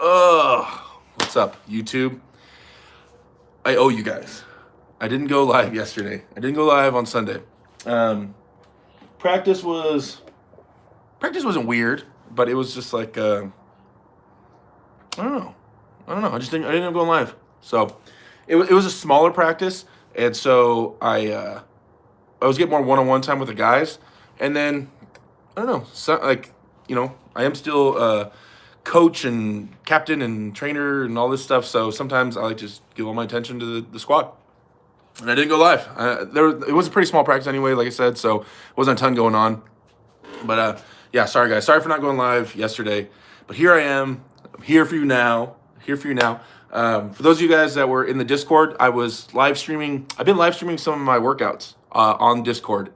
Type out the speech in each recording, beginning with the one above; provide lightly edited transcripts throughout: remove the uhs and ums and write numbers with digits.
What's up, YouTube? I owe you guys. I didn't go live yesterday. I didn't go live on Sunday. Um, practice wasn't weird, but it was just like I don't know. I didn't go live. So it was a smaller practice, and so I was getting more one-on-one time with the guys, and then I don't know. So, I am still coach and captain and trainer and all this stuff. So sometimes I like to just give all my attention to the squad. And I didn't go live. It was a pretty small practice anyway, like I said, so it wasn't a ton going on. But yeah, sorry guys. Sorry for not going live yesterday. But here I am. I'm here for you now. For those of you guys that were in the Discord, I was live streaming. I've been live streaming some of my workouts on Discord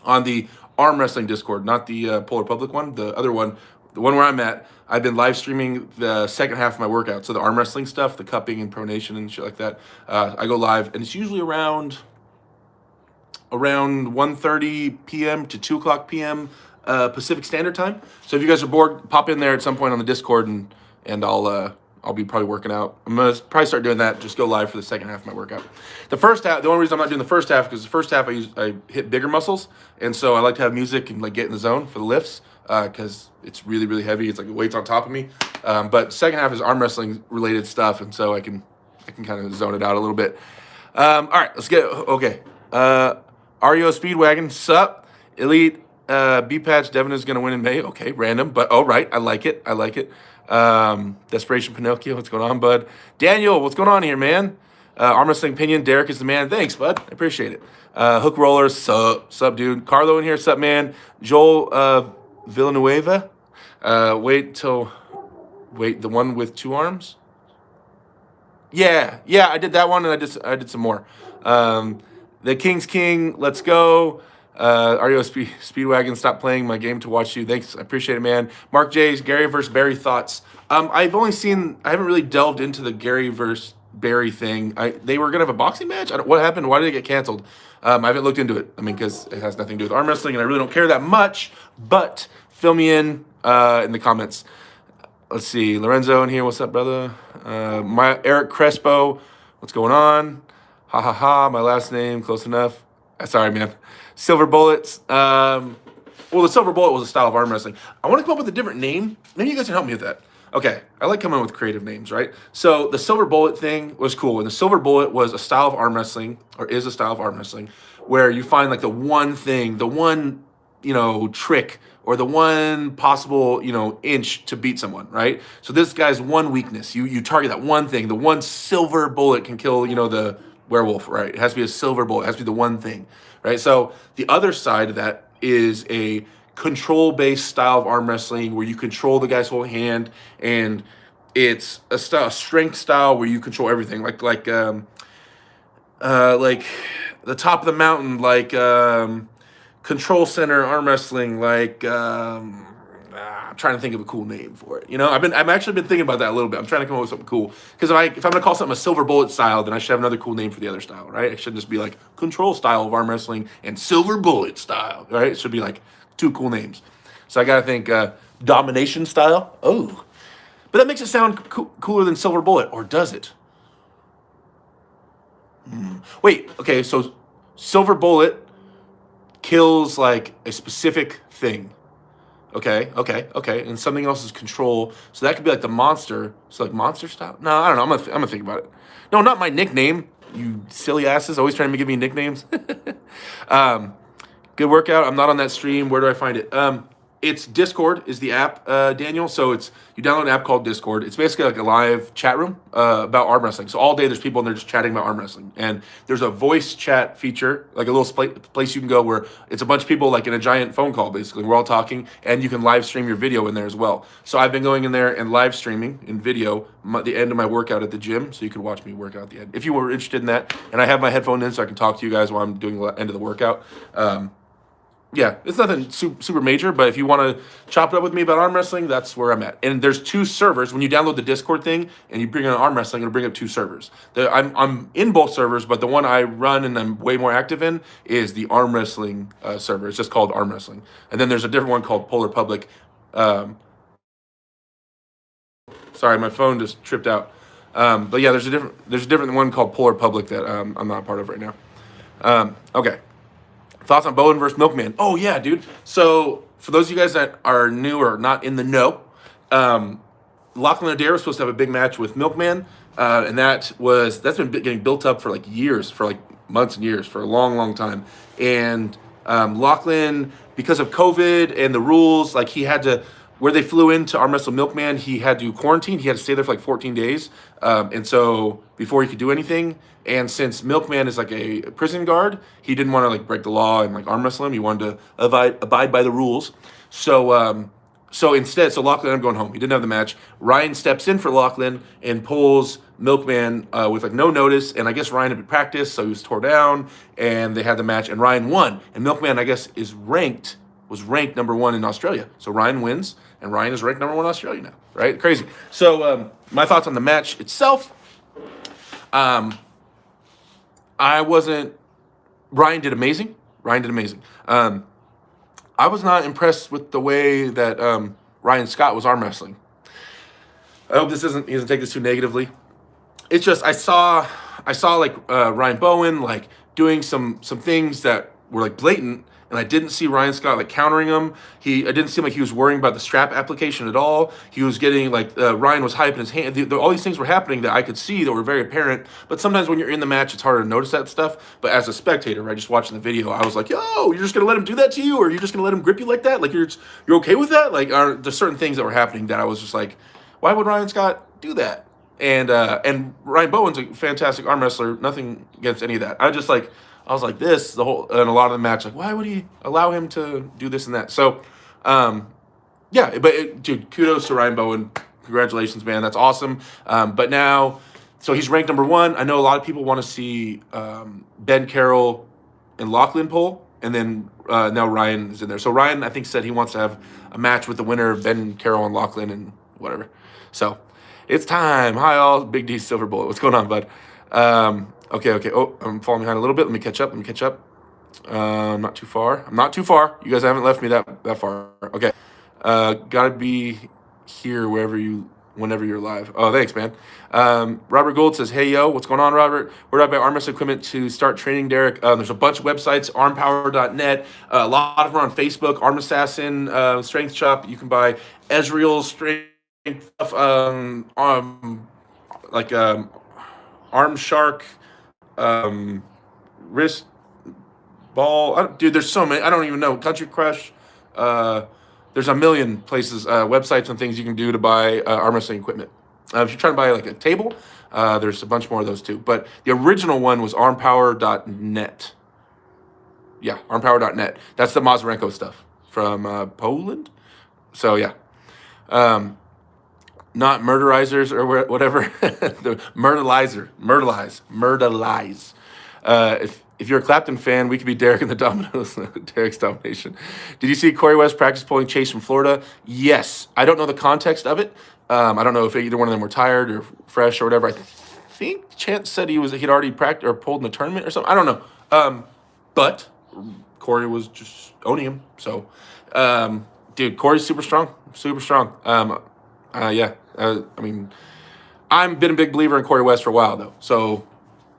on the arm wrestling Discord, not the Polar Public one, the other one, the one where I'm at. I've been live streaming the second half of my workout. So the arm wrestling stuff, the cupping and pronation and shit like that. I go live, and it's usually around 1:30 p.m. to 2 o'clock p.m. Pacific Standard Time. So if you guys are bored, pop in there at some point on the Discord, and I'll be probably working out. I'm gonna probably start doing that. Just go live for the second half of my workout. The first half, the only reason I'm not doing the first half because the first half I hit bigger muscles, and so I like to have music and like get in the zone for the lifts because it's really really heavy. It's like the weight's on top of me. But second half is arm wrestling related stuff, and so I can kind of zone it out a little bit. All right, let's get okay. REO Speedwagon, sup? Elite B Patch. Devin is gonna win in May. Okay, random, but all right, I like it. Desperation Pinocchio, what's going on, bud? Daniel, what's going on here, man? Arm Wrestling Pinion, Derek is the man. Thanks, bud. I appreciate it. Hook Rollers, sup, dude. Carlo in here, sup, man. Joel Villanueva. Wait, the one with two arms? Yeah, I did that one, and I did some more. The King's King, let's go. REO Speedwagon, stop playing my game to watch you. Thanks, I appreciate it, man. Mark J's Gary versus Barry thoughts. I haven't really delved into the Gary versus Barry thing. They were gonna have a boxing match. What happened? Why did it get canceled? I haven't looked into it. I mean, because it has nothing to do with arm wrestling, and I really don't care that much. But fill me in the comments. Let's see, Lorenzo in here. What's up, brother? My Eric Crespo. What's going on? Ha ha ha. My last name close enough. Sorry, man. Silver Bullets. Well, the Silver Bullet was a style of arm wrestling. I want to come up with a different name. Maybe you guys can help me with that. Okay, I like coming up with creative names, right? So the Silver Bullet thing was cool. And the Silver Bullet was a style of arm wrestling, or is a style of arm wrestling, where you find like the one thing, the one, trick, or the one possible, inch to beat someone, right? So this guy's one weakness. You target that one thing. The one silver bullet can kill, the werewolf, right? It has to be a silver bullet. It has to be the one thing, right? So the other side of that is a control-based style of arm wrestling where you control the guy's whole hand, and it's a strength style where you control everything, like the top of the mountain, like control center arm wrestling, like I'm trying to think of a cool name for it. I've actually been thinking about that a little bit. I'm trying to come up with something cool because if I'm gonna call something a silver bullet style, then I should have another cool name for the other style, right? It shouldn't just be like control style of arm wrestling and silver bullet style, right? It should be like two cool names. So I gotta think domination style. Oh, but that makes it sound cooler than silver bullet, or does it? Wait, okay, so silver bullet kills like a specific thing. Okay. And something else is control. So that could be like the monster. So like monster style? No, I don't know. I'm gonna think about it. No, not my nickname. You silly asses, always trying to give me nicknames. Good workout. I'm not on that stream. Where do I find it? It's Discord is the app, Daniel. So you download an app called Discord. It's basically like a live chat room about arm wrestling. So all day there's people in there just chatting about arm wrestling. And there's a voice chat feature, like a little place you can go where it's a bunch of people like in a giant phone call, basically. We're all talking, and you can live stream your video in there as well. So I've been going in there and live streaming in video the end of my workout at the gym, so you can watch me work out at the end. If you were interested in that, and I have my headphone in so I can talk to you guys while I'm doing the end of the workout. Yeah, it's nothing super major, but if you want to chop it up with me about arm wrestling, that's where I'm at. And there's two servers. When you download the Discord thing and you bring in arm wrestling, it'll bring up two servers. I'm in both servers, but the one I run and I'm way more active in is the arm wrestling server. It's just called arm wrestling. And then there's a different one called Polar Public. Sorry, my phone just tripped out. But yeah, there's a different one called Polar Public that I'm not a part of right now. Okay. Thoughts on Bowen versus Milkman? Oh yeah, dude. So for those of you guys that are new or not in the know, Lachlan Adair was supposed to have a big match with Milkman, and that's been getting built up for like years, for like months and years, for a long, long time. And Lachlan, because of COVID and the rules, like he had to, where they flew into arm wrestle Milkman, he had to quarantine. He had to stay there for like 14 days, and so before he could do anything. And since Milkman is like a prison guard, he didn't want to like break the law and like arm wrestle him. He wanted to abide by the rules. So instead, Lachlan ended up going home. He didn't have the match. Ryan steps in for Lachlan and pulls Milkman with like no notice. And I guess Ryan had been practiced, so he was tore down. And they had the match, and Ryan won. And Milkman, I guess, was ranked #1 in Australia. So Ryan wins, and Ryan is ranked #1 in Australia now. Right? Crazy. So my thoughts on the match itself. Ryan did amazing. I was not impressed with the way that Ryan Scott was arm wrestling. I hope he doesn't take this too negatively. It's just I saw like Ryan Bowen like doing some things that were like blatant, and I didn't see Ryan Scott like countering him. I didn't seem like he was worrying about the strap application at all. He was getting like Ryan was hyping his hand. All these things were happening that I could see that were very apparent. But sometimes when you're in the match, it's harder to notice that stuff. But as a spectator, right, just watching the video, I was like, "Yo, you're just gonna let him do that to you, or you're just gonna let him grip you like that? Like you're okay with that? Like there's certain things that were happening that I was just like, why would Ryan Scott do that?" And Ryan Bowen's a fantastic arm wrestler. Nothing against any of that. I was like this and a lot of the match, like, why would he allow him to do this and that? So, yeah, but dude, kudos to Ryan Bowen. Congratulations, man. That's awesome. But now, so he's ranked #1. I know a lot of people want to see Ben Carroll and Lachlan pull, and then now Ryan is in there. So Ryan, I think, said he wants to have a match with the winner of Ben Carroll and Lachlan and whatever. So it's time. Hi, all. Big D Silver Bullet. What's going on, bud? Okay. Oh, I'm falling behind a little bit. Let me catch up. I'm not too far. You guys haven't left me that far. Okay. Gotta be here whenever you're live. Oh, thanks, man. Robert Gould says, "Hey, yo, what's going on, Robert? Where do I buy arm wrestling equipment to start training, Derek?" There's a bunch of websites, armpower.net. A lot of them are on Facebook. Arm Assassin, Strength Shop. You can buy Ezreal's strength stuff, Arm Shark, wrist ball. Dude, there's so many. I don't even know. Country Crush. There's a million places, websites and things you can do to buy arm wrestling equipment. If you're trying to buy like a table, there's a bunch more of those too. But the original one was armpower.net. Yeah, armpower.net. That's the Mazarenko stuff from Poland. So yeah. Not murderizers or whatever. The murderize. If you're a Clapton fan, we could be Derek and the Dominoes. Derek's domination. Did you see Corey West practice pulling Chase from Florida? Yes. I don't know the context of it. I don't know if either one of them were tired or fresh or whatever. I think Chance said he'd already practiced or pulled in the tournament or something. I don't know. But Corey was just owning him. So, dude, Corey's super strong. Yeah. I mean, I've been a big believer in Corey West for a while, though. So,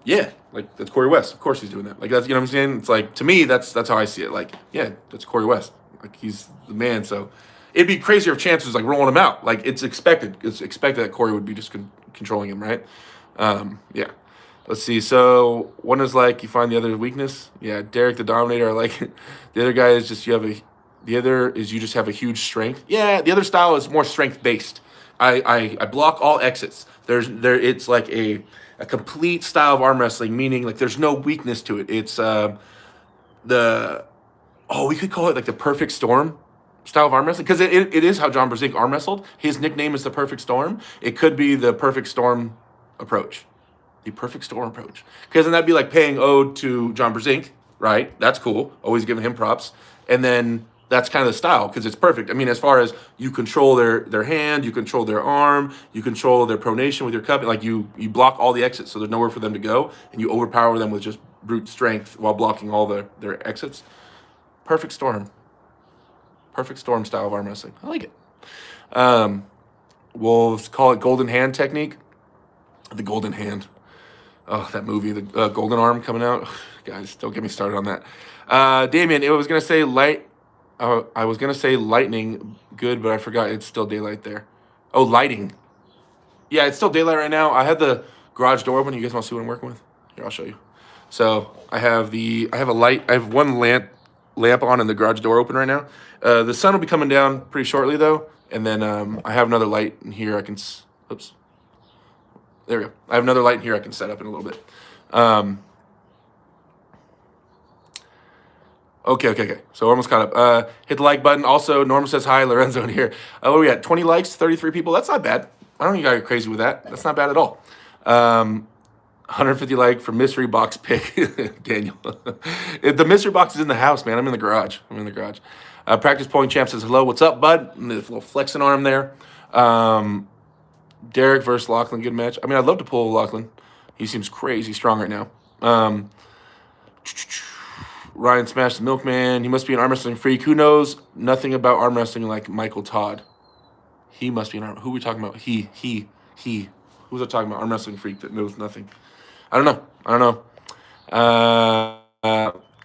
yeah, like, that's Corey West. Of course he's doing that. Like, that's, you know what I'm saying? It's like, to me, that's how I see it. Like, yeah, that's Corey West. Like, he's the man. So, it'd be crazier if Chance was, like, rolling him out. Like, it's expected. It's expected that Corey would be just controlling him, right? Yeah. Let's see. So, one is like, you find the other weakness. Yeah, Derek the Dominator, I like it. The other guy is just you just have a huge strength. Yeah, the other style is more strength-based. I block all exits. It's like a complete style of arm wrestling, meaning like there's no weakness to it. It's we could call it like the perfect storm style of arm wrestling, because it is how John Brzezinski arm wrestled. His nickname is the Perfect Storm. It could be the Perfect Storm approach. The Perfect Storm approach. Because then that'd be like paying ode to John Brzezinski, right? That's cool. Always giving him props. And then that's kind of the style, because it's perfect. I mean, as far as you control their hand, you control their arm, you control their pronation with your cup, like you block all the exits, so there's nowhere for them to go, and you overpower them with just brute strength while blocking all their exits. Perfect Storm. Perfect Storm style of arm wrestling. I like it. We'll call it golden hand technique. The golden hand. Oh, that movie, the golden arm coming out. Guys, don't get me started on that. Damien, I was gonna say I was gonna say lightning, good, but I forgot it's still daylight there. Oh, lighting. Yeah, it's still daylight right now. I had the garage door open. You guys want to see what I'm working with? Here, I'll show you. So I have a light. I have one lamp on and the garage door open right now. The sun will be coming down pretty shortly though, and then I have another light in here. Oops. There we go. I have another light in here I can set up in a little bit. Okay. So we're almost caught up. Hit the like button. Also, Norma says hi. Lorenzo in here. What are we at? 20 likes, 33 people. That's not bad. I don't think you guys are crazy with that. That's not bad at all. 150 like for mystery box pick, Daniel. The mystery box is in the house, man. I'm in the garage. Practice Pulling Champ says hello. What's up, bud? And the little flexing arm there. Derek versus Lachlan, good match. I mean, I'd love to pull Lachlan. He seems crazy strong right now. Ryan smashed the Milkman. He must be an arm wrestling freak. Who knows nothing about arm wrestling like Michael Todd? He must be an arm. Who are we talking about? He. Who's I talking about? Arm wrestling freak that knows nothing. I don't know.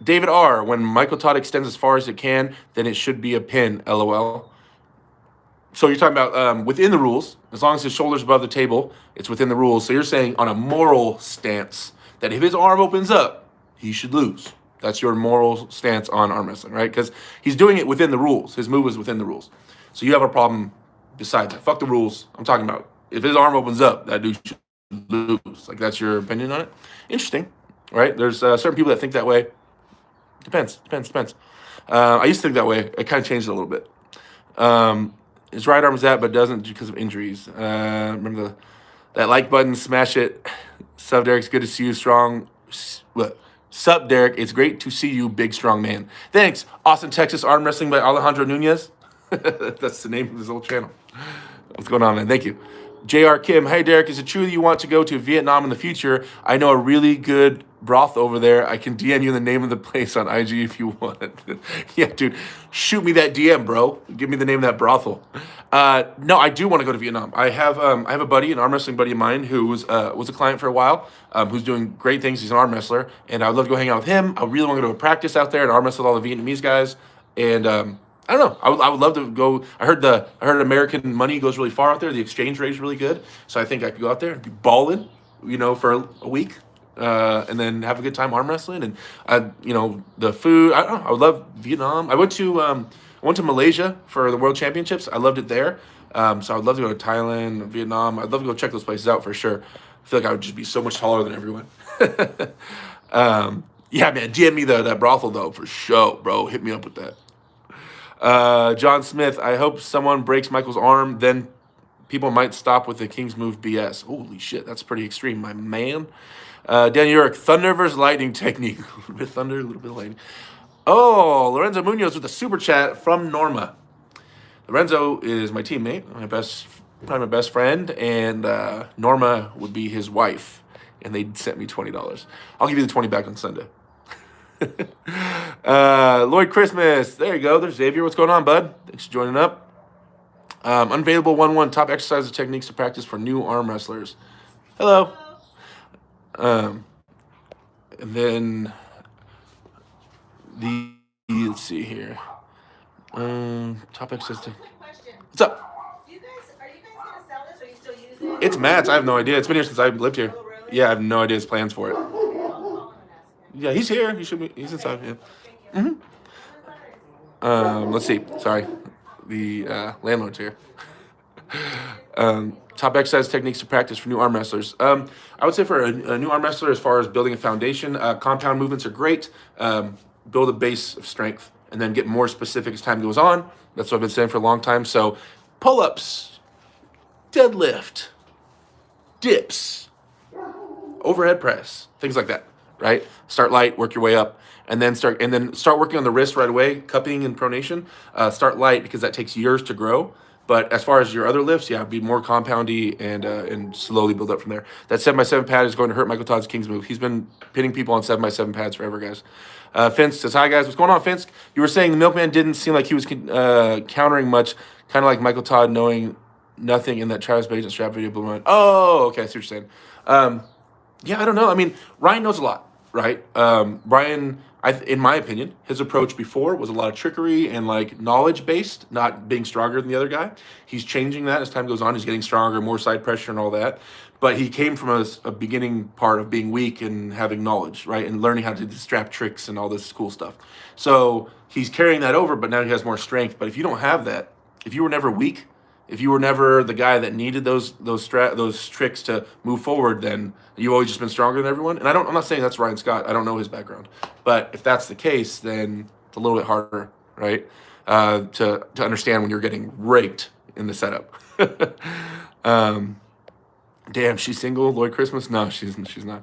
David R. When Michael Todd extends as far as it can, then it should be a pin. LOL. So you're talking about within the rules, as long as his shoulder's above the table, it's within the rules. So you're saying on a moral stance that if his arm opens up, he should lose. That's your moral stance on arm wrestling, right? Because he's doing it within the rules. His move is within the rules. So you have a problem besides that. Fuck the rules. I'm talking about if his arm opens up, that dude should lose. Like, that's your opinion on it? Interesting, right? There's certain people that think that way. Depends. I used to think that way. It kind of changed a little bit. His right arm is that, but doesn't because of injuries. Remember that like button, smash it. Sup, Derek, it's good to see you strong. What? Sup, Derek, it's great to see you, big, strong man. Thanks. Austin, Texas, arm wrestling by Alejandro Nunez. That's the name of his old channel. What's going on, man? Thank you. JR Kim, hey, Derek, is it true that you want to go to Vietnam in the future? I know a really good broth over there. I can DM you the name of the place on IG if you want. Yeah, dude, shoot me that DM, bro. Give me the name of that brothel. No, I do want to go to Vietnam. I have a buddy, an arm wrestling buddy of mine, who was a client for a while, who's doing great things. He's an arm wrestler, and I would love to go hang out with him. I really want to go to a practice out there and arm wrestle with all the Vietnamese guys. And I don't know. I would love to go. I heard American money goes really far out there. The exchange rate is really good, so I think I could go out there and be balling, for a week. And then have a good time arm wrestling, and the food. I don't know. I would love Vietnam. I went to Malaysia for the World Championships. I loved it there. So I would love to go to Thailand, Vietnam. I'd love to go check those places out for sure. I feel like I would just be so much taller than everyone. Yeah, man. DM me that brothel though for sure, bro. Hit me up with that. John Smith. I hope someone breaks Michael's arm. Then people might stop with the King's Move BS. Holy shit, that's pretty extreme, my man. Daniel York, thunder versus lightning technique. A little bit of thunder, a little bit of lightning. Oh, Lorenzo Munoz with a super chat from Norma. Lorenzo is my teammate, probably my best friend, and Norma would be his wife, and they sent me $20. I'll give you the 20 back on Sunday. Lloyd Christmas, there you go. There's Xavier. What's going on, bud? Thanks for joining up. Unavailable 1-1 top exercises techniques to practice for new arm wrestlers. Hello. And then let's see here. Top exercise. What's up? Are you guys gonna sell this, or are you still using it? It's Matt's. I have no idea. It's been here since I lived here. Oh, really? Yeah, I have no idea his plans for it. Yeah, he's here. He should be. He's inside. Yeah. Let's see. Sorry, the landlord's here. Top exercise techniques to practice for new arm wrestlers. I would say for a new arm wrestler, as far as building a foundation, compound movements are great. Build a base of strength, and then get more specific as time goes on. That's what I've been saying for a long time. So, pull-ups, deadlift, dips, overhead press, things like that. Right? Start light, work your way up, and then start working on the wrist right away, cupping and pronation. Start light because that takes years to grow. But as far as your other lifts, yeah, be more compoundy and slowly build up from there. That 7x7 pad is going to hurt Michael Todd's King's Move. He's been pinning people on 7x7 pads forever, guys. Finsk says, hi, guys. What's going on, Finsk? You were saying the Milkman didn't seem like he was countering much, kind of like Michael Todd knowing nothing in that Travis Bates and strap video blew my mind. Oh, okay, I see what you're saying. Yeah, I don't know. I mean, Ryan knows a lot, right? Ryan, in my opinion, his approach before was a lot of trickery and like knowledge based, not being stronger than the other guy. He's changing that as time goes on. He's getting stronger, more side pressure and all that. But he came from a beginning part of being weak and having knowledge, right? And learning how to do strap tricks and all this cool stuff. So he's carrying that over, but now he has more strength. But if you don't have that, if you were never weak, if you were never the guy that needed those tricks to move forward, then you've always just been stronger than everyone. And I'm not saying that's Ryan Scott. I don't know his background, but if that's the case, then it's a little bit harder, right? To understand when you're getting raped in the setup. Damn, she's single. Lloyd Christmas? No, she's not.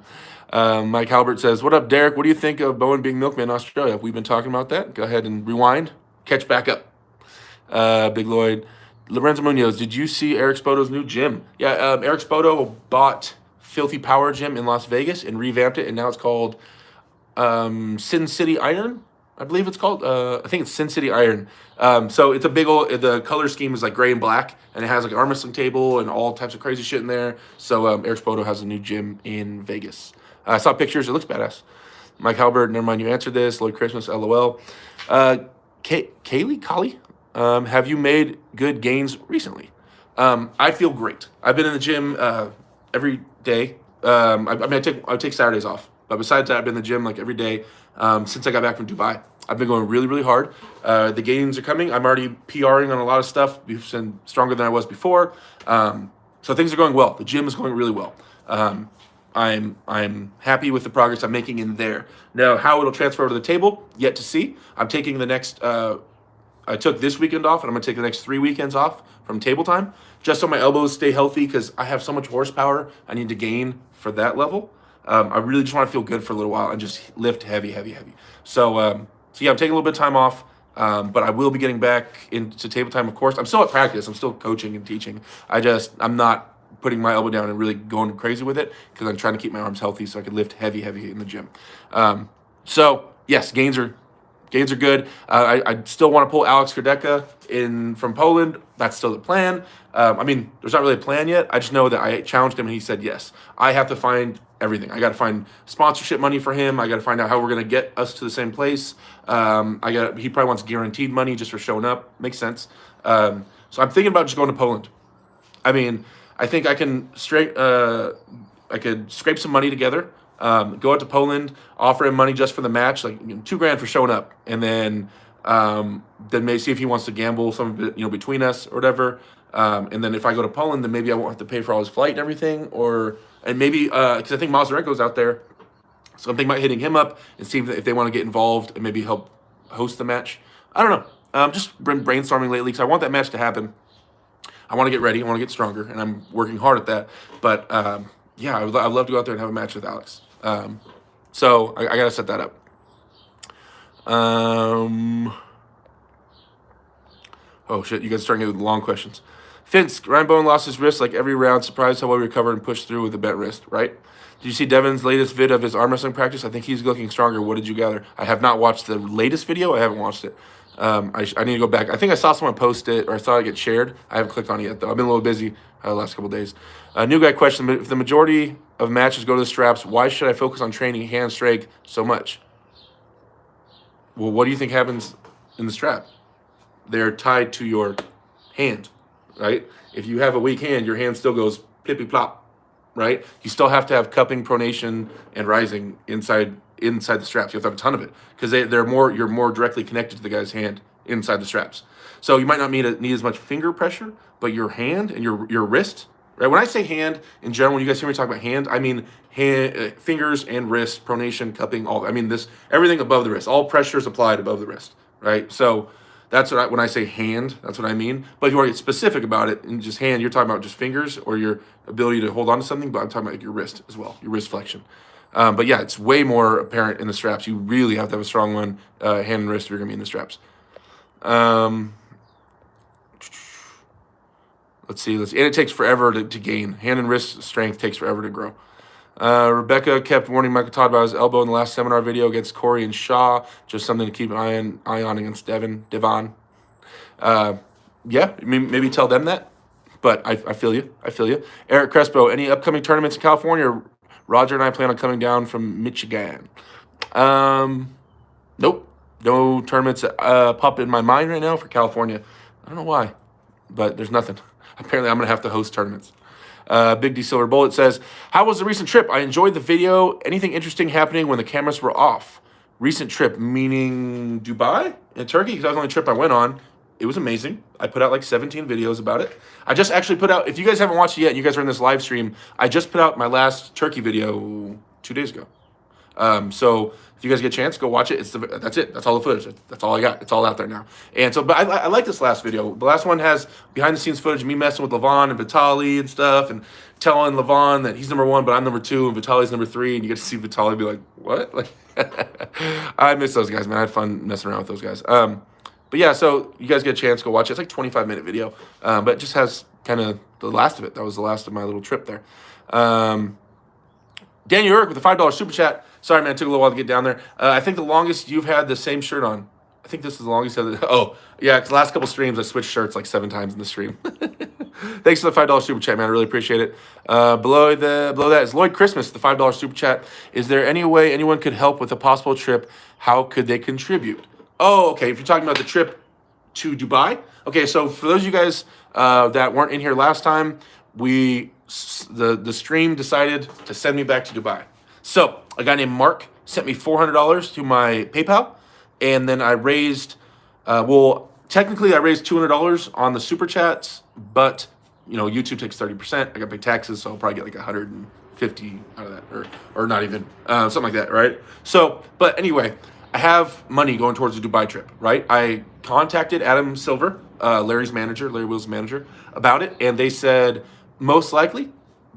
Mike Halbert says, "What up, Derek? What do you think of Bowen being Milkman in Australia? We've been talking about that. Go ahead and rewind, catch back up." Big Lloyd. Lorenzo Munoz, did you see Eric Spoto's new gym? Yeah, Eric Spoto bought Filthy Power Gym in Las Vegas and revamped it, and now it's called Sin City Iron, I believe it's called. I think it's Sin City Iron. So it's a big old, the color scheme is like gray and black, and it has like an arm wrestling table and all types of crazy shit in there. So Eric Spoto has a new gym in Vegas. I saw pictures. It looks badass. Mike Halbert, never mind, you answered this. Lloyd Christmas, LOL. Kaylee? Have you made good gains recently? I feel great. I've been in the gym every day. I take Saturdays off, but besides that, I've been in the gym like every day since I got back from Dubai. I've been going really, really hard. The gains are coming. I'm already PRing on a lot of stuff, been stronger than I was before. So things are going well. The gym is going really well. I'm happy with the progress I'm making in there. Now, how it'll transfer to the table, yet to see. I'm taking the next. I took this weekend off, and I'm going to take the next 3 weekends off from table time, just so my elbows stay healthy, because I have so much horsepower I need to gain for that level. I really just want to feel good for a little while and just lift heavy. So yeah, I'm taking a little bit of time off, but I will be getting back into table time, of course. I'm still at practice. I'm still coaching and teaching. I'm not putting my elbow down and really going crazy with it, because I'm trying to keep my arms healthy so I can lift heavy in the gym. So yes, gains are good. I still want to pull Alex Kardeka in from Poland. That's still the plan. I mean, there's not really a plan yet. I just know that I challenged him and he said yes. I have to find everything. I got to find sponsorship money for him. I got to find out how we're going to get us to the same place. He probably wants guaranteed money just for showing up. Makes sense. So I'm thinking about just going to Poland. I mean, I think I could scrape some money together. Go out to Poland, offer him money just for the match, like $2,000 for showing up, and then maybe see if he wants to gamble some of it, between us or whatever. And then if I go to Poland, then maybe I won't have to pay for all his flight and everything, and maybe because I think Mazarenko's out there, so I'm thinking about hitting him up and see if they want to get involved and maybe help host the match. I don't know. Just been brainstorming lately because I want that match to happen. I want to get ready. I want to get stronger, and I'm working hard at that. But yeah, I'd love to go out there and have a match with Alex. So I got to set that up. Oh shit, you guys are starting to get long questions. Finsk, Ryan Bowen lost his wrist like every round. Surprised how well he recovered and pushed through with a bent wrist, right? Did you see Devin's latest vid of his arm wrestling practice? I think he's looking stronger. What did you gather? I have not watched the latest video. I haven't watched it. I need to go back. I think I saw someone post it, or I saw it get shared. I haven't clicked on it yet, though. I've been a little busy the last couple of days. New guy question, if the majority of matches go to the straps, why should I focus on training hand strength so much? Well, what do you think happens in the strap? They're tied to your hand, right? If you have a weak hand, your hand still goes plippy-plop, right? You still have to have cupping, pronation, and rising inside the straps. You have to have a ton of it, because you're more directly connected to the guy's hand inside the straps. So you might not need as much finger pressure, but your hand and your wrist, right? When I say hand in general, when you guys hear me talk about hand, I mean hand, fingers and wrist, pronation, cupping, all. I mean everything above the wrist. All pressure is applied above the wrist, right? So that's when I say hand, that's what I mean. But if you want to get specific about it, and just hand, you're talking about just fingers or your ability to hold on to something, but I'm talking about like your wrist as well, your wrist flexion. But yeah, it's way more apparent in the straps. You really have to have a strong one, hand and wrist, if you're going to be in the straps. Let's see. And it takes forever to gain. Hand and wrist strength takes forever to grow. Rebecca kept warning Michael Todd about his elbow in the last seminar video against Corey and Shaw. Just something to keep an eye on against Devon. Yeah, maybe tell them that. But I feel you. I feel you. Eric Crespo, any upcoming tournaments in California? Roger and I plan on coming down from Michigan. Nope. No tournaments pop in my mind right now for California. I don't know why, but there's nothing. Apparently, I'm going to have to host tournaments. Big D Silver Bullet says, how was the recent trip? I enjoyed the video. Anything interesting happening when the cameras were off? Recent trip, meaning Dubai and Turkey? Because that was the only trip I went on. It was amazing. I put out like 17 videos about it. I just actually put out, if you guys haven't watched it yet, and you guys are in this live stream, I just put out my last Turkey video 2 days ago. So if you guys get a chance, go watch it. That's it. That's all the footage. That's all I got. It's all out there now. And so, but I like this last video. The last one has behind the scenes footage of me messing with Levon and Vitaly and stuff, and telling Levon that he's number 1, but I'm number 2, and Vitaly's number 3. And you get to see Vitaly be like, what? Like, I miss those guys, man. I had fun messing around with those guys. But yeah, so you guys get a chance, go watch it. It's like 25-minute video, but it just has kind of the last of it. That was the last of my little trip there. Daniel Urk with a $5 super chat. Sorry, man, it took a little while to get down there. I think the longest you've had the same shirt on. I think this is the longest. Oh, yeah, because the last couple streams, I switched shirts like 7 times in the stream. Thanks for the $5 super chat, man. I really appreciate it. Below that is Lloyd Christmas, the $5 super chat. Is there any way anyone could help with a possible trip? How could they contribute? Oh, okay. If you're talking about the trip to Dubai. Okay, so for those of you guys that weren't in here last time, the stream decided to send me back to Dubai. So a guy named Mark sent me $400 to my PayPal, and then I raised, technically I raised $200 on the super chats, but YouTube takes 30%. I got big taxes, so I'll probably get like 150 out of that, or not even something like that, right? So, but anyway, I have money going towards the Dubai trip, right? I contacted Adam Silver, Larry Wheels' manager, about it, and they said most likely.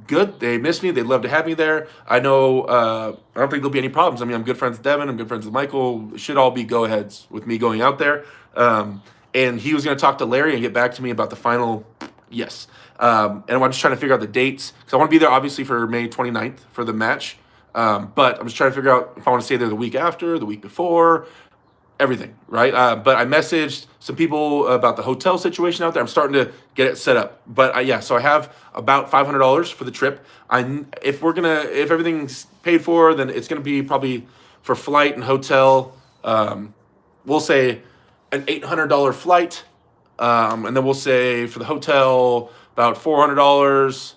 Good. They miss me. They'd love to have me there. I know. I don't think there'll be any problems. I mean, I'm good friends with Devin. I'm good friends with Michael. It should all be go-aheads with me going out there. And he was going to talk to Larry and get back to me about the final yes. And I'm just trying to figure out the dates because I want to be there, obviously, for May 29th for the match. But I'm just trying to figure out if I want to stay there the week after, the week before, everything, right? But I messaged some people about the hotel situation out there. I'm starting to get it set up. But yeah, so I have about $500 for the trip. If everything's paid for, then it's gonna be probably for flight and hotel. We'll say an $800 flight, and then we'll say for the hotel about $400.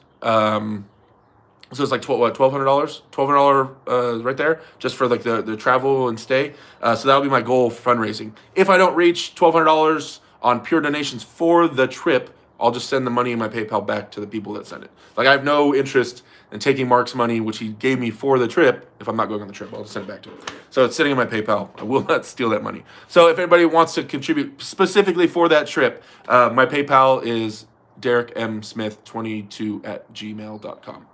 So it's like $1,200? $1,200 right there, just for like the travel and stay. So that'll be my goal for fundraising. If I don't reach $1,200 on pure donations for the trip, I'll just send the money in my PayPal back to the people that send it. Like I have no interest in taking Mark's money, which he gave me for the trip. If I'm not going on the trip, I'll just send it back to him. So it's sitting in my PayPal. I will not steal that money. So if anybody wants to contribute specifically for that trip, my PayPal is DerekMSmith22@gmail.com.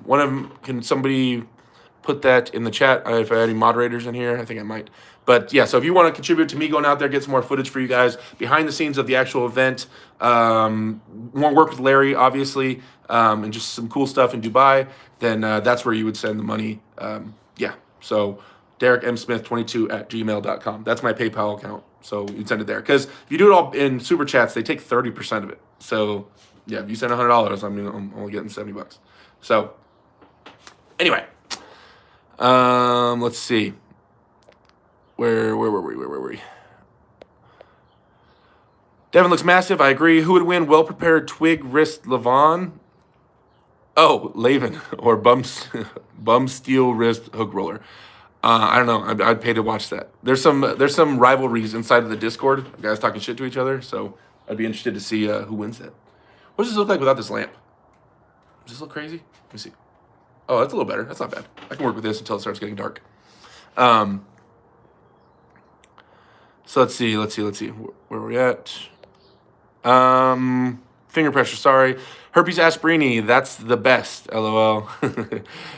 One of them, can somebody put that in the chat if I had any moderators in here? I think I might. But yeah, so if you want to contribute to me going out there, get some more footage for you guys behind the scenes of the actual event, more work with Larry, obviously, and just some cool stuff in Dubai, then that's where you would send the money. Yeah, so DerekMSmith22@gmail.com. That's my PayPal account. So you'd send it there. Because if you do it all in super chats, they take 30% of it. So yeah, if you send $100, I'm only getting $70. So anyway, let's see. Where were we? Devin looks massive. I agree. Who would win? Well-prepared twig wrist Levon? Oh, Laven or bum steel wrist hook roller. I don't know. I'd pay to watch that. There's some rivalries inside of the Discord. Guys talking shit to each other. So I'd be interested to see who wins that. What does this look like without this lamp? Does this look crazy? Let me see. Oh, that's a little better. That's not bad. I can work with this until it starts getting dark. So let's see. Where are we at? Finger pressure, sorry. Herpes Aspirini, that's the best, LOL.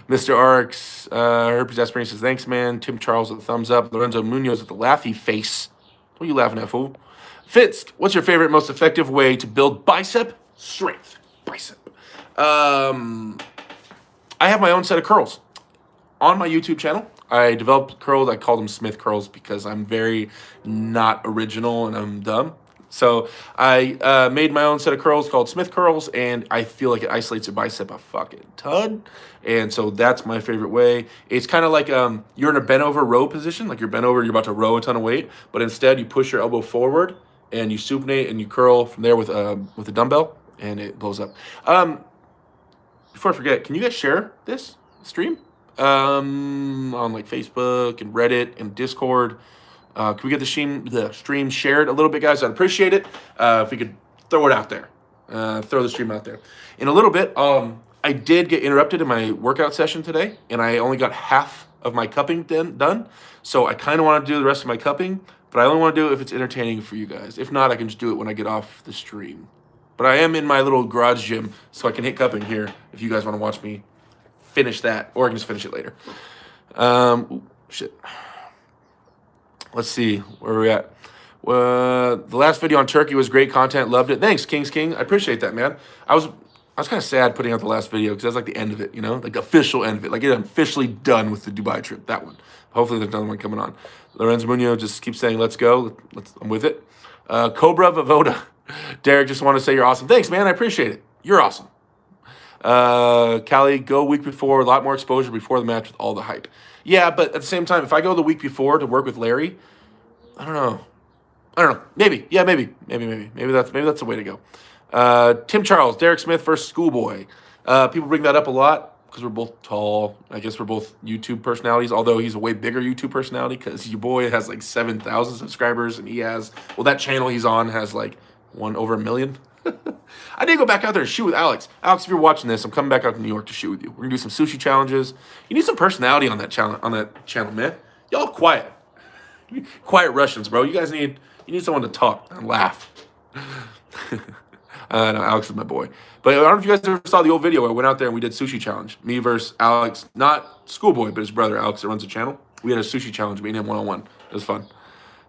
Mr. Arx, Herpes Aspirini says, thanks, man. Tim Charles with the thumbs up. Lorenzo Munoz with the laughy face. What are you laughing at, fool? Fitz, what's your favorite, most effective way to build bicep strength? I have my own set of curls. On my YouTube channel, I developed curls. I call them Smith curls because I'm very not original and I'm dumb. So I made my own set of curls called Smith curls, and I feel like it isolates your bicep a fucking ton. And so that's my favorite way. It's kind of like you're in a bent over row position, like you're bent over, you're about to row a ton of weight, but instead you push your elbow forward and you supinate and you curl from there with a dumbbell, and it blows up. Before I forget, can you guys share this stream on like Facebook and Reddit and Discord? Can we get the stream shared a little bit, guys? I'd appreciate it if we could throw it out there. Throw the stream out there. In a little bit, I did get interrupted in my workout session today, and I only got half of my cupping done. So I kind of want to do the rest of my cupping, but I only want to do it if it's entertaining for you guys. If not, I can just do it when I get off the stream. But I am in my little garage gym, so I can hit cupping here if you guys want to watch me finish that, or I can just finish it later. Shit. Let's see where we're at. The last video on Turkey was great content. Loved it. Thanks, King's King. I appreciate that, man. I was kind of sad putting out the last video because that's like the end of it, you know, like the official end of it. Like I'm officially done with the Dubai trip. That one. Hopefully there's another one coming on. Lorenzo Munoz just keeps saying, "Let's go." I'm with it. Cobra Vavoda. Derek, just want to say you're awesome. Thanks, man. I appreciate it. You're awesome. Callie, go week before, a lot more exposure before the match with all the hype. Yeah, but at the same time, if I go the week before to work with Larry, I don't know. Maybe. Yeah, maybe. Maybe that's the way to go. Tim Charles, Derek Smith versus Schoolboy. People bring that up a lot because we're both tall. I guess we're both YouTube personalities, although he's a way bigger YouTube personality because your boy has like 7,000 subscribers, and he has, well, that channel he's on has like over 1 million. I did go back out there and shoot with Alex. Alex, if you're watching this, I'm coming back out to New York to shoot with you. We're gonna do some sushi challenges. You need some personality on that channel, man. Y'all quiet. Quiet Russians, bro. You need someone to talk and laugh. No, Alex is my boy. But I don't know if you guys ever saw the old video where I went out there and we did sushi challenge. Me versus Alex, not Schoolboy, but his brother Alex that runs the channel. We had a sushi challenge, me and him one-on-one. It was fun.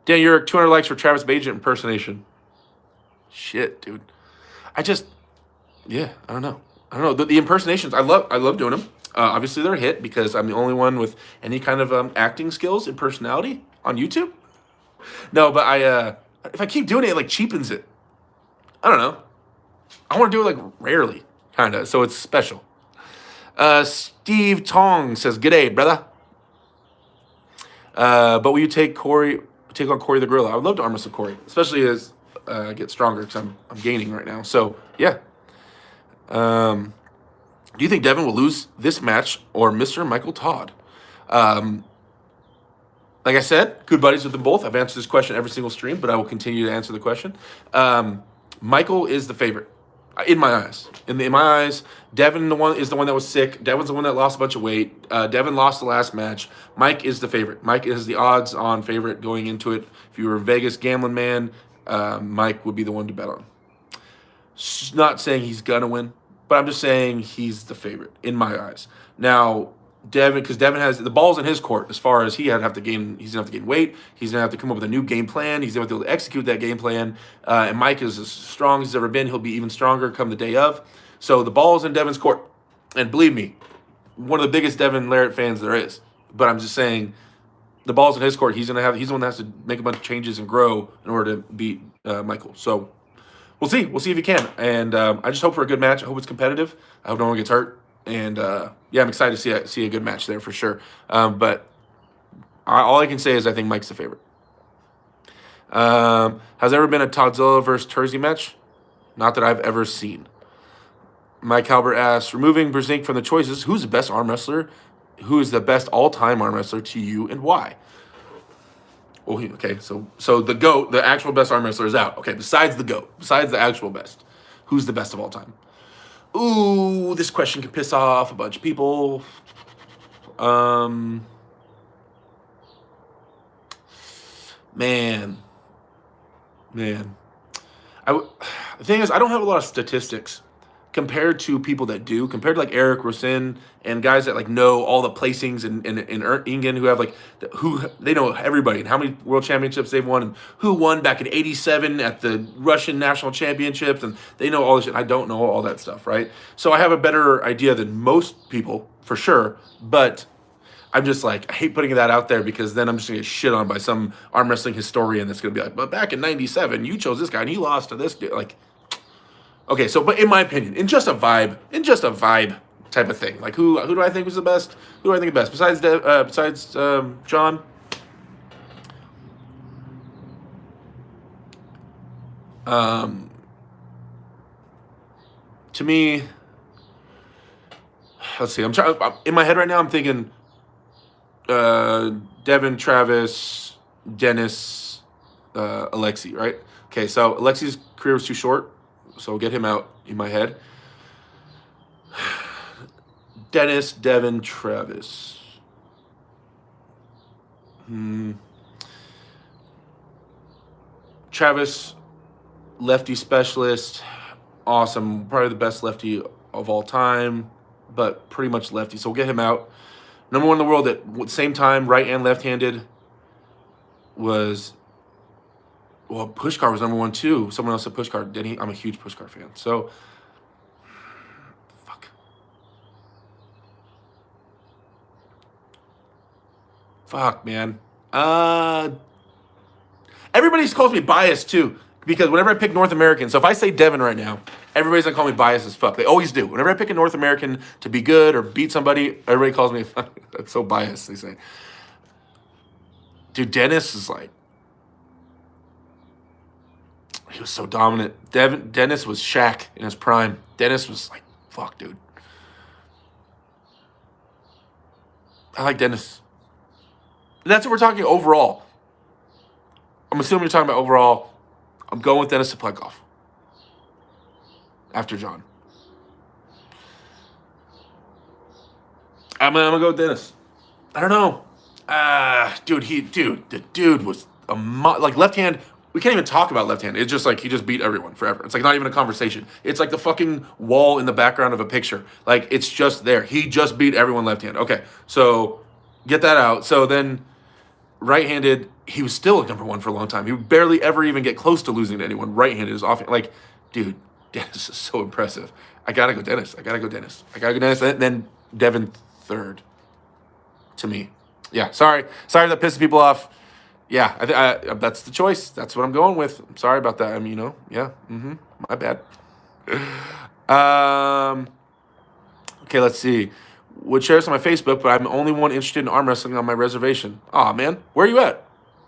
Dan, you're 200 likes for Travis Bajent impersonation. Shit, dude. I don't know. The impersonations, I love doing them. Obviously, they're a hit because I'm the only one with any kind of acting skills and personality on YouTube. No, but if I keep doing it, it like cheapens it. I don't know. I want to do it like rarely, kind of, so it's special. Steve Tong says, "G'day, brother." But will you take on Corey the Gorilla? I would love to arm wrestle Corey, especially as I get stronger because I'm gaining right now. So yeah. Do you think Devin will lose this match or Mr. Michael Todd? Like I said, good buddies with them both. I've answered this question every single stream, but I will continue to answer the question. Michael is the favorite in my eyes. In my eyes, Devin is the one that was sick. Devin's the one that lost a bunch of weight. Devin lost the last match. Mike is the favorite. Mike is the odds-on favorite going into it. If you were a Vegas gambling man, Mike would be the one to bet on. Not saying he's gonna win, but I'm just saying he's the favorite in my eyes. Now, Devin, because Devin has the ball's in his court as far as he's gonna have to gain weight. He's gonna have to come up with a new game plan. He's gonna have to be able to execute that game plan. And Mike is as strong as he's ever been. He'll be even stronger come the day of. So the ball's in Devin's court. And believe me, one of the biggest Devin Larratt fans there is. But I'm just saying, the ball's in his court. He's the one that has to make a bunch of changes and grow in order to beat Michael. So we'll see. We'll see if he can. And I just hope for a good match. I hope it's competitive. I hope no one gets hurt. And yeah, I'm excited to see a good match there for sure. But all I can say is I think Mike's the favorite. Has there ever been a Todzilla versus Terzi match? Not that I've ever seen. Mike Halbert asks, removing Brzezinski from the choices, who's the best arm wrestler? Who is the best all-time arm wrestler to you and why? Oh, okay, so the GOAT, the actual best arm wrestler is out. Okay, besides the GOAT, besides the actual best, who's the best of all time? Ooh, this question can piss off a bunch of people. Man. The thing is, I don't have a lot of statistics compared to people that do, compared to like Eric Rosin and guys that like know all the placings and Ingen who have like, who they know everybody and how many world championships they've won and who won back in '87 at the Russian national championships, and they know all this shit. I don't know all that stuff, right? So I have a better idea than most people for sure, but I'm just like, I hate putting that out there because then I'm just gonna get shit on by some arm wrestling historian that's gonna be like, but back in '97, you chose this guy and he lost to this dude. Like, okay, so but in my opinion, in just a vibe type of thing, like who do I think was the best? Who do I think the best besides John? To me, let's see. I'm trying in my head right now. I'm thinking Devin, Travis, Dennis, Alexi. Right? Okay, so Alexi's career was too short, so we'll get him out in my head. Dennis, Devin, Travis. Travis, lefty specialist, awesome, probably the best lefty of all time, but pretty much lefty. So we'll get him out. Number one in the world at the same time, right and left-handed, was, well, Pushkar was number one too. Someone else said Pushkar. Denny, I'm a huge Pushkar fan. So, fuck, man. Everybody calls me biased too, because whenever I pick North American, so if I say Devin right now, everybody's gonna call me biased as fuck. They always do. Whenever I pick a North American to be good or beat somebody, everybody calls me, that's so biased, they say. Dude, Dennis is like, he was so dominant. Dennis was Shaq in his prime. Dennis was like, fuck, dude. I like Dennis. And that's what we're talking overall. I'm assuming you're talking about overall. I'm going with Dennis Saplegov after John. I'm gonna go with Dennis. I don't know. The dude was like left hand. We can't even talk about left hand. It's just like he just beat everyone forever. It's like not even a conversation. It's like the fucking wall in the background of a picture. Like it's just there. He just beat everyone left hand. Okay, so get that out. So then right-handed, he was still number one for a long time. He would barely ever even get close to losing to anyone. Right-handed is often like, dude, Dennis is so impressive. I gotta go Dennis. And then Devin third to me. Yeah, sorry that pisses people off. Yeah, I that's the choice. That's what I'm going with. I'm sorry about that. I mean, yeah, my bad. Okay, let's see. Would share this on my Facebook, but I'm the only one interested in arm wrestling on my reservation. Aw, man. Where are you at?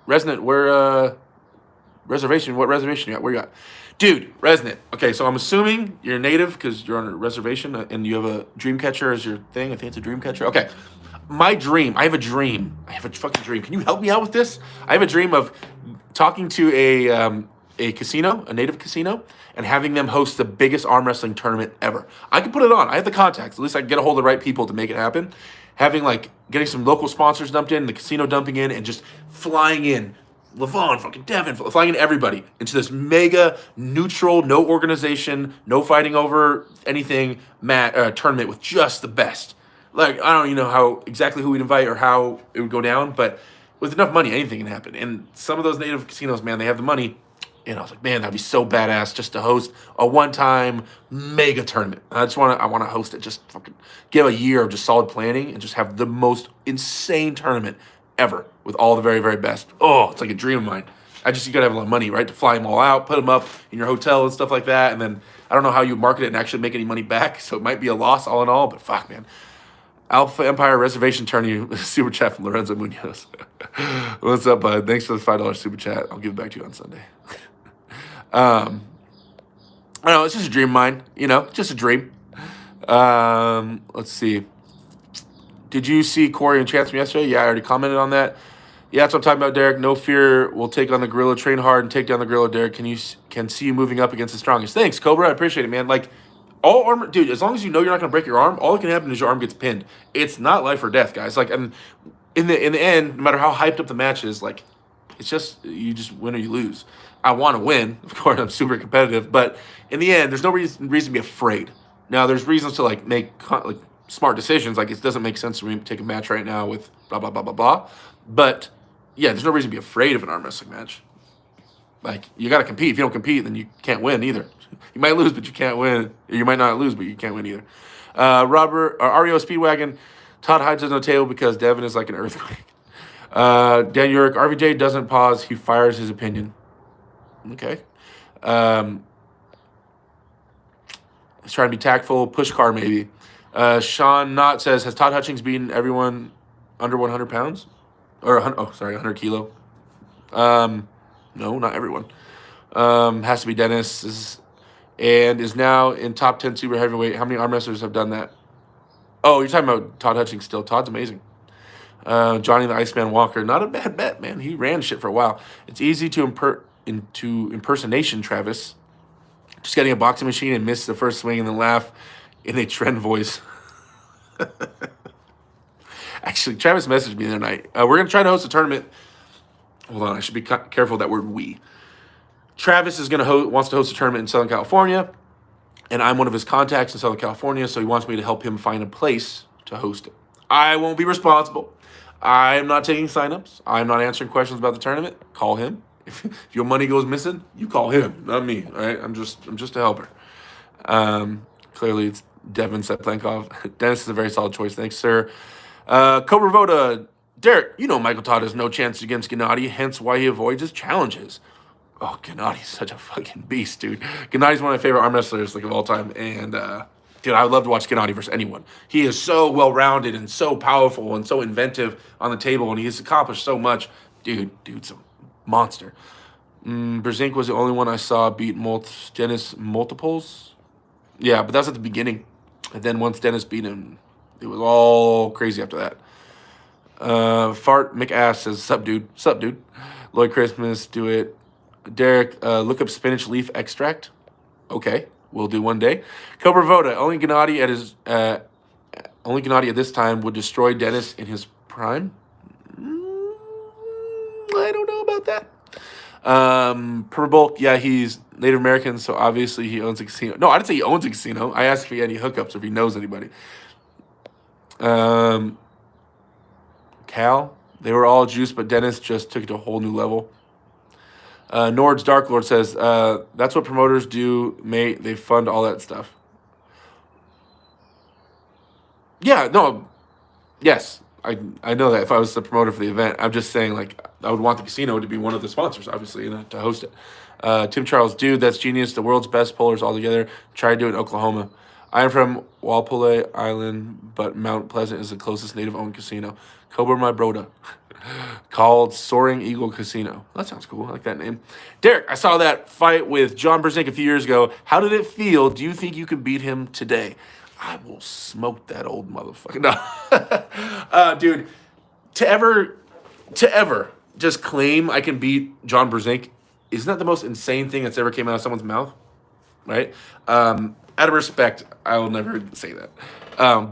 Resonant, reservation? What reservation you at? Where you at? Dude, Resonant. Okay, so I'm assuming you're a native because you're on a reservation and you have a dream catcher as your thing. I think it's a dream catcher. Okay. My dream. I have a fucking dream. Can you help me out with this? I have a dream of talking to a casino, a native casino, and having them host the biggest arm wrestling tournament ever. I can put it on. I have the contacts. At least I can get a hold of the right people to make it happen. Getting some local sponsors dumped in, the casino dumping in, and just flying in. Levon, fucking Devin, flying in everybody into this mega neutral, no organization, no fighting over anything tournament with just the best. Like, I don't even know exactly who we'd invite or how it would go down, but with enough money, anything can happen. And some of those native casinos, man, they have the money. And I was like, man, that'd be so badass just to host a one-time mega tournament. I want to host it, just fucking give a year of just solid planning and just have the most insane tournament ever with all the very, very best. Oh, it's like a dream of mine. You gotta have a lot of money, right? To fly them all out, put them up in your hotel and stuff like that. And then I don't know how you market it and actually make any money back. So it might be a loss all in all, but fuck, man. Alpha Empire Reservation Tourney super chat from Lorenzo Munoz. What's up, bud? Thanks for the $5 super chat. I'll give it back to you on Sunday. I don't know, it's just a dream of mine, just a dream. Let's see. Did you see Corey and Chance from yesterday? Yeah, I already commented on that. Yeah, that's what I'm talking about, Derek. No fear. We'll take on the gorilla, train hard, and take down the gorilla, Derek. Can see you moving up against the strongest. Thanks, Cobra. I appreciate it, man. Like, all armor, dude, as long as you know you're not going to break your arm, all that can happen is your arm gets pinned. It's not life or death, guys. Like, and in the end, no matter how hyped up the match is, like, it's just, you just win or you lose. I want to win. Of course, I'm super competitive. But in the end, there's no reason to be afraid. Now, there's reasons to, like, make smart decisions. Like, it doesn't make sense for me to take a match right now with blah, blah, blah, blah, blah. But, yeah, there's no reason to be afraid of an arm wrestling match. Like, you got to compete. If you don't compete, then you can't win either. You might lose, but you can't win. You might not lose, but you can't win either. Robert, REO Speedwagon, Todd hides under the table because Devin is like an earthquake. Dan Urick, RVJ doesn't pause. He fires his opinion. Okay. He's trying to be tactful. Push car, maybe. Sean Knott says, has Todd Hutchings beaten everyone under 100 pounds? Or, 100 kilo. No, not everyone. Has to be Dennis. And is now in top 10 super heavyweight. How many arm wrestlers have done that? Oh, you're talking about Todd Hutchings still. Todd's amazing. Johnny the Iceman Walker. Not a bad bet, man. He ran shit for a while. It's easy to impersonation, Travis. Just getting a boxing machine and miss the first swing and then laugh in a trend voice. Actually, Travis messaged me the other night. We're going to try to host a tournament. Hold on, I should be careful with that word we. Travis is wants to host a tournament in Southern California, and I'm one of his contacts in Southern California, so he wants me to help him find a place to host it. I won't be responsible. I'm not taking signups. I'm not answering questions about the tournament. Call him. If your money goes missing, you call him, not me. All right? I'm just a helper. Clearly, it's Devin Seplenkov. Dennis is a very solid choice. Thanks, sir. Cobra Voda. Derek, you know Michael Todd has no chance against Gennady, hence why he avoids his challenges. Oh, Gennady's such a fucking beast, dude. Gennady's one of my favorite arm wrestlers of all time. And, dude, I would love to watch Gennady versus anyone. He is so well-rounded and so powerful and so inventive on the table, and he's accomplished so much. Dude's a monster. Brzezinski was the only one I saw beat Dennis multiples. Yeah, but that's at the beginning. And then once Dennis beat him, it was all crazy after that. Fart McAss says, sup, dude. Sup, dude. Lloyd Christmas, do it. Derek, look up spinach leaf extract. Okay, we'll do one day. Cobra Voda, only Gennady at this time would destroy Dennis in his prime. I don't know about that. Purple, yeah, he's Native American, so obviously he owns a casino. No, I didn't say he owns a casino. I asked if he had any hookups or if he knows anybody. Cal, they were all juice, but Dennis just took it to a whole new level. Nord's Dark Lord says, that's what promoters do, mate. They fund all that stuff. Yeah, no, yes, I know that if I was the promoter for the event, I'm just saying, like, I would want the casino to be one of the sponsors, obviously, to host it. Tim Charles, dude, that's genius. The world's best pullers all together. Try to do it in Oklahoma. I am from Walpole Island, but Mount Pleasant is the closest native-owned casino. Cobra my broda. Called Soaring Eagle Casino. That sounds cool. I like that name. Derek, I saw that fight with John Brzezinski a few years ago. How did it feel? Do you think you can beat him today? I will smoke that old motherfucker. No. Dude, to ever just claim I can beat John Brzezinski, isn't that the most insane thing that's ever came out of someone's mouth? Right? Out of respect, I will never say that.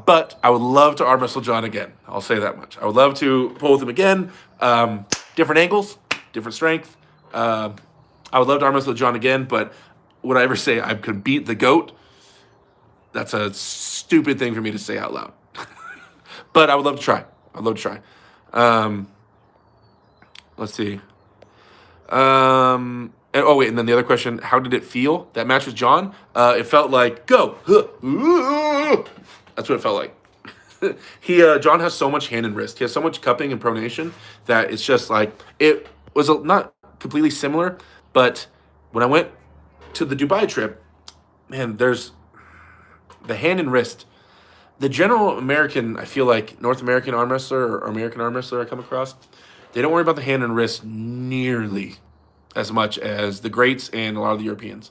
But I would love to arm wrestle John again. I'll say that much. I would love to pull with him again. Different angles, different strength. I would love to arm wrestle John again, but would I ever say I could beat the GOAT? That's a stupid thing for me to say out loud. But I would love to try. I'd love to try. Let's see. And then the other question, how did it feel? That match with John? It felt like, go. That's what it felt like. John has so much hand and wrist. He has so much cupping and pronation that it's just like, it was not completely similar, but when I went to the Dubai trip, man, there's the hand and wrist. The general American, I feel like, North American arm wrestler or American arm wrestler I come across, they don't worry about the hand and wrist nearly as much as the greats and a lot of the Europeans.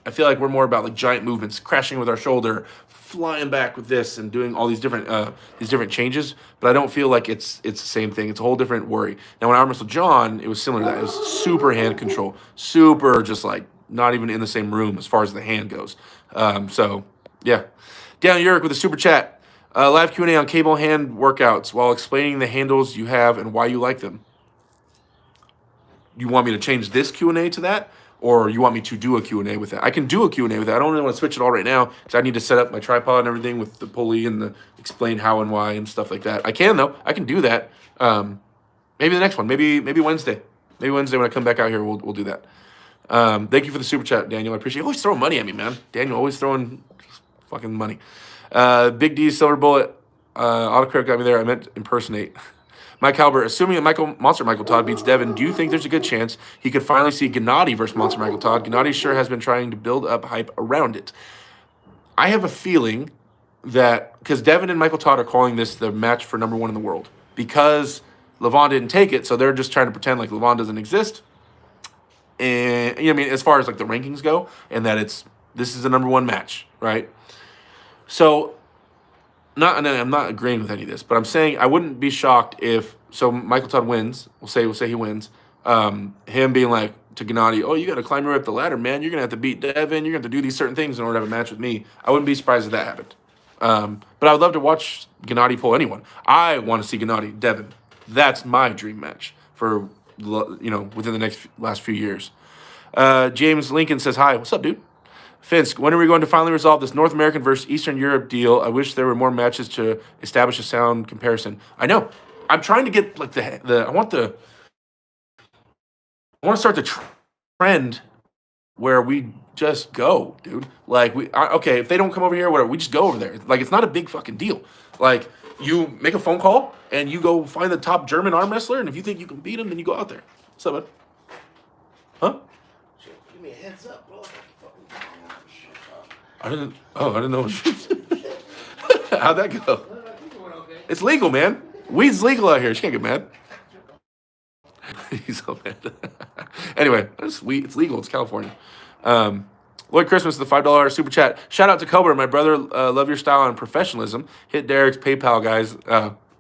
I feel like we're more about like giant movements, crashing with our shoulder, flying back with this, and doing all these different changes. But I don't feel like it's the same thing. It's a whole different worry. Now, when I arm wrestled John, it was similar to that. It was super hand control, super just like not even in the same room as far as the hand goes. So yeah, Dan Urick with a super chat. Live Q&A on cable hand workouts while explaining the handles you have and why you like them. You want me to change this Q&A to that? Or you want me to do a Q&A with that? I can do a Q&A with that. I don't really want to switch it all right now because I need to set up my tripod and everything with the pulley and explain how and why and stuff like that. I can, though. I can do that. Maybe the next one. Maybe Wednesday. Maybe Wednesday when I come back out here, we'll do that. Thank you for the super chat, Daniel. I appreciate it. Always throwing money at me, man. Daniel, always throwing fucking money. Big D, Silver Bullet. Autocorrect got me there. I meant impersonate. Mike Halbert, assuming that Monster Michael Todd beats Devin, do you think there's a good chance he could finally see Gennady versus Monster Michael Todd? Gennady sure has been trying to build up hype around it. I have a feeling that because Devin and Michael Todd are calling this the match for number 1 in the world because Levon didn't take it, so they're just trying to pretend like Levon doesn't exist. And you know what I mean, as far as like the rankings go, and that this is the number 1 match, right? So I'm not agreeing with any of this, but I'm saying I wouldn't be shocked if Michael Todd wins. We'll say he wins. Him being like to Gennady, oh, you got to climb your way up the ladder, man. You're gonna have to beat Devin. You're gonna have to do these certain things in order to have a match with me. I wouldn't be surprised if that happened. But I would love to watch Gennady pull anyone. I want to see Gennady Devin. That's my dream match for within the last few years. James Lincoln says hi. What's up, dude? Finsk, when are we going to finally resolve this North American versus Eastern Europe deal? I wish there were more matches to establish a sound comparison. I know. I'm trying to get like I want to start the trend where we just go, dude. Like okay, if they don't come over here, whatever, we just go over there. Like it's not a big fucking deal. Like you make a phone call and you go find the top German arm wrestler, and if you think you can beat him, then you go out there. What's up, man? Huh? Give me a heads up, bro. I didn't know. How'd that go? It's legal, man. Weed's legal out here. She can't get mad. He's so mad. Anyway, it's legal. It's California. Lloyd Christmas, the $5 super chat. Shout out to Cobra, my brother. Love your style and professionalism. Hit Derek's PayPal, guys.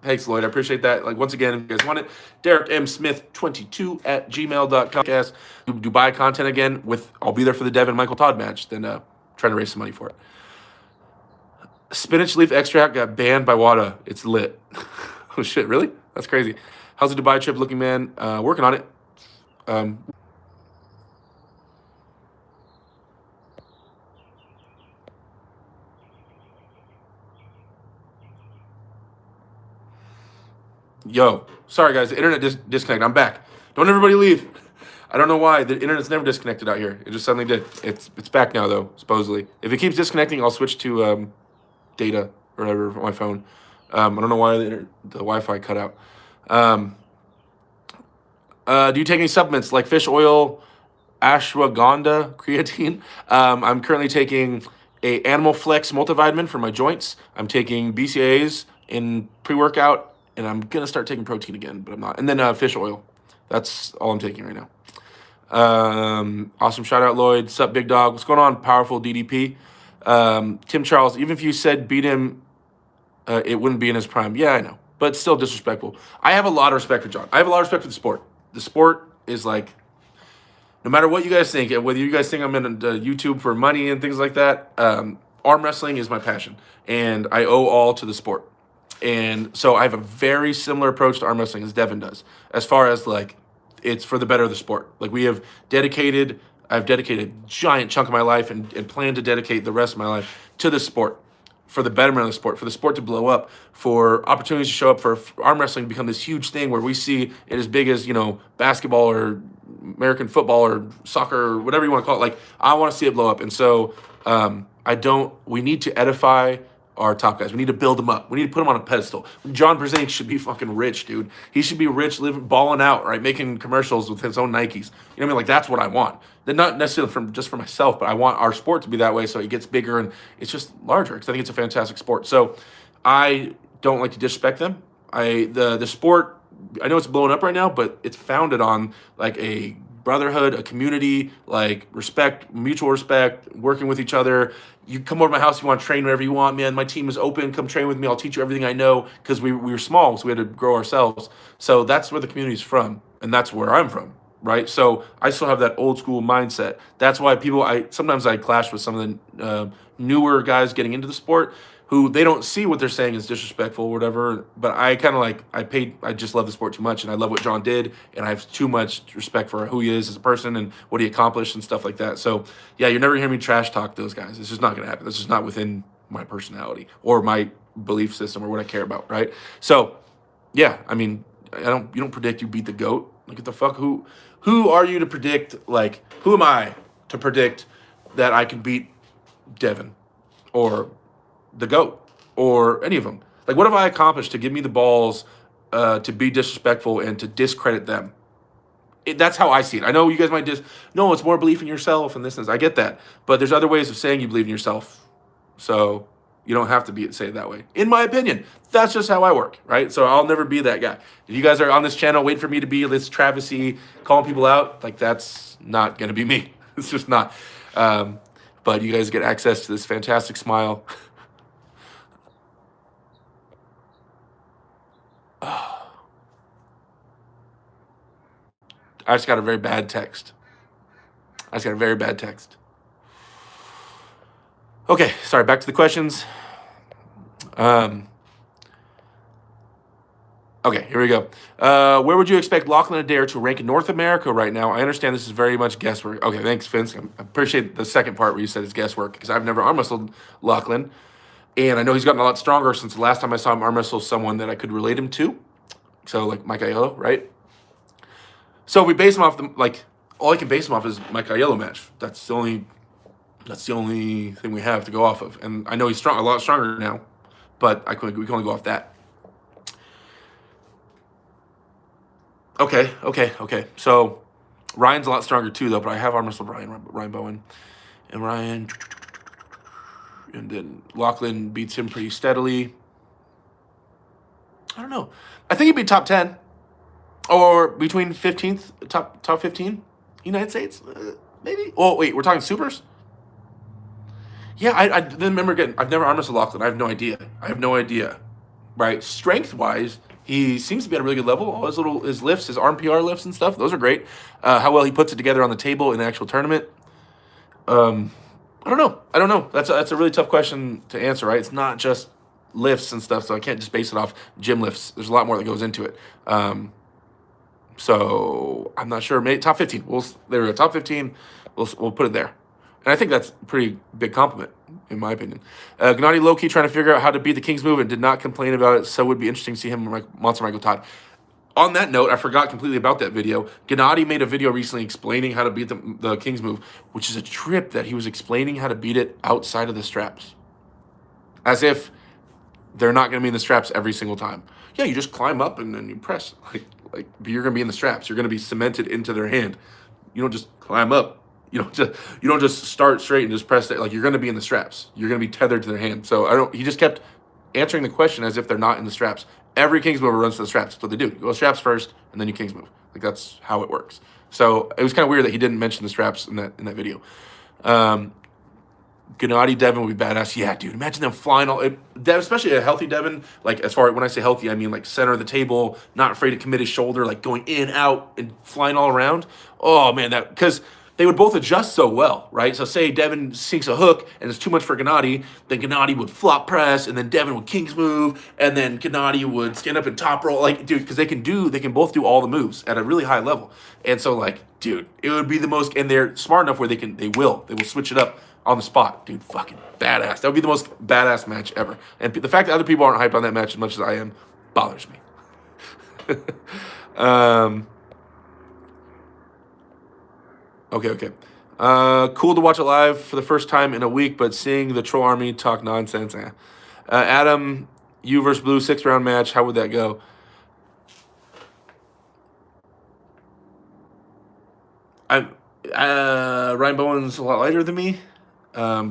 Thanks, Lloyd. I appreciate that. Like once again, if you guys want it, Derek M. Smith 22 at gmail.com. Dubai content again. I'll be there for the Devin Michael Todd match. Then trying to raise some money for it. Spinach leaf extract got banned by WADA. It's lit. Oh shit, really? That's crazy. How's the Dubai trip looking, man? Working on it. Yo, sorry guys, the internet disconnected. I'm back. Don't everybody leave. I don't know why. The internet's never disconnected out here. It just suddenly did. It's back now though, supposedly. If it keeps disconnecting, I'll switch to data or whatever on my phone. I don't know why the Wi-Fi cut out. Do you take any supplements like fish oil, ashwagandha, creatine? I'm currently taking a Animal Flex multivitamin for my joints. I'm taking BCAAs in pre-workout, and I'm gonna start taking protein again, but I'm not. And then fish oil. That's all I'm taking right now. Awesome shout out, Lloyd. Sup, big dog? What's going on, powerful DDP? Tim Charles, even if you said beat him, it wouldn't be in his prime. Yeah, I know, but still disrespectful. I have a lot of respect for John. I have a lot of respect for the sport. The sport is like, no matter what you guys think, whether you guys think I'm in YouTube for money and things like that, arm wrestling is my passion, and I owe all to the sport. And so I have a very similar approach to arm wrestling as Devin does, as far as like, it's for the better of the sport. Like I've dedicated a giant chunk of my life and plan to dedicate the rest of my life to this sport, for the betterment of the sport, for the sport to blow up, for opportunities to show up, for arm wrestling to become this huge thing where we see it as big as, basketball or American football or soccer or whatever you want to call it. Like, I want to see it blow up. And so we need to edify our top guys. We need to build them up. We need to put them on a pedestal. John Brzezinski should be fucking rich, dude. He should be rich, living, balling out, right? Making commercials with his own Nikes. You know what I mean? Like, that's what I want. Then not necessarily just for myself, but I want our sport to be that way so it gets bigger and it's just larger, because I think it's a fantastic sport. So I don't like to disrespect them. The sport, I know it's blowing up right now, but it's founded on like a brotherhood, a community, like respect, mutual respect, working with each other. You come over to my house, you want to train wherever you want, man. My team is open. Come train with me. I'll teach you everything I know, because we were small, so we had to grow ourselves. So that's where the community's from, and that's where I'm from, right? So I still have that old school mindset. That's why sometimes I clash with some of the newer guys getting into the sport, who they don't see what they're saying is disrespectful or whatever. But I kind of I just love the sport too much, and I love what John did, and I have too much respect for who he is as a person and what he accomplished and stuff like that. So yeah, you're never gonna hear me trash talk those guys. It's just not gonna happen. That's just not within my personality or my belief system or what I care about, right? So yeah, I mean, you don't predict you beat the GOAT. Like, what the fuck? Who are you to predict? Like, who am I to predict that I can beat Devin or the GOAT or any of them? Like, what have I accomplished to give me the balls to be disrespectful and to discredit them? That's how I see it. I know you guys might no, it's more belief in yourself and this and this. I get that. But there's other ways of saying you believe in yourself. So you don't have to say it that way. In my opinion, that's just how I work, right? So I'll never be that guy. If you guys are on this channel waiting for me to be this travesty, calling people out, like, that's not going to be me. It's just not. But you guys get access to this fantastic smile. I just got a very bad text. Okay, sorry, back to the questions. Okay, here we go. Where would you expect Lachlan Adair to rank in North America right now? I understand this is very much guesswork. Okay, thanks, Vince. I appreciate the second part where you said it's guesswork, because I've never arm wrestled Lachlan. And I know he's gotten a lot stronger since the last time I saw him arm wrestle someone that I could relate him to. So, like, Mike Aiello, right? So we base him off all I can base him off is Mike Aiello match. That's the only thing we have to go off of. And I know he's a lot stronger now, but we can only go off that. Okay. So Ryan's a lot stronger too, though. But I have arm wrestled Ryan Bowen, and then Lachlan beats him pretty steadily. I don't know. I think he'd be top 10, or between 15th, top 15, United States, maybe. Oh wait, we're talking supers. Yeah, I didn't remember again. I've never arm wrestled Lachlan. I have no idea. Right, strength wise, he seems to be at a really good level. All his lifts, his arm PR lifts and stuff, those are great. How well he puts it together on the table in an actual tournament. I don't know. That's a really tough question to answer, right? It's not just lifts and stuff, so I can't just base it off gym lifts. There's a lot more that goes into it. So I'm not sure. Maybe top 15. There we go. Top 15. We'll put it there. And I think that's a pretty big compliment, in my opinion. Gennady low-key trying to figure out how to beat the King's Move and did not complain about it, so it would be interesting to see him and Monster Michael Todd. On that note, I forgot completely about that video. Gennady made a video recently explaining how to beat the King's Move, which is a trip that he was explaining how to beat it outside of the straps. As if they're not going to be in the straps every single time. Yeah, you just climb up and then you press. Like you're going to be in the straps. You're going to be cemented into their hand. You don't just climb up. You don't just start straight and just press it. Like, you're going to be in the straps. You're going to be tethered to their hand. So he just kept answering the question as if they're not in the straps. Every King's Mover runs to the straps. That's what they do. You go straps first, and then you King's Move. Like, that's how it works. So it was kind of weird that he didn't mention the straps in that video. Gennady Devin would be badass. Yeah, dude. Imagine them flying especially a healthy Devin. Like, as far as when I say healthy, I mean like center of the table, not afraid to commit his shoulder, like going in, out, and flying all around. Oh man, because they would both adjust so well, right? So say Devin sinks a hook and it's too much for Gennady, then Gennady would flop press, and then Devin would King's Move, and then Gennady would stand up and top roll. Like, dude, because they can both do all the moves at a really high level. And so, like, dude, it would be the most, and they're smart enough where they will switch it up on the spot. Dude, fucking badass. That would be the most badass match ever. And the fact that other people aren't hyped on that match as much as I am bothers me. Okay. Cool to watch it live for the first time in a week, but seeing the Troll Army talk nonsense. Adam, you versus Blue, 6-round match. How would that go? Ryan Bowen's a lot lighter than me.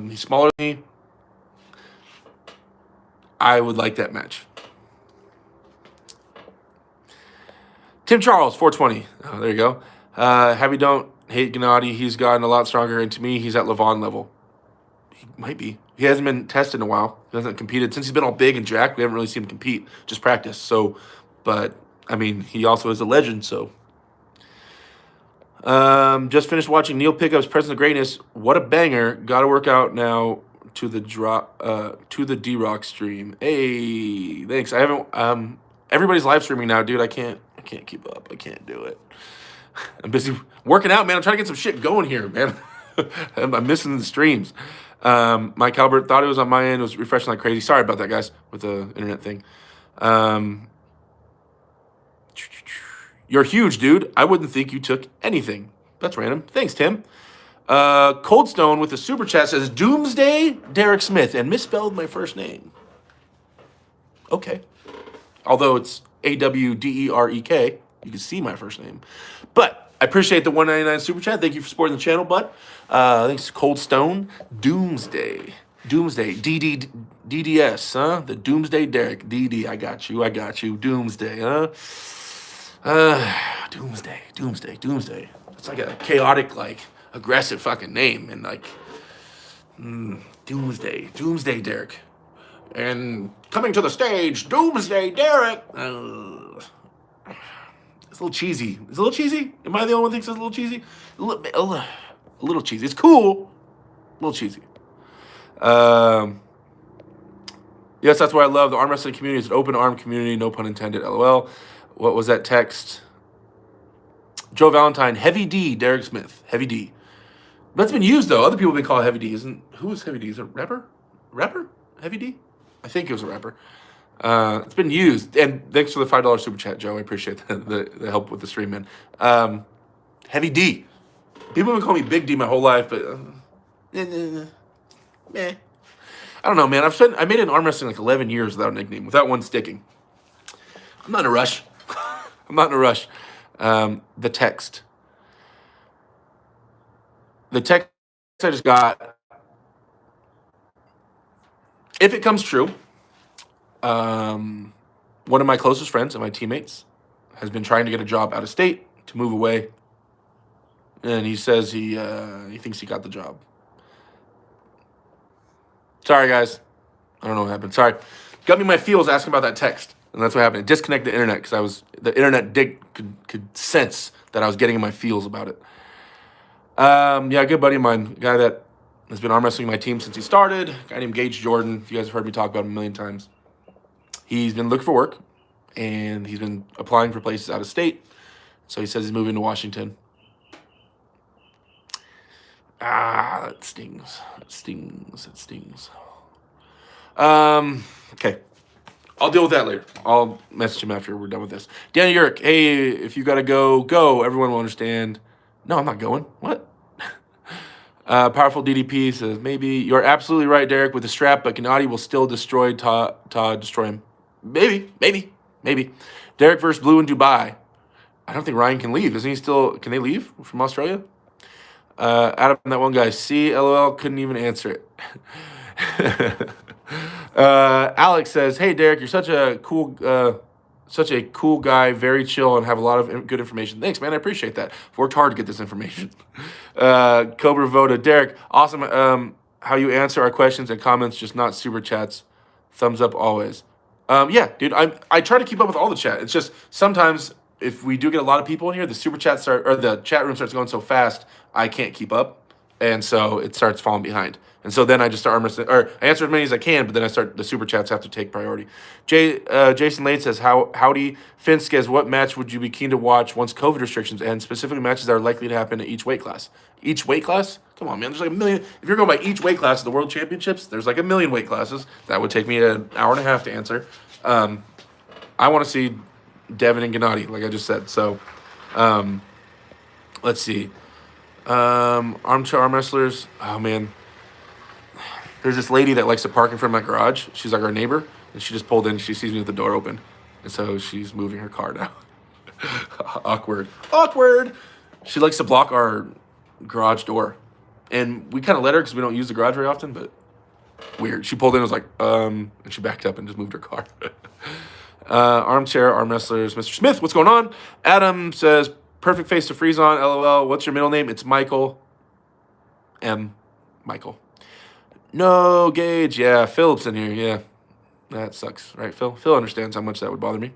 He's smaller than me. I would like that match. Tim Charles, 420. Oh, there you go. Happy don't hate Gennady. He's gotten a lot stronger, and to me, he's at Levon level. He might be. He hasn't been tested in a while. He hasn't competed. Since he's been all big and jacked, we haven't really seen him compete, just practice. So, but, I mean, he also is a legend, so. Just finished watching Neil Pickup's Presence of Greatness. What a banger. Gotta work out now to the D-Rock stream. Hey, thanks. I haven't, everybody's live streaming now, dude. I can't keep up. I can't do it. I'm busy working out, man. I'm trying to get some shit going here, man. I'm missing the streams. Mike Albert thought it was on my end. It was refreshing like crazy. Sorry about that, guys, with the internet thing. You're huge, dude. I wouldn't think you took anything. That's random. Thanks, Tim. Cold Stone with the super chat says, Doomsday Derek Smith, and misspelled my first name. Okay. Although it's Awderek, you can see my first name. But I appreciate the 199 super chat. Thank you for supporting the channel, bud. Thanks, Cold Stone. Doomsday. DDS, huh? The Doomsday Derek. DD, I got you. Doomsday, huh? Doomsday. It's like a chaotic, like, aggressive fucking name. And, like, Doomsday Derek. And coming to the stage, Doomsday Derek. It's a little cheesy. It's a little cheesy. Am I the only one who thinks it's a little cheesy? A little cheesy. It's cool. A little cheesy. Yes, that's why I love the arm wrestling community. It's an open arm community, no pun intended. LOL. What was that text? Joe Valentine, Heavy D, Derek Smith, Heavy D. That's been used though. Other people have been called Heavy D. Who is Heavy D? Is it a rapper? Heavy D? I think it was a rapper. It's been used. And thanks for the $5 super chat, Joe. I appreciate the help with the stream, man. Heavy D. People have been calling me Big D my whole life, but meh. I don't know, man. I made an arm wrestling like 11 years without a nickname, without one sticking. I'm not in a rush. The text I just got. If it comes true, one of my closest friends and my teammates has been trying to get a job out of state to move away, and he says he thinks he got the job. Sorry, guys. I don't know what happened. Sorry. Got me my feels asking about that text. And that's what happened. It disconnected the internet because the internet could sense that I was getting in my feels about it. Yeah, a good buddy of mine, a guy that has been arm wrestling my team since he started, a guy named Gage Jordan. If you guys have heard me talk about him a million times. He's been looking for work, and he's been applying for places out of state. So he says he's moving to Washington. That stings. It stings. Okay. I'll deal with that later. I'll message him after we're done with this. Danny Yerk, hey, if you gotta go. Everyone will understand. No, I'm not going. What? Powerful DDP says, maybe. You're absolutely right, Derek, with the strap, but Gennady will still destroy Todd, destroy him. Maybe. Derek versus Blue in Dubai. I don't think Ryan can leave. Isn't he still... Can they leave from Australia? Adam, that one guy. See, LOL, couldn't even answer it. Alex says, hey, Derek, you're such a cool guy, very chill, and have a lot of good information. Thanks, man. I appreciate that. I've worked hard to get this information. Cobra Voda, Derek, awesome how you answer our questions and comments, just not super chats. Thumbs up always. Yeah, dude, I try to keep up with all the chat. It's just sometimes if we do get a lot of people in here, the super chat the chat room starts going so fast, I can't keep up. And so it starts falling behind. And so then I just start I answer as many as I can, but then the super chats have to take priority. Jason Lane says, howdy, Finskes, what match would you be keen to watch once COVID restrictions end, specifically matches that are likely to happen at each weight class? Each weight class? Come on, man, there's like a million. If you're going by each weight class of the World Championships, there's like a million weight classes. That would take me an hour and a half to answer. I want to see Devin and Gennady, like I just said. So, let's see. Armchair arm wrestlers. Oh, man. There's this lady that likes to park in front of my garage. She's like our neighbor, and she just pulled in. She sees me with the door open, and so she's moving her car now. Awkward. She likes to block our garage door, and we kind of let her because we don't use the garage very often, but weird. She pulled in and was like, and she backed up and just moved her car. Armchair arm wrestlers. Mr. Smith, what's going on? Adam says, perfect face to freeze on, LOL. What's your middle name? It's Michael. Michael. No, Gage. Yeah, Philip's in here. Yeah, that sucks, right, Phil? Phil understands how much that would bother me.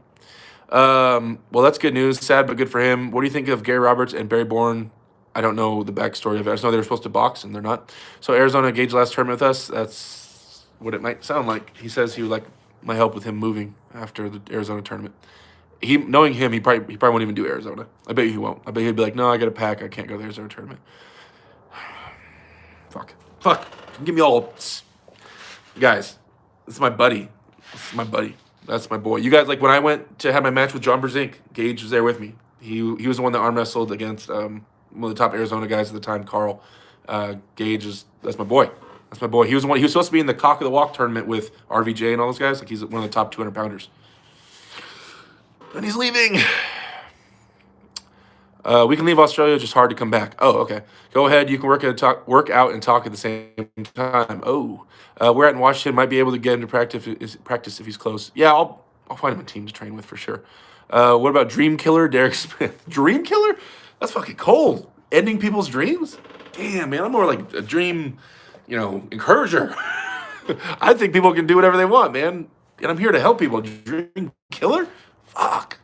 Well, that's good news. Sad, but good for him. What do you think of Gary Roberts and Barry Bourne? I don't know the backstory of it. I just know they were supposed to box, and they're not. So Arizona Gage last tournament with us. That's what it might sound like. He says he would like my help with him moving after the Arizona tournament. Knowing him, he probably won't even do Arizona. I bet you he won't. I bet he'd be like, no, I got a pack. I can't go to the Arizona tournament. Fuck. Give me all... Guys, this is my buddy. That's my boy. You guys, like, when I went to have my match with John Brzezinski, Gage was there with me. He was the one that arm wrestled against one of the top Arizona guys at the time, Carl. Gage that's my boy. That's my boy. He was supposed to be in the Cock of the Walk tournament with RVJ and all those guys. Like he's one of the top 200 pounders. And he's leaving. We can leave Australia. Just hard to come back. Oh, okay. Go ahead. You can work out and talk at the same time. Oh, we're at Washington. Might be able to get him to practice if he's close. Yeah, I'll find him a team to train with for sure. What about Dream Killer Derek Smith? Dream Killer? That's fucking cold. Ending people's dreams? Damn, man. I'm more like a dream, encourager. I think people can do whatever they want, man. And I'm here to help people. Dream Killer? Fuck.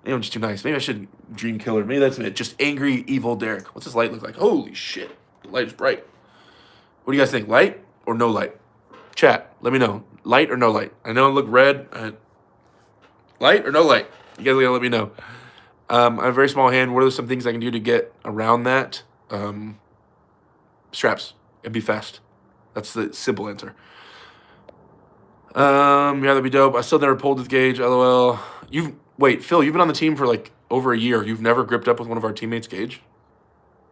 Maybe I'm just too nice. Maybe I should Dream Killer. Maybe that's it. Just angry, evil Derek. What's his light look like? Holy shit. The light is bright. What do you guys think? Light or no light? Chat, let me know. Light or no light? I know it look red. Light or no light? You guys gotta let me know. I have a very small hand. What are some things I can do to get around that? Straps and be fast. That's the simple answer. Yeah, that'd be dope. I still never pulled with Gage. LOL. Wait, Phil, you've been on the team for like over a year. You've never gripped up with one of our teammates, Gage?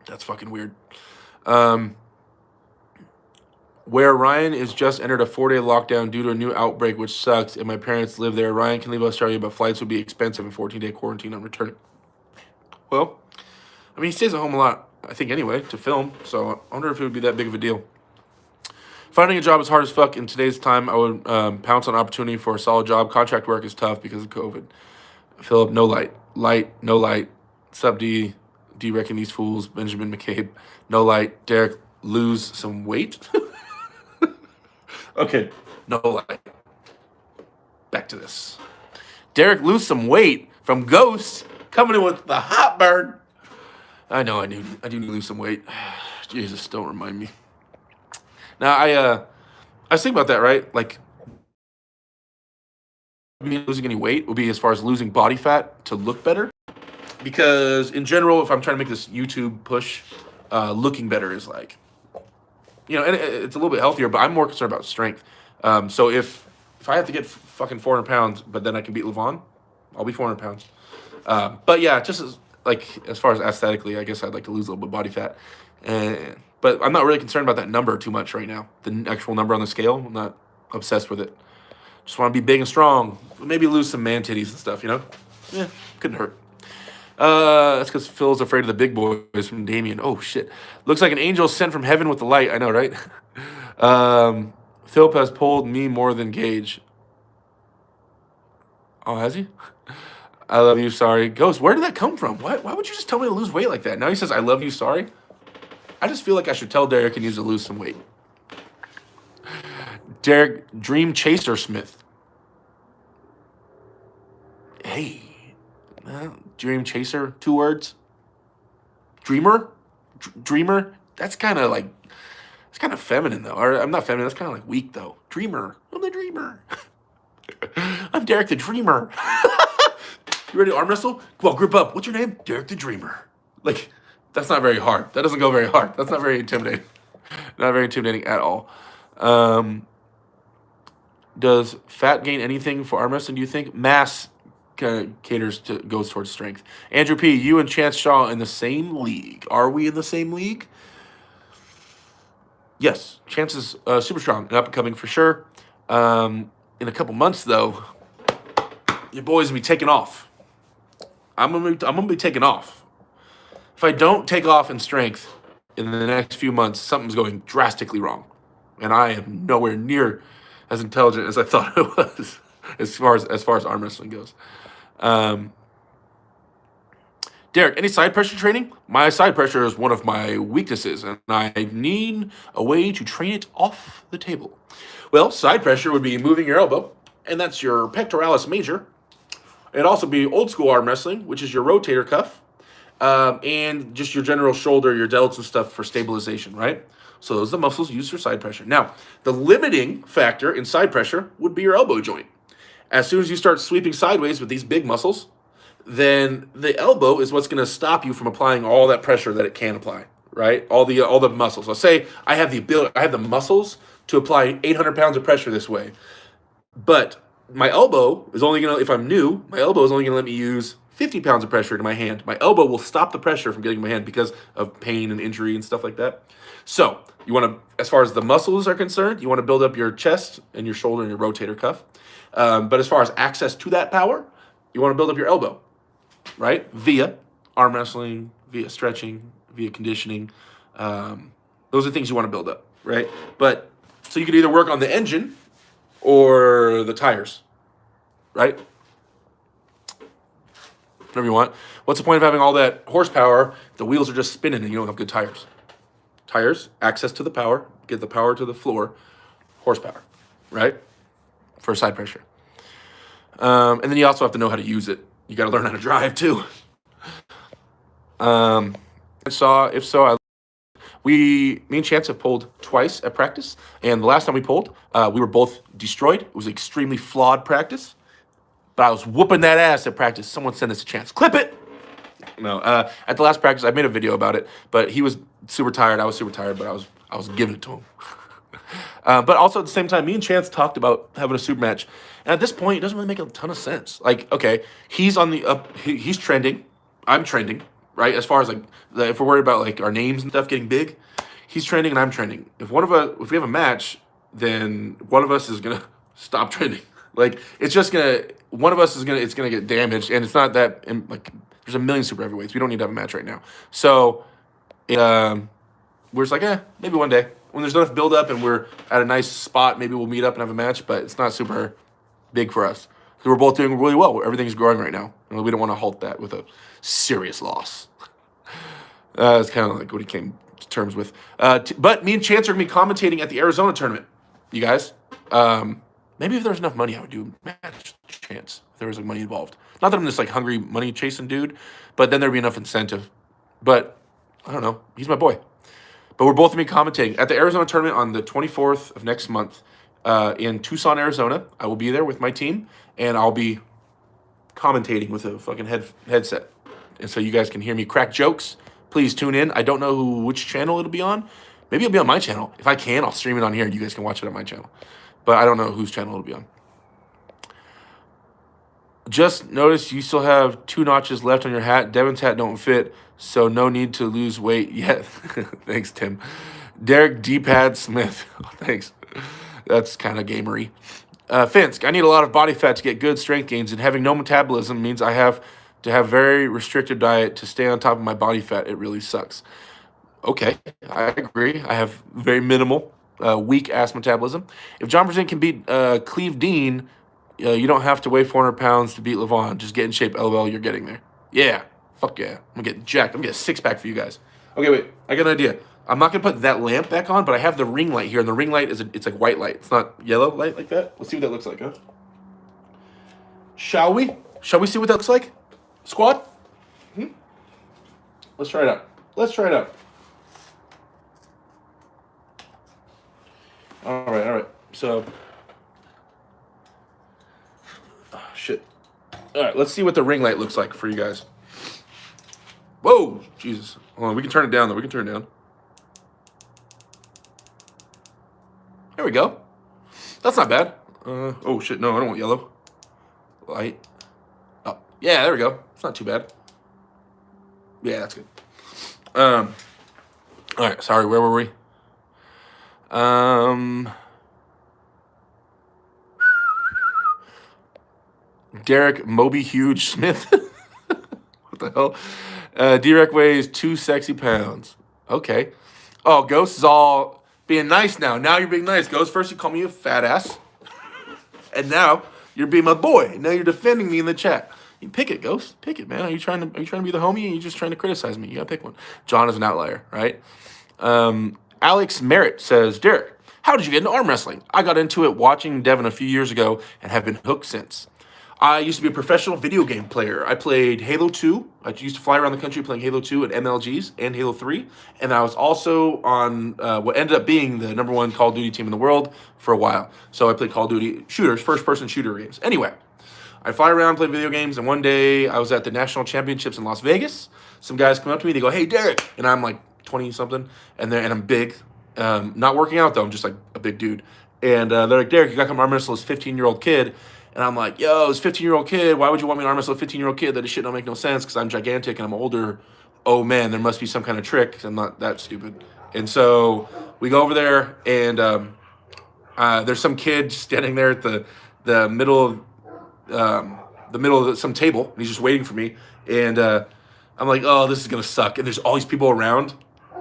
That's fucking weird. Where Ryan is just entered a 4-day lockdown due to a new outbreak, which sucks, and my parents live there. Ryan can leave Australia, but flights would be expensive and 14-day quarantine on returning. Well, I mean, he stays at home a lot, I think, anyway, to film, so I wonder if it would be that big of a deal. Finding a job is hard as fuck. In today's time, I would pounce on opportunity for a solid job. Contract work is tough because of COVID. Philip, no light. Light, no light. Sub D. D reckon these fools. Benjamin McCabe, no light. Derek, lose some weight. Okay, no light. Back to this. Derek, lose some weight from Ghost coming in with the hot burn. I know I do need to lose some weight. Jesus, don't remind me. Now, I was thinking about that, right? Like, losing any weight would be as far as losing body fat to look better. Because in general, if I'm trying to make this YouTube push, looking better is like, and it's a little bit healthier, but I'm more concerned about strength. So if I have to get fucking 400 pounds, but then I can beat Levon, I'll be 400 pounds. But yeah, just as far as aesthetically, I guess I'd like to lose a little bit of body fat. But I'm not really concerned about that number too much right now. The actual number on the scale, I'm not obsessed with it. Just want to be big and strong. Maybe lose some man titties and stuff, Yeah, couldn't hurt. That's because Phil's afraid of the big boys from Damien. Oh, shit. Looks like an angel sent from heaven with the light. I know, right? Philip has pulled me more than Gage. Oh, has he? I love you, sorry. Ghost, where did that come from? Why would you just tell me to lose weight like that? Now he says, I love you, sorry. I just feel like I should tell Derek he needs to lose some weight. Derek, Dream Chaser Smith. Hey. Dream Chaser, 2 words. Dreamer? Dreamer? That's kind of like, it's kind of feminine, though. Or I'm not feminine, that's kind of like weak, though. Dreamer. I'm the dreamer. I'm Derek the Dreamer. You ready to arm wrestle? Come on, group up. What's your name? Derek the Dreamer. Like, that's not very hard. That doesn't go very hard. That's not very intimidating. Not very intimidating at all. Does fat gain anything for arm wrestling, do you think? Mass goes towards strength. Andrew P., you and Chance Shaw in the same league. Are we in the same league? Yes. Chance is super strong and up and coming for sure. In a couple months, though, your boys will be taking off. I'm gonna be taking off. If I don't take off in strength in the next few months, something's going drastically wrong. And I am nowhere near as intelligent as I thought I was as far as arm wrestling goes. Derek, any side pressure training? My side pressure is one of my weaknesses, and I need a way to train it off the table. Well, side pressure would be moving your elbow, and that's your pectoralis major. It'd also be old school arm wrestling, which is your rotator cuff, and just your general shoulder, your delts and stuff for stabilization, right? So those are the muscles used for side pressure. Now, the limiting factor in side pressure would be your elbow joint. As soon as you start sweeping sideways with these big muscles, then the elbow is what's going to stop you from applying all that pressure that it can apply, right? All the muscles. Let's say I have the muscles to apply 800 pounds of pressure this way, but my elbow is only going to, if I'm new, my elbow is only going to let me use 50 pounds of pressure to my hand. My elbow will stop the pressure from getting to my hand because of pain and injury and stuff like that. So you want to, as far as the muscles are concerned, you want to build up your chest and your shoulder and your rotator cuff. But as far as access to that power, you want to build up your elbow, right? Via arm wrestling, via stretching, via conditioning. Those are things you want to build up, right? But so you could either work on the engine or the tires, right? Whatever you want. What's the point of having all that horsepower if the wheels are just spinning and you don't have good tires? Tires, access to the power, get the power to the floor, horsepower, right? For side pressure. And then you also have to know how to use it. You got to learn how to drive too. Me and Chance have pulled twice at practice, and the last time we pulled, we were both destroyed. It was an extremely flawed practice, but I was whooping that ass at practice. Someone sent us a chance. Clip it. No, at the last practice, I made a video about it, but he was super tired. I was super tired, but I was giving it to him. But also at the same time, me and Chance talked about having a super match, and at this point, it doesn't really make a ton of sense. Like, okay, he's on the up, he's trending, I'm trending, right? As far as like, if we're worried about like our names and stuff getting big, he's trending and I'm trending. If we have a match, then one of us is gonna stop trending. Like, it's just gonna, one of us is gonna get damaged, and it's not that like. There's a million super heavyweights. We don't need to have a match right now. So we're just like, maybe one day. When there's enough build up and we're at a nice spot, maybe we'll meet up and have a match, but it's not super big for us. Because we're both doing really well. Everything's growing right now. And we don't want to halt that with a serious loss. It's kind of like what he came to terms with. But me and Chance are going to be commentating at the Arizona tournament, you guys. Maybe if there was enough money, I would do a match Chance. If there was like money involved. Not that I'm this like hungry money chasing dude, but then there'd be enough incentive. But I don't know. He's my boy. But we're both going to be commentating at the Arizona tournament on the 24th of next month in Tucson, Arizona. I will be there with my team, and I'll be commentating with a fucking headset. And so you guys can hear me crack jokes. Please tune in. I don't know which channel it'll be on. Maybe it'll be on my channel. If I can, I'll stream it on here, and you guys can watch it on my channel. But I don't know whose channel it'll be on. Just notice you still have 2 notches left on your hat. Devin's hat don't fit, so no need to lose weight yet. Thanks, Tim. Derek D-Pad Smith. Thanks. That's kind of gamery. Finsk, I need a lot of body fat to get good strength gains, and having no metabolism means I have to have very restricted diet to stay on top of my body fat. It really sucks. Okay, I agree. I have very minimal, weak-ass metabolism. If John Brzezinski can beat Cleve Dean, you don't have to weigh 400 pounds to beat Levon. Just get in shape, LOL. You're getting there. Yeah. Fuck yeah. I'm going to get jacked. I'm going to get a six-pack for you guys. Okay, wait. I got an idea. I'm not going to put that lamp back on, but I have the ring light here, and the ring light it's like white light. It's not yellow light like that. Let's see what that looks like, huh? Shall we? Shall we see what that looks like? Squad? Let's try it out. Let's try it out. All right. So... shit. All right, let's see what the ring light looks like for you guys. Whoa, Jesus. Hold on, we can turn it down, though. We can turn it down. There we go. That's not bad. Oh, shit, no, I don't want yellow. Light. Oh, yeah, there we go. It's not too bad. Yeah, that's good. All right, sorry, where were we? Derek Moby Huge Smith. What the hell? Derek weighs 2 sexy pounds. Okay. Oh, Ghost is all being nice now. Now you're being nice, Ghost. First you call me a fat ass. And now you're being my boy. Now you're defending me in the chat. You pick it, Ghost. Pick it, man. Are you trying to be the homie, or are you just trying to criticize me? You gotta pick one. John is an outlier, right? Alex Merritt says, Derek, how did you get into arm wrestling? I got into it watching Devin a few years ago and have been hooked since. I used to be a professional video game player. I played Halo 2. I used to fly around the country playing Halo 2 at MLGs and Halo 3. And I was also on what ended up being the #1 Call of Duty team in the world for a while. So I played Call of Duty shooters, first-person shooter games. Anyway, I fly around, play video games, and one day I was at the National Championships in Las Vegas. Some guys come up to me, they go, hey, Derek. And I'm like 20-something, and I'm big. Not working out, though. I'm just like a big dude. And they're like, Derek, you got to come arm wrestle this 15-year-old kid. And I'm like, yo, this 15-year-old kid, why would you want me to arm wrestle a 15-year-old kid? That shit don't make no sense because I'm gigantic and I'm older. Oh, man, there must be some kind of trick. I'm not that stupid. And so we go over there, and there's some kid standing there at the middle of some table, and he's just waiting for me. And I'm like, oh, this is gonna suck. And there's all these people around,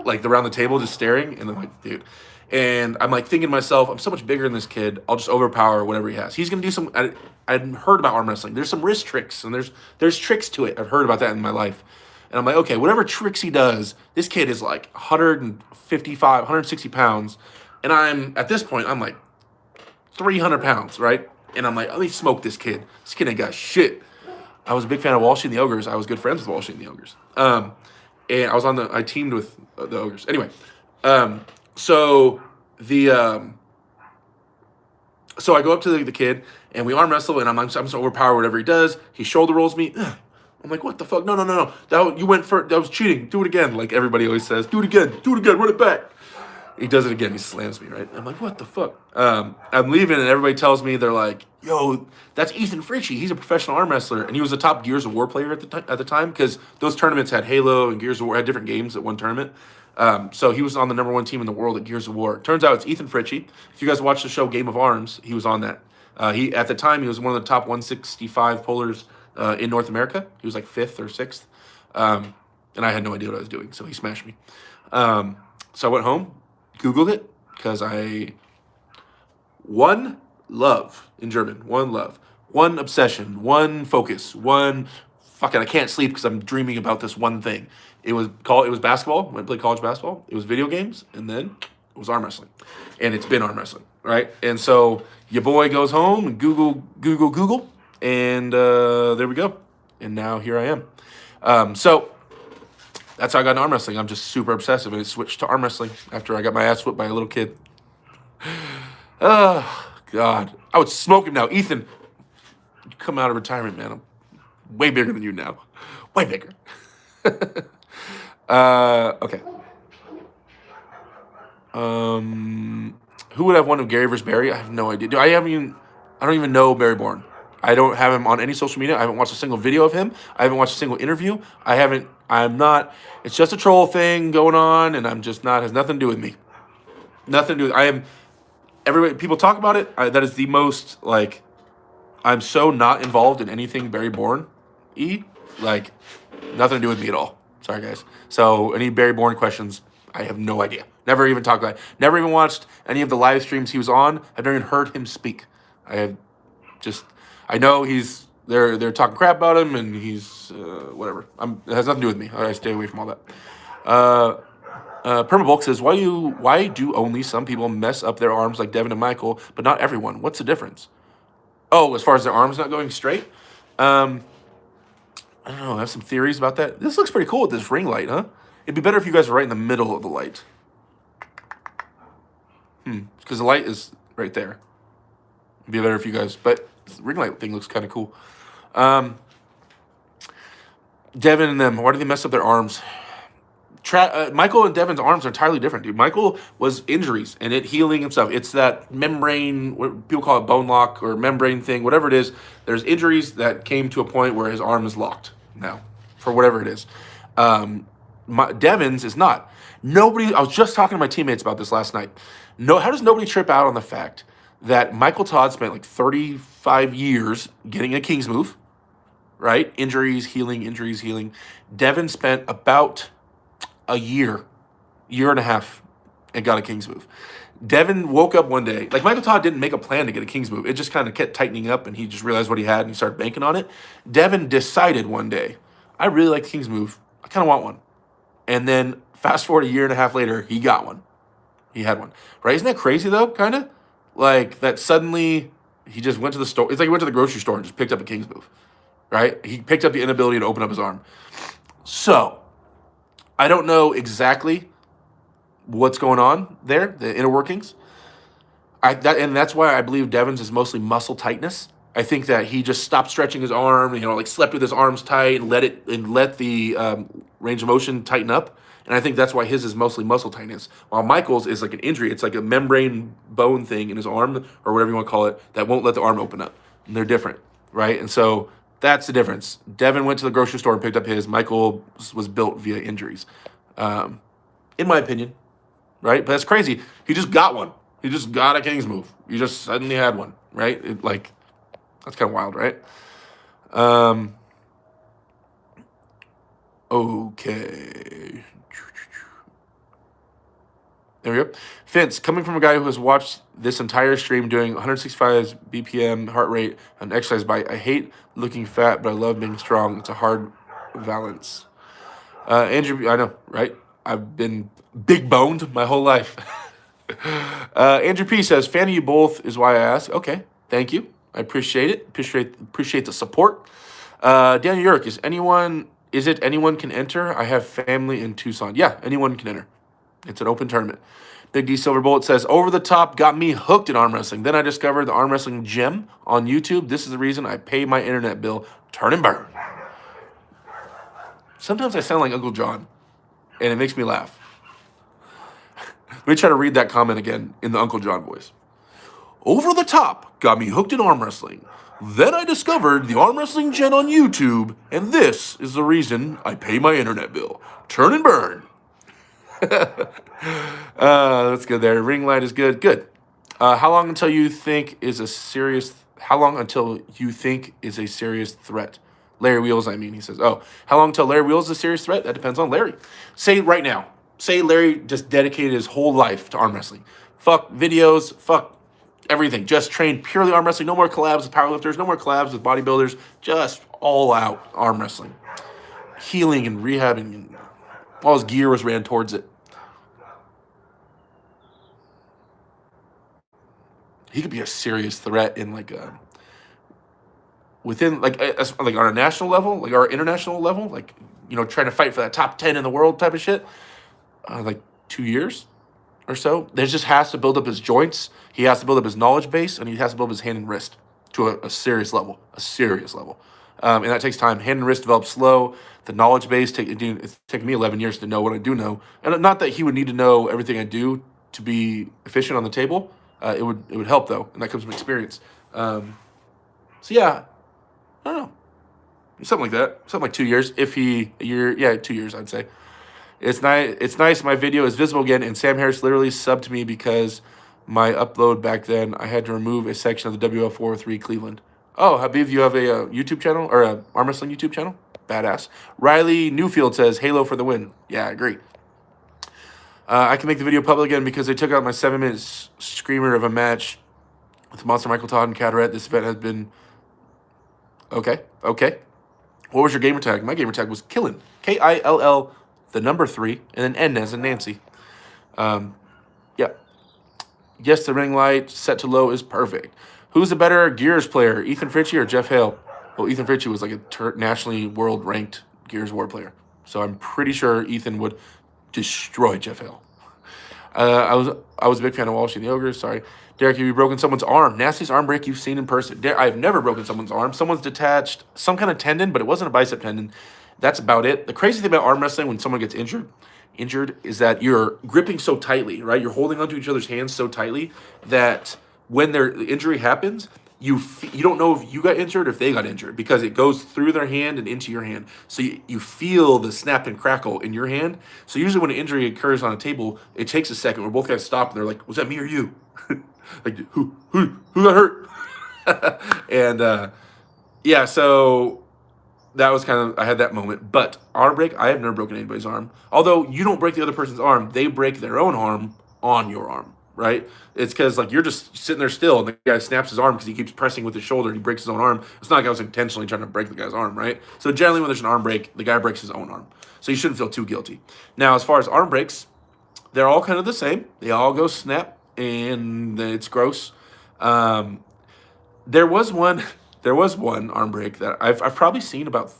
like around the table, just staring. And I'm like, dude. And I'm like thinking to myself, I'm so much bigger than this kid. I'll just overpower whatever he has. He's gonna do some. I'd heard about arm wrestling. There's some wrist tricks, and there's tricks to it. I've heard about that in my life. And I'm like, okay, whatever tricks he does, this kid is like 155, 160 pounds. And at this point, I'm like 300 pounds, right? And I'm like, let me smoke this kid. This kid ain't got shit. I was a big fan of Walshy and the Ogres. I was good friends with Walshy and the Ogres. And I teamed with the Ogres. Anyway, so I go up to the kid, and we arm wrestle, and I'm just overpower whatever he does. He shoulder rolls me. I'm like, what the fuck? No. You went for that was cheating. Do it again, like everybody always says. Do it again. Run it back. He does it again. He slams me, right? I'm like, what the fuck? I'm leaving, and everybody tells me, they're like, yo, that's Ethan Fritchie. He's a professional arm wrestler, and he was a top Gears of War player at the time, because those tournaments had Halo and Gears of War, had different games at one tournament. So he was on the #1 team in the world at Gears of War. Turns out it's Ethan Fritchie. If you guys watch the show Game of Arms, he was on that. At the time, he was one of the top 165 pullers in North America. He was like 5th or 6th. And I had no idea what I was doing, so he smashed me. So I went home, Googled it, because one love in German, one love, one obsession, one focus, I can't sleep because I'm dreaming about this one thing. It was basketball. Went to play college basketball. It was video games, and then it was arm wrestling. And it's been arm wrestling, right? And so your boy goes home and Google, and there we go. And now here I am. So that's how I got into arm wrestling. I'm just super obsessive, and I switched to arm wrestling after I got my ass whipped by a little kid. Oh, God. I would smoke him now. Ethan, you come out of retirement, man. I'm way bigger than you now. Way bigger. Okay. Who would have won of Gary versus Barry? I have no idea. I don't even know Barry Bourne. I don't have him on any social media. I haven't watched a single video of him. I haven't watched a single interview. It's just a troll thing going on, and I'm just not, has nothing to do with me. Nothing to do with, everybody, people talk about it. That is the most, I'm so not involved in anything Barry Bourne-y, nothing to do with me at all. Sorry, guys. So any Barry Bourne questions, I have no idea. Never even talked about it. Never even watched any of the live streams he was on. I've never even heard him speak. I know they're talking crap about him, and he's whatever. It has nothing to do with me. I stay away from all that. Permabulk says, why do only some people mess up their arms like Devin and Michael, but not everyone? What's the difference? Oh, as far as their arms not going straight? I don't know. I have some theories about that. This looks pretty cool with this ring light, huh? It'd be better if you guys were right in the middle of the light. Because the light is right there. It'd be better if you guys, but the ring light thing looks kind of cool. Devin and them, why do they mess up their arms? Michael and Devin's arms are entirely different, dude. Michael was injuries and it healing himself. It's that membrane, what people call it bone lock or membrane thing, whatever it is. There's injuries that came to a point where his arm is locked now, for whatever it is. Devin's is not. I was just talking to my teammates about this last night. How does nobody trip out on the fact that Michael Todd spent 35 years getting a King's move, right? Injuries, healing. Devin spent about a year and a half, and got a King's move. Devin woke up one day, Michael Todd didn't make a plan to get a King's move. It just kind of kept tightening up, and he just realized what he had, and he started banking on it. Devin decided one day, I really like the King's move. I kind of want one. And then fast forward a year and a half later, he got one. He had one. Right? Isn't that crazy, though, kind of? That suddenly he just went to the store. It's like he went to the grocery store and just picked up a King's move. Right? He picked up the inability to open up his arm. So I don't know exactly what's going on there, the inner workings. And that's why I believe Devin's is mostly muscle tightness. I think that he just stopped stretching his arm, slept with his arms tight and let the range of motion tighten up. And I think that's why his is mostly muscle tightness. While Michael's is like an injury. It's like a membrane bone thing in his arm, or whatever you want to call it, that won't let the arm open up. And they're different, right? And so that's the difference. Devin went to the grocery store and picked up his. Michael was built via injuries. In my opinion, right? But that's crazy. He just got one. He just got a king's move. He just suddenly had one, right? That's kind of wild, right? Okay. There we go. Vince, coming from a guy who has watched this entire stream doing 165 BPM heart rate and exercise bike, I hate looking fat, but I love being strong. It's a hard balance. Andrew, I know, right? I've been big boned my whole life. Andrew P says, fan of you both is why I ask. Okay, thank you. I appreciate it. Appreciate the support. Daniel York, is it anyone can enter? I have family in Tucson. Yeah, anyone can enter. It's an open tournament. Big D Silver Bullet says, over the top got me hooked in arm wrestling. Then I discovered the arm wrestling gym on YouTube. This is the reason I pay my internet bill. Turn and burn. Sometimes I sound like Uncle John, and it makes me laugh. Let me try to read that comment again in the Uncle John voice. Over the top got me hooked in arm wrestling. Then I discovered the arm wrestling gym on YouTube, and this is the reason I pay my internet bill. Turn and burn. That's good there. Ring light is good. Good. How long until you think is a serious threat? Larry Wheels, I mean, he says. Oh, how long until Larry Wheels is a serious threat? That depends on Larry. Say right now. Say Larry just dedicated his whole life to arm wrestling. Fuck videos, fuck everything. Just train purely arm wrestling. No more collabs with powerlifters, no more collabs with bodybuilders. Just all out arm wrestling. Healing and rehabbing, and all his gear was ran towards it. He could be a serious threat in within on a national level, like our international level, like, you know, trying to fight for that top 10 in the world type of shit. 2 years or so. There just has to build up his joints. He has to build up his knowledge base, and he has to build up his hand and wrist to a serious level. And that takes time. Hand and wrist develop slow. The knowledge base it's taken me 11 years to know what I do know. And not that he would need to know everything I do to be efficient on the table. It would help though, and that comes from experience. So yeah, I don't know, something like that. Something like 2 years. 2 years, I'd say. It's nice. It's nice. My video is visible again, and Sam Harris literally subbed to me because my upload back then I had to remove a section of the WL403 Cleveland. Oh, Habib, you have a YouTube channel or a arm wrestling YouTube channel? Badass. Riley Newfield says Halo for the win. Yeah, I agree. I can make the video public again because they took out my 7-minute screamer of a match with Monster Michael Todd and Cataract. This event has been okay. What was your gamer tag? My gamer tag was Killin. Kill, the number 3, and then N as in Nancy. Yeah. Yes, the ring light set to low is perfect. Who's the better Gears player, Ethan Fritchie or Jeff Hale? Well, Ethan Fritchie was like a nationally world ranked Gears War player, so I'm pretty sure Ethan would destroy Jeff Hale. I was a big fan of Walsh and the Ogre. Sorry. Derek, have you broken someone's arm? Nastiest arm break you've seen in person. I've never broken someone's arm. Someone's detached some kind of tendon, but it wasn't a bicep tendon. That's about it. The crazy thing about arm wrestling when someone gets injured is that you're gripping so tightly, right? You're holding onto each other's hands so tightly that when the injury happens, you don't know if you got injured or if they got injured because it goes through their hand and into your hand. So you feel the snap and crackle in your hand. So usually when an injury occurs on a table, it takes a second where both guys stop and they're like, was that me or you? Like, who got hurt? And yeah, so that was I had that moment. But arm break, I have never broken anybody's arm. Although you don't break the other person's arm, they break their own arm on your arm. Right? It's because you're just sitting there still, and the guy snaps his arm because he keeps pressing with his shoulder. And he breaks his own arm. It's not like I was intentionally trying to break the guy's arm, right? So generally, when there's an arm break, the guy breaks his own arm. So you shouldn't feel too guilty. Now, as far as arm breaks, they're all kind of the same. They all go snap, and it's gross. There was one arm break that I've probably seen about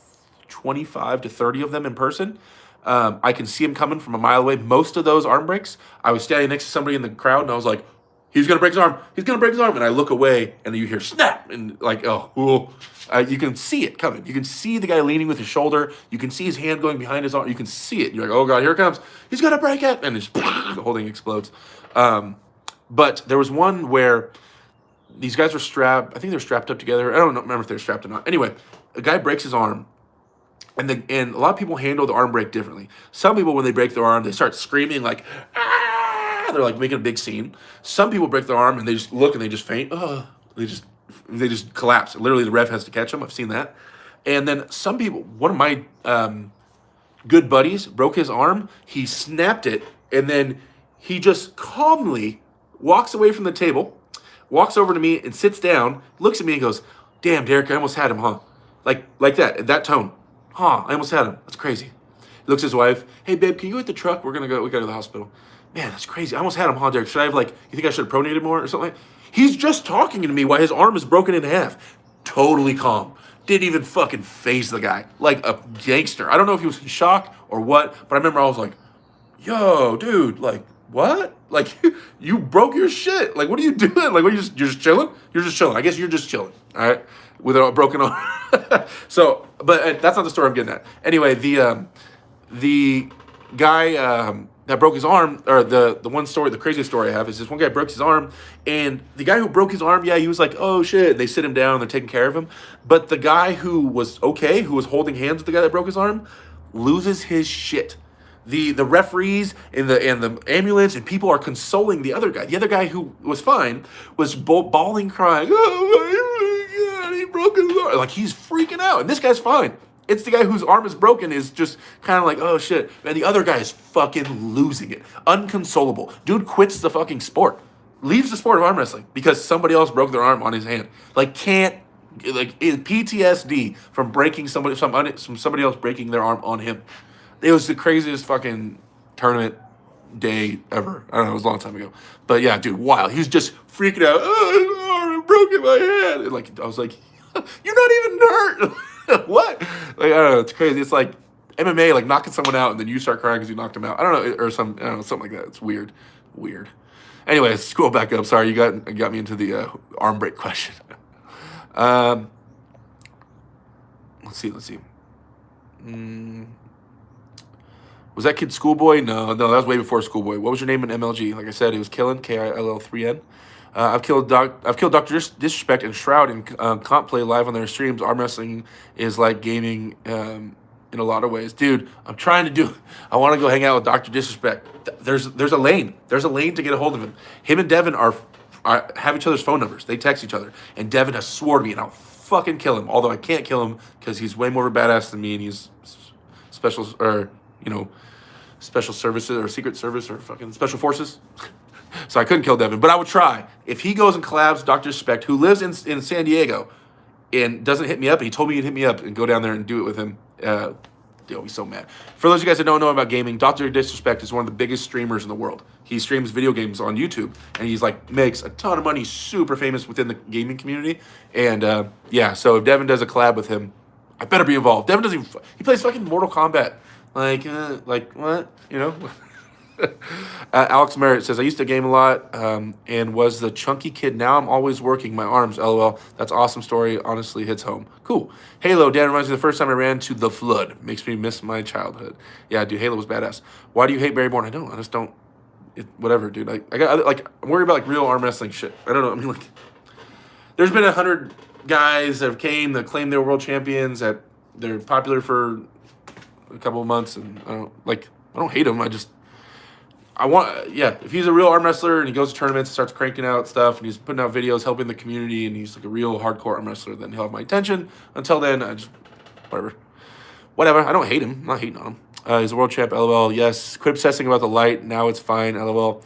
25 to 30 of them in person. I can see him coming from a mile away. Most of those arm breaks, I was standing next to somebody in the crowd, and I was like, he's going to break his arm. He's going to break his arm. And I look away, and you hear snap. And you can see it coming. You can see the guy leaning with his shoulder. You can see his hand going behind his arm. You can see it. You're like, oh, God, here it comes. He's going to break it. And the whole thing explodes. But there was one where these guys were strapped. I think they were strapped up together. I don't remember if they were strapped or not. Anyway, a guy breaks his arm. And a lot of people handle the arm break differently. Some people, when they break their arm, they start screaming like, ah! they're like making a big scene. Some people break their arm and they just look and they just faint. They just collapse. Literally, the ref has to catch them. I've seen that. And then some people, one of my good buddies broke his arm. He snapped it, and then he just calmly walks away from the table, walks over to me and sits down, looks at me and goes, "Damn, Derek, I almost had him, huh?" Like that tone. Huh, I almost had him. That's crazy. He looks at his wife. "Hey, babe, can you get the truck? We gotta go to the hospital." Man, that's crazy. I almost had him, huh, Derek? Should I have, you think I should have pronated more or something? He's just talking to me while his arm is broken in half. Totally calm. Didn't even fucking phase the guy. Like a gangster. I don't know if he was in shock or what, but I remember I was like, "Yo, dude, what? Like, you broke your shit. Like, what are you doing? Like, you're just chilling? You're just chilling. I guess you're just chilling, all right? With a broken arm." So, but that's not the story I'm getting at. Anyway, the guy that broke his arm, or the one story, the craziest story I have is this one guy broke his arm, and the guy who broke his arm, yeah, he was like, "Oh shit," and they sit him down, they're taking care of him. But the guy who was okay, who was holding hands with the guy that broke his arm, loses his shit. The referees and the ambulance and people are consoling the other guy. The other guy who was fine was bawling, crying, "Oh my God, he broke his arm." Like, he's freaking out, and this guy's fine. It's the guy whose arm is broken is just kind of like, "Oh shit." And the other guy is fucking losing it. Unconsolable. Dude quits the fucking sport. Leaves the sport of arm wrestling because somebody else broke their arm on his hand. PTSD from breaking somebody else breaking their arm on him. It was the craziest fucking tournament day ever. I don't know, it was a long time ago. But yeah, dude, wild. He was just freaking out. "Oh, I'm broken my hand." And I was like, "You're not even hurt." What? I don't know, it's crazy. It's like MMA, knocking someone out and then you start crying because you knocked him out. I don't know, or something like that. It's weird. Anyway, let's scroll back up. Sorry, you got me into the arm break question. Let's see. Was that kid Schoolboy? No, that was way before Schoolboy. What was your name in MLG? Like I said, it was Killen, Kill3N. I've killed Dr. Disrespect and Shroud in comp play live on their streams. Arm wrestling is like gaming in a lot of ways. Dude, I want to go hang out with Dr. Disrespect. There's a lane. There's a lane to get a hold of him. Him and Devin have each other's phone numbers. They text each other. And Devin has swore to me, and I'll fucking kill him. Although I can't kill him because he's way more of a badass than me, and he's special services or secret service or fucking special forces. So I couldn't kill Devin, but I would try. If he goes and collabs Dr. Respect, who lives in San Diego, and doesn't hit me up, and he told me he'd hit me up and go down there and do it with him, they'll be so mad. For those of you guys that don't know about gaming, Dr. Disrespect is one of the biggest streamers in the world. He streams video games on YouTube, and he's makes a ton of money, super famous within the gaming community. And so if Devin does a collab with him, I better be involved. Devin he plays fucking Mortal Kombat. What? Alex Merritt says, "I used to game a lot and was the chunky kid. Now I'm always working my arms. LOL. That's awesome story. Honestly, hits home. Cool. Halo, Dan reminds me of the first time I ran to the Flood. Makes me miss my childhood. Yeah, dude, Halo was badass. Why do you hate Barry Bourne? I don't. I just don't. Whatever, dude. I'm worried about real arm wrestling shit. I don't know. I mean, there's been 100 guys that came that claim they were world champions, that they're popular for a couple of months, and I don't hate them. If he's a real arm wrestler and he goes to tournaments and starts cranking out stuff and he's putting out videos helping the community and he's a real hardcore arm wrestler, then he'll have my attention. Until then, whatever. I don't hate him. I'm not hating on him. He's a world champ, LOL. Yes. Quit obsessing about the light. Now it's fine, LOL.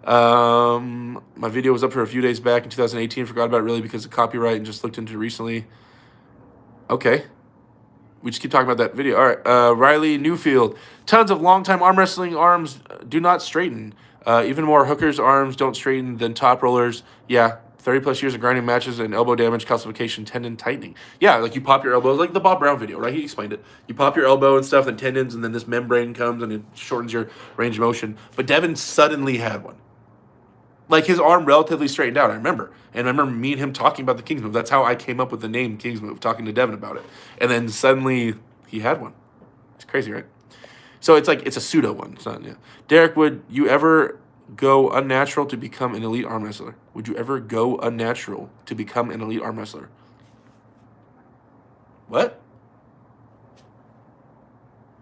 My video was up for a few days back in 2018. Forgot about it really because of copyright and just looked into it recently. Okay. We just keep talking about that video. All right. Riley Newfield. Tons of long-time arm wrestling arms do not straighten. Even more hookers' arms don't straighten than top rollers. Yeah. 30-plus years of grinding matches and elbow damage, calcification, tendon tightening. Yeah, you pop your elbow. Like the Bob Brown video, right? He explained it. You pop your elbow and stuff, and tendons, and then this membrane comes, and it shortens your range of motion. But Devin suddenly had one. His arm relatively straightened out, I remember. And I remember me and him talking about the King's Move. That's how I came up with the name King's Move, talking to Devin about it. And then suddenly he had one. It's crazy, right? So it's a pseudo one. It's not, yeah. Derek, would you ever go unnatural to become an elite arm wrestler? Would you ever go unnatural to become an elite arm wrestler? What?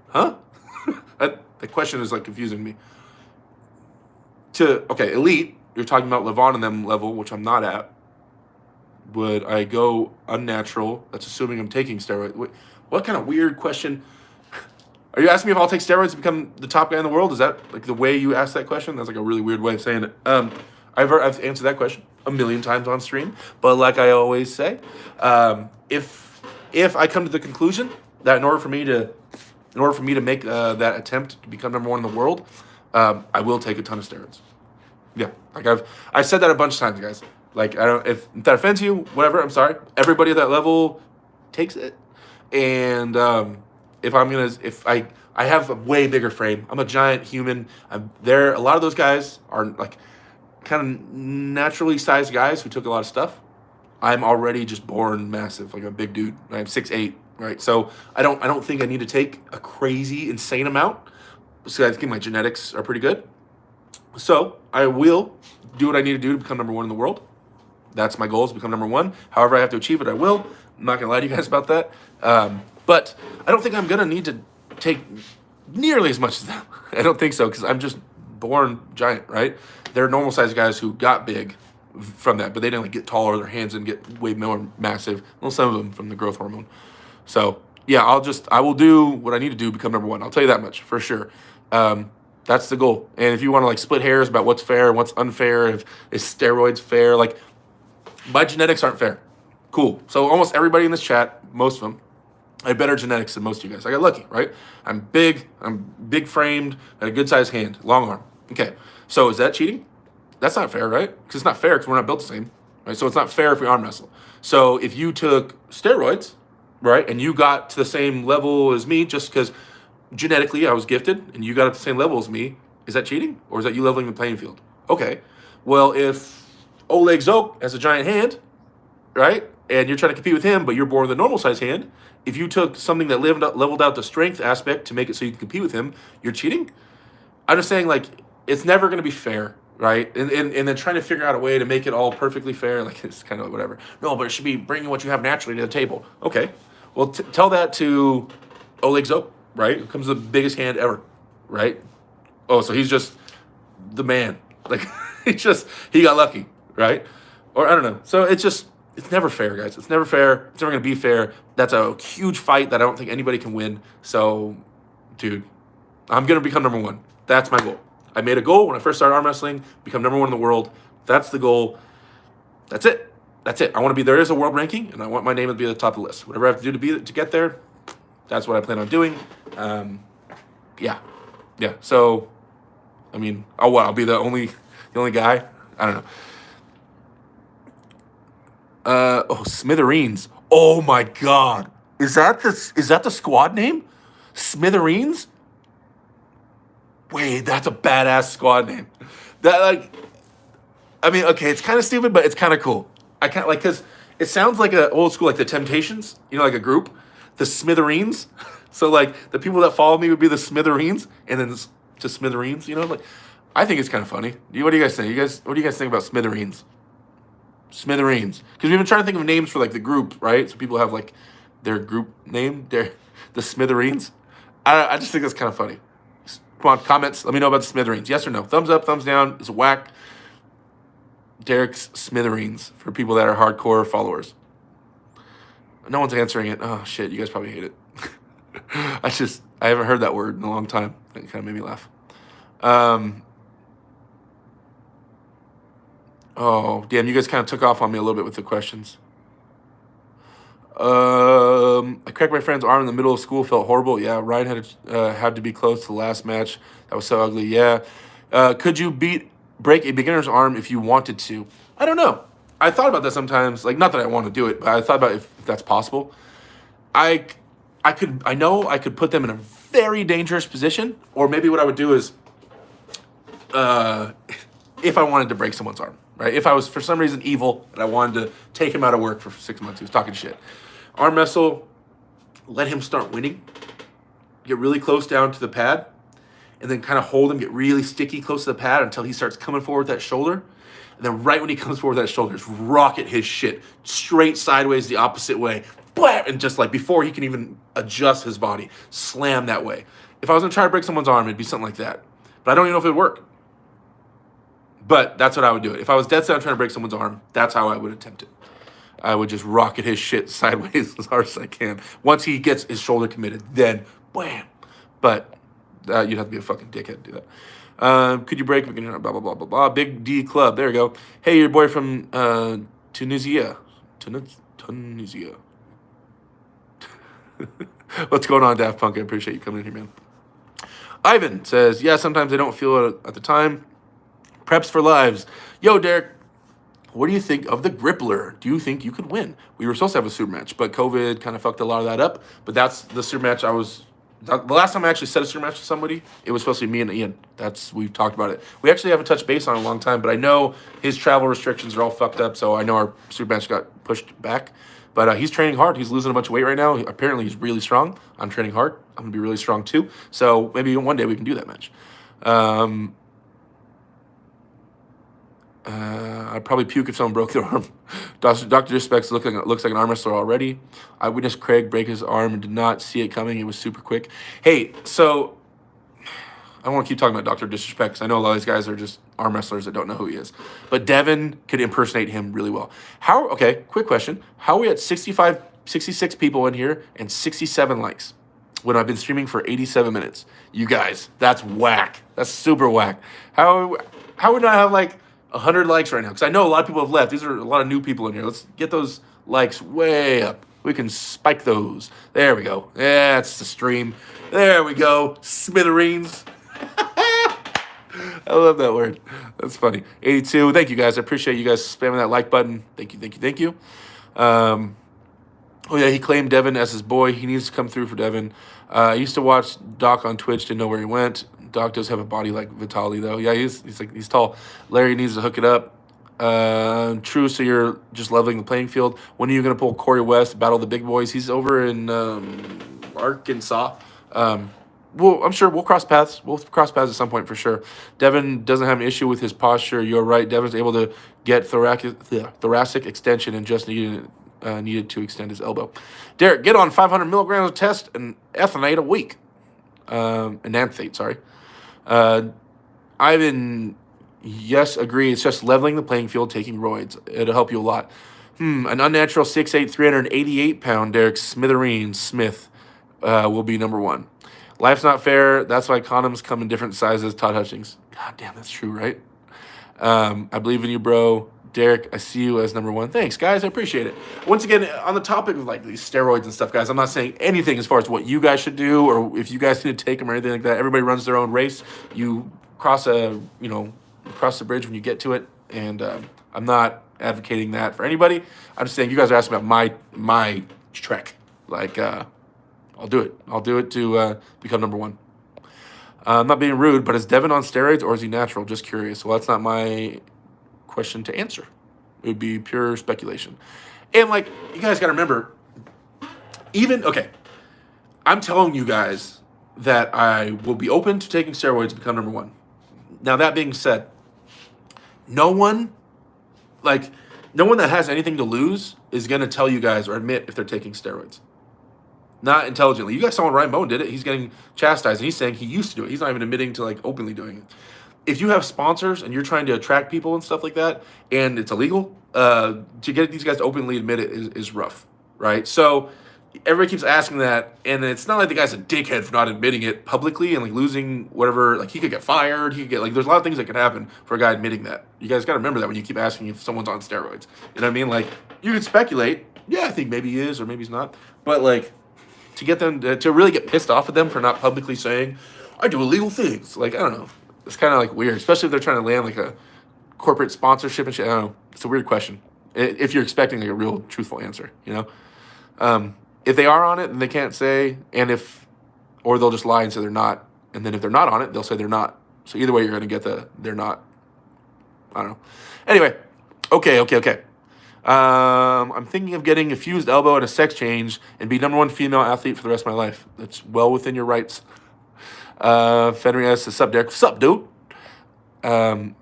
Huh? The question is confusing me. elite, you're talking about Levon and them level, which I'm not at. Would I go unnatural? That's assuming I'm taking steroids. What kind of weird question? Are you asking me if I'll take steroids to become the top guy in the world? Is that like the way you asked that question? That's like a really weird way of saying it. I've answered that question a million times on stream, but like I always say, if I come to the conclusion that in order for me to make that attempt to become number one in the world, I will take a ton of steroids. Yeah, like I've said that a bunch of times, guys. Like if that offends you, whatever. I'm sorry. Everybody at that level takes it, and if I have a way bigger frame. I'm a giant human. A lot of those guys are like kind of naturally sized guys who took a lot of stuff. I'm already just born massive, like a big dude. I'm 6'8", right? So I don't think I need to take a crazy, insane amount. So I think my genetics are pretty good. So I will do what I need to do to become number one in the world. That's my goal, is to become number one. However I have to achieve it, I will. I'm not going to lie to you guys about that. But I don't think I'm going to need to take nearly as much as them. I don't think so, because I'm just born giant, right? They're normal-sized guys who got big from that, but they didn't like get taller, their hands didn't get way more massive. Well, some of them from the growth hormone. So, yeah, I will do what I need to do to become number one. I'll tell you that much, for sure. That's the goal. And if you want to like split hairs about what's fair and what's unfair, is steroids fair, like my genetics aren't fair. Cool. So almost everybody in this chat, most of them, I have better genetics than most of you guys. I got lucky, right? I'm big framed, got a good sized hand, long arm. Okay. So is that cheating? That's not fair, right? Because it's not fair because we're not built the same, right? So it's not fair if we arm wrestle. So if you took steroids, right, and you got to the same level as me just because genetically I was gifted and you got up to the same level as me, is that cheating? Or is that you leveling the playing field? Okay. Well, if Oleg Zoke has a giant hand, right, and you're trying to compete with him, but you're born with a normal size hand, if you took something that leveled out the strength aspect to make it so you can compete with him, you're cheating? I'm just saying, like, it's never going to be fair, right? And then trying to figure out a way to make it all perfectly fair, like, it's kind of whatever. No, but it should be bringing what you have naturally to the table. Okay. Well, tell that to Oleg Zoke, right? Who comes the biggest hand ever, right? Oh, so he's just the man. Like, he got lucky, right? Or I don't know. So it's never fair, guys. It's never fair. It's never going to be fair. That's a huge fight that I don't think anybody can win. So, dude, I'm going to become number one. That's my goal. I made a goal when I first started arm wrestling, become number one in the world. That's the goal. That's it. That's it. I want to be, there is a world ranking, and I want my name to be at the top of the list. Whatever I have to do to get there, that's what I plan on doing. Yeah. So, I mean, I'll be the only guy? I don't know. Smithereens. Oh my God. Is that the squad name? Smithereens? Wait, that's a badass squad name. Okay, it's kind of stupid, but it's kind of cool. I can't because it sounds like a old school, like the Temptations, like a group, the Smithereens. So like the people that follow me would be the Smithereens, and then to Smithereens, like I think it's kind of funny. What do you guys think? What do you guys think about Smithereens? Smithereens, because we've been trying to think of names for like the group, right? So people have like their group name, the Smithereens. I just think that's kind of funny. Come on, comments. Let me know about the Smithereens. Yes or no? Thumbs up, thumbs down. Is it whack? Derek's Smithereens for people that are hardcore followers. No one's answering it. Oh shit, you guys probably hate it. I haven't heard that word in a long time. It kind of made me laugh. Oh, damn, you guys kind of took off on me a little bit with the questions. I cracked my friend's arm in the middle of school, felt horrible. Yeah, Ryan had to be close to the last match. That was so ugly. Yeah. Could you break a beginner's arm if you wanted to? I don't know. I thought about that sometimes. Like, not that I want to do it, but I thought about if that's possible. I know I could put them in a very dangerous position, or maybe what I would do is, if I wanted to break someone's arm, right? If I was for some reason evil and I wanted to take him out of work for 6 months, he was talking shit. Arm wrestle, let him start winning, get really close down to the pad, and then kind of hold him, get really sticky close to the pad until he starts coming forward with that shoulder. And then right when he comes forward with that shoulder, just rocket his shit straight sideways the opposite way. Blam! And just like before he can even adjust his body, slam that way. If I was going to try to break someone's arm, it'd be something like that. But I don't even know if it would work. But that's what I would do it. If I was dead set on trying to break someone's arm, that's how I would attempt it. I would just rocket his shit sideways as hard as I can. Once he gets his shoulder committed, then wham. But you'd have to be a fucking dickhead to do that. Could you break? Blah, blah, blah, blah, blah. Big D Club. There you go. Hey, your boy from Tunisia. Tunisia. What's going on, Daft Punk? I appreciate you coming in here, man. Ivan says, yeah, sometimes I don't feel it at the time. Preps for lives. Yo, Derek, what do you think of the Grippler? Do you think you could win? We were supposed to have a super match, but COVID kind of fucked a lot of that up. But that's the super match the last time I actually set a super match to somebody, it was supposed to be me and Ian. We've talked about it. We actually haven't touched base on it in a long time, but I know his travel restrictions are all fucked up, so I know our super match got pushed back. But he's training hard. He's losing a bunch of weight right now. Apparently, he's really strong. I'm training hard. I'm going to be really strong, too. So maybe one day we can do that match. I'd probably puke if someone broke their arm. Dr. Disrespect looks like an arm wrestler already. I witnessed Craig break his arm and did not see it coming. It was super quick. Hey, so I don't want to keep talking about Dr. Disrespect because I know a lot of these guys are just arm wrestlers that don't know who he is. But Devin could impersonate him really well. Okay, quick question. How are we at 66 people in here and 67 likes when I've been streaming for 87 minutes? You guys, that's whack. That's super whack. How would I have 100 likes right now? Because I know a lot of people have left. These are a lot of new people in here. Let's get those likes way up. We can spike those. There we go. Yeah, that's the stream. There we go. Smithereens. I love that word. That's funny. 82. Thank you, guys. I appreciate you guys spamming that like button. Thank you. Oh, yeah, he claimed Devin as his boy. He needs to come through for Devin. I used to watch Doc on Twitch. Didn't know where he went. Doc does have a body like Vitaly, though. Yeah, he's tall. Larry needs to hook it up. True, so you're just leveling the playing field. When are you going to pull Corey West, battle the big boys? He's over in Arkansas. Well, I'm sure we'll cross paths. We'll cross paths at some point for sure. Devin doesn't have an issue with his posture. You're right. Devin's able to get thoracic extension and just needed to extend his elbow. Derek, get on 500 milligrams of test and ethanoate a week. Enanthate, sorry. Ivan, yes, agree. It's just leveling the playing field, taking roids. It'll help you a lot. An unnatural 6'8", 388-pound Derek Smithereens Smith will be number one. Life's not fair. That's why condoms come in different sizes. Todd Hutchings. God damn, that's true, right? I believe in you, bro. Derek, I see you as number one. Thanks, guys. I appreciate it. Once again, on the topic of these steroids and stuff, guys, I'm not saying anything as far as what you guys should do or if you guys need to take them or anything like that. Everybody runs their own race. You cross the bridge when you get to it, and I'm not advocating that for anybody. I'm just saying you guys are asking about my trek. I'll do it. I'll do it to become number one. I'm not being rude, but is Devin on steroids or is he natural? Just curious. Well, that's not my question to answer. It would be pure speculation. And you guys got to remember, I'm telling you guys that I will be open to taking steroids to become number one. Now, that being said, no one that has anything to lose is going to tell you guys or admit if they're taking steroids. Not intelligently. You guys saw when Ryan Bowen did it. He's getting chastised, and he's saying he used to do it. He's not even admitting to openly doing it. If you have sponsors and you're trying to attract people and stuff like that, and it's illegal, to get these guys to openly admit it is rough, right? So everybody keeps asking that, and it's not like the guy's a dickhead for not admitting it publicly and losing whatever. He could get fired. He could get there's a lot of things that could happen for a guy admitting that. You guys got to remember that when you keep asking if someone's on steroids. You know what I mean? You could speculate. Yeah, I think maybe he is or maybe he's not. But to get them to really get pissed off at them for not publicly saying, I do illegal things. I don't know. It's kind of weird, especially if they're trying to land a corporate sponsorship and shit. I don't know. It's a weird question. If you're expecting a real truthful answer, if they are on it, then they can't say, or they'll just lie and say they're not. And then if they're not on it, they'll say they're not. So either way, you're going to get they're not. I don't know. Anyway, okay. I'm thinking of getting a fused elbow and a sex change and be number one female athlete for the rest of my life. That's well within your rights. Fenry asks, sup, Derek? Sup, dude? Habriv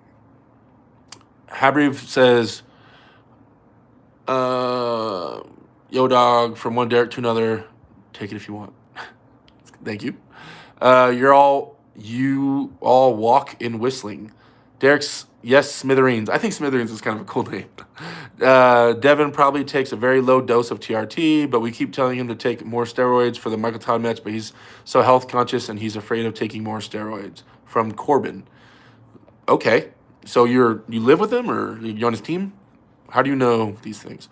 says, yo, dog, from one Derek to another. Take it if you want. Thank you. You all walk in whistling. Derek's Yes, Smithereens. I think Smithereens is kind of a cool name. Devin probably takes a very low dose of TRT, but we keep telling him to take more steroids for the Michael Todd match, but he's so health conscious and he's afraid of taking more steroids. From Corbin. Okay. So you live with him or you on his team? How do you know these things?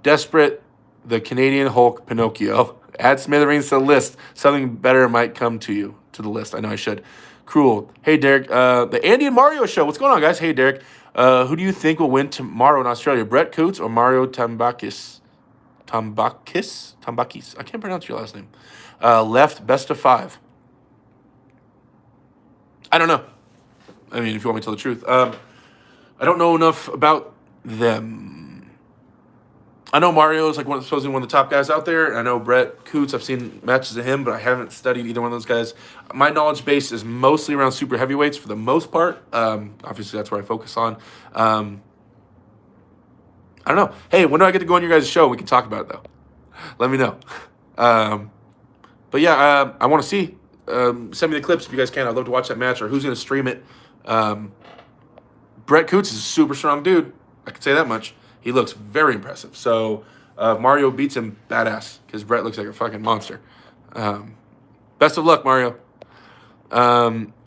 Desperate, the Canadian Hulk, Pinocchio. Add Smithereens to the list. Something better might come to the list. I know I should. Cruel. Hey, Derek. The Andy and Mario show. What's going on, guys? Hey, Derek. Who do you think will win tomorrow in Australia? Brett Coots or Mario Tambakis? Tambakis. I can't pronounce your last name. Left best of 5. I don't know. I mean, if you want me to tell the truth. I don't know enough about them. I know Mario is like supposedly one of the top guys out there. I know Brett Coots. I've seen matches of him, but I haven't studied either one of those guys. My knowledge base is mostly around super heavyweights for the most part. Obviously, that's where I focus on. I don't know. Hey, when do I get to go on your guys' show? We can talk about it, though. Let me know. But yeah, I want to see. Send me the clips if you guys can. I'd love to watch that match or who's going to stream it. Brett Coots is a super strong dude. I can say that much. He looks very impressive. So Mario beats him badass because Brett looks like a fucking monster. Best of luck, Mario.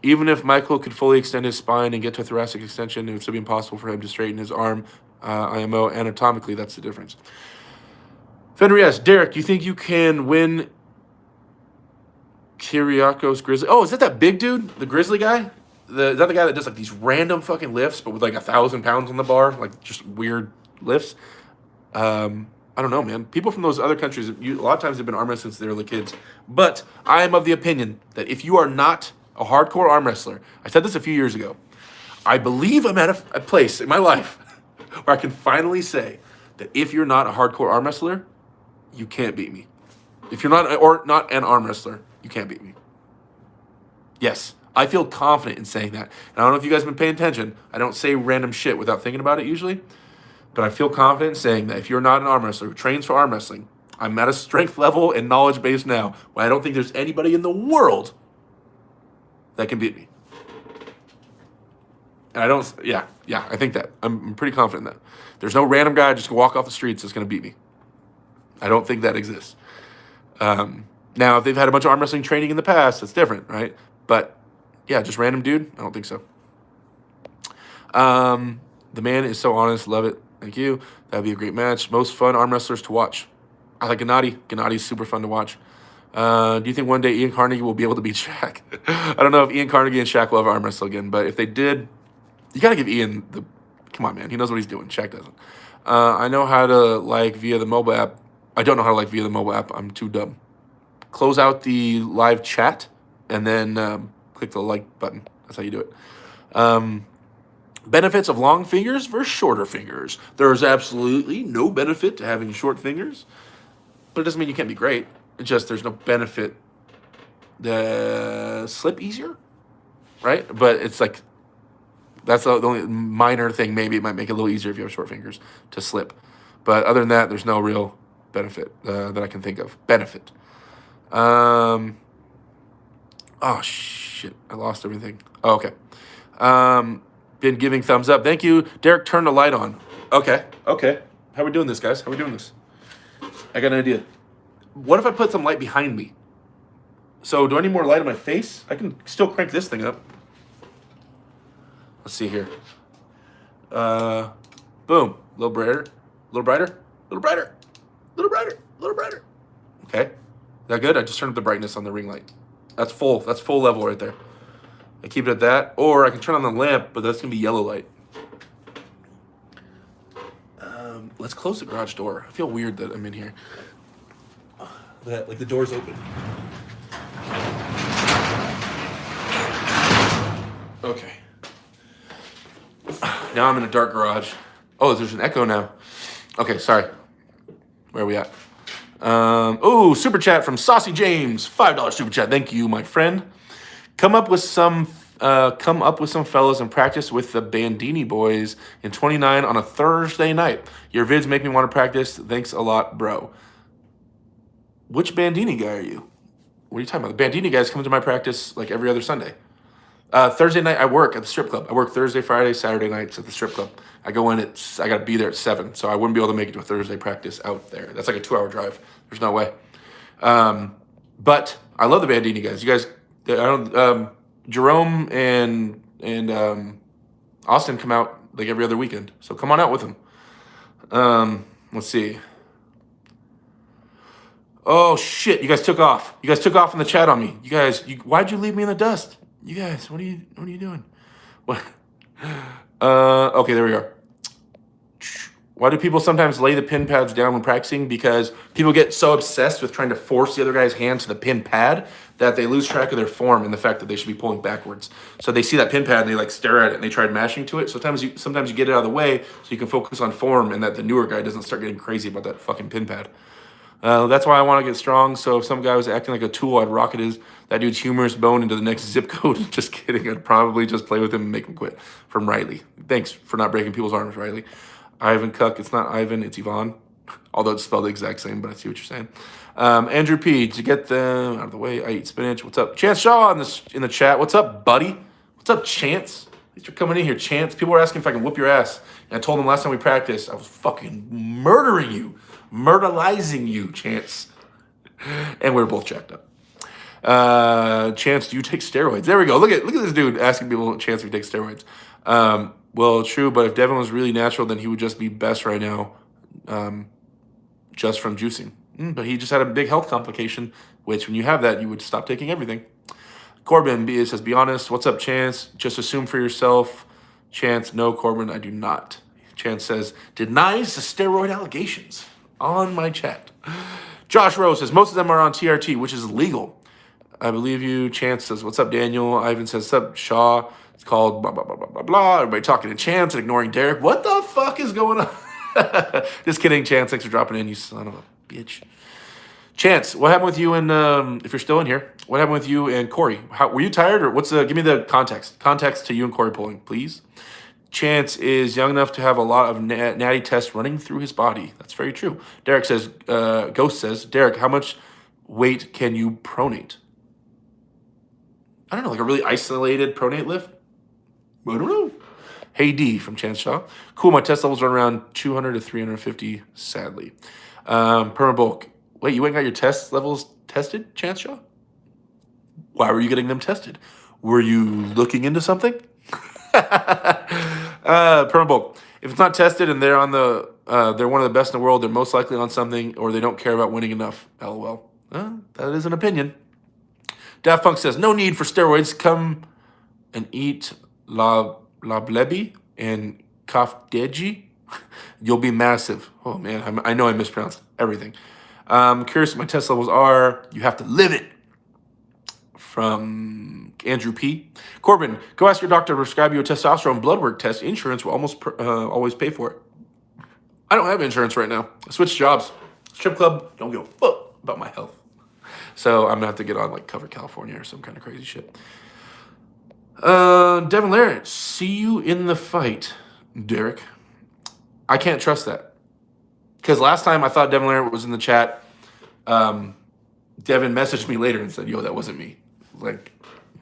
Even if Michael could fully extend his spine and get to a thoracic extension, it would still be impossible for him to straighten his arm. IMO anatomically, that's the difference. Fenrir, yes. Derek, do you think you can win Kyriakos Grizzly? Oh, is that big dude? The Grizzly guy? Is that the guy that does like these random fucking lifts, but with like 1,000 pounds on the bar? Like just weird lifts? I don't know, man. People from those other countries, a lot of times they've been arm wrestling since they were little kids. But I am of the opinion that if you are not a hardcore arm wrestler, I said this a few years ago, I believe I'm at a place in my life where I can finally say that if you're not a hardcore arm wrestler, you can't beat me. If you're not an arm wrestler, you can't beat me. Yes, I feel confident in saying that. And I don't know if you guys have been paying attention. I don't say random shit without thinking about it usually. But I feel confident in saying that if you're not an arm wrestler who trains for arm wrestling, I'm at a strength level and knowledge base now where I don't think there's anybody in the world that can beat me. And I think that. I'm pretty confident in that. There's no random guy just going to walk off the streets that's going to beat me. I don't think that exists. Now, if they've had a bunch of arm wrestling training in the past, that's different, right? But, yeah, just random dude, I don't think so. The man is so honest. Love it. Thank you. That'd be a great match. Most fun arm wrestlers to watch. I like Gennady. Gennady's super fun to watch. Do you think one day Ian Carnegie will be able to beat Shaq? I don't know if Ian Carnegie and Shaq will ever arm wrestle again, but if they did, you got to give Ian the... Come on, man. He knows what he's doing. Shaq doesn't. I know how to like via the mobile app. I don't know how to like via the mobile app. I'm too dumb. Close out the live chat and then click the like button. That's how you do it. Benefits of long fingers versus shorter fingers. There is absolutely no benefit to having short fingers, but it doesn't mean you can't be great. It's just there's no benefit. The slip easier, right? But it's like that's the only minor thing. Maybe it might make it a little easier if you have short fingers to slip. But other than that, there's no real benefit that I can think of. Benefit. Oh, shit. I lost everything. Oh, okay. Been giving thumbs up. Thank you. Derek, turn the light on. Okay. How are we doing this, guys? How are we doing this? I got an idea. What if I put some light behind me? So do I need more light on my face? I can still crank this thing up. Let's see here. Boom. A little brighter. A little brighter. A little brighter. A little brighter. A little brighter. Okay. Is that good? I just turned up the brightness on the ring light. That's full. That's full level right there. I keep it at that. Or I can turn on the lamp, but that's going to be yellow light. Let's close the garage door. I feel weird that I'm in here. That, like, the door's open. Okay. Now I'm in a dark garage. Oh, there's an echo now. Okay, sorry. Where are we at? Super chat from Saucy James. $5 super chat. Thank you, my friend. Come up with some fellas and practice with the Bandini boys in 29 on a Thursday night. Your vids make me want to practice. Thanks a lot, bro. Which Bandini guy are you? What are you talking about? The Bandini guys come to my practice like every other Sunday. Thursday night, I work at the strip club. I work Thursday, Friday, Saturday nights at the strip club. I go in I got to be there at 7, so I wouldn't be able to make it to a Thursday practice out there. That's like a 2-hour drive. There's no way. But I love the Bandini guys. You guys, I don't. Jerome and Austin come out like every other weekend, so come on out with them. Let's see. Oh shit! You guys took off. You guys took off in the chat on me. You guys, why'd you leave me in the dust? You guys, what are you doing? What? Okay, there we are. Why do people sometimes lay the pin pads down when practicing? Because people get so obsessed with trying to force the other guy's hand to the pin pad that they lose track of their form and the fact that they should be pulling backwards. So they see that pin pad and they like stare at it and they try mashing to it. Sometimes you get it out of the way so you can focus on form and that the newer guy doesn't start getting crazy about that fucking pin pad. That's why I want to get strong. So if some guy was acting like a tool, I'd rocket that dude's humorous bone into the next zip code. Just kidding. I'd probably just play with him and make him quit. From Riley. Thanks for not breaking people's arms, Riley. Ivan Cuck. It's not Ivan. It's Yvonne. Although it's spelled the exact same, but I see what you're saying. Andrew P. To get them out of the way, I eat spinach. What's up? Chance Shaw in the chat. What's up, buddy? What's up, Chance? Thanks for coming in here, Chance. People were asking if I can whoop your ass. And I told them last time we practiced, I was fucking murdering you. Murderizing you, Chance. And we're both jacked up. Chance, do you take steroids? There we go. Look at this dude asking people, Chance, if he takes steroids. Well, true, but if Devin was really natural, then he would just be best right now, just from juicing. But he just had a big health complication, which when you have that, you would stop taking everything. Corbin says, be honest. What's up, Chance? Just assume for yourself. Chance, no, Corbin, I do not. Chance says, denies the steroid allegations on my chat. Josh Rose says, most of them are on TRT, which is legal. I believe you. Chance says, what's up, Daniel? Ivan says, what's up, Shaw? It's called blah, blah, blah, blah, blah, blah. Everybody talking to Chance and ignoring Derek. What the fuck is going on? Just kidding, Chance. Thanks for dropping in, you son of a bitch. Chance, what happened with you and, if you're still in here, what happened with you and Corey? Were you tired or give me the context. Context to you and Corey pulling, please. Chance is young enough to have a lot of natty tests running through his body. That's very true. Derek says, Ghost says, Derek, how much weight can you pronate? I don't know, like a really isolated pronate lift? I don't know. Hey D from Chance Shaw. Cool, my test levels run around 200 to 350, sadly. Permabulk. Wait, you ain't got your test levels tested, Chance Shaw? Why were you getting them tested? Were you looking into something? Permabulk. If it's not tested and they're they're one of the best in the world, they're most likely on something or they don't care about winning enough. LOL. That is an opinion. Daft Punk says, no need for steroids. Come and eat la blebi and kafdeji. You'll be massive. Oh, man, I know I mispronounced everything. Curious what my test levels are. You have to live it. From Andrew P. Corbin, go ask your doctor to prescribe you a testosterone blood work test. Insurance will almost always pay for it. I don't have insurance right now. I switched jobs. Strip club, don't give a fuck about my health. So I'm going to have to get on like Cover California or some kind of crazy shit. Devin Larrett, see you in the fight, Derek. I can't trust that. Because last time I thought Devin Larrett was in the chat. Devin messaged me later and said, yo, that wasn't me. Like,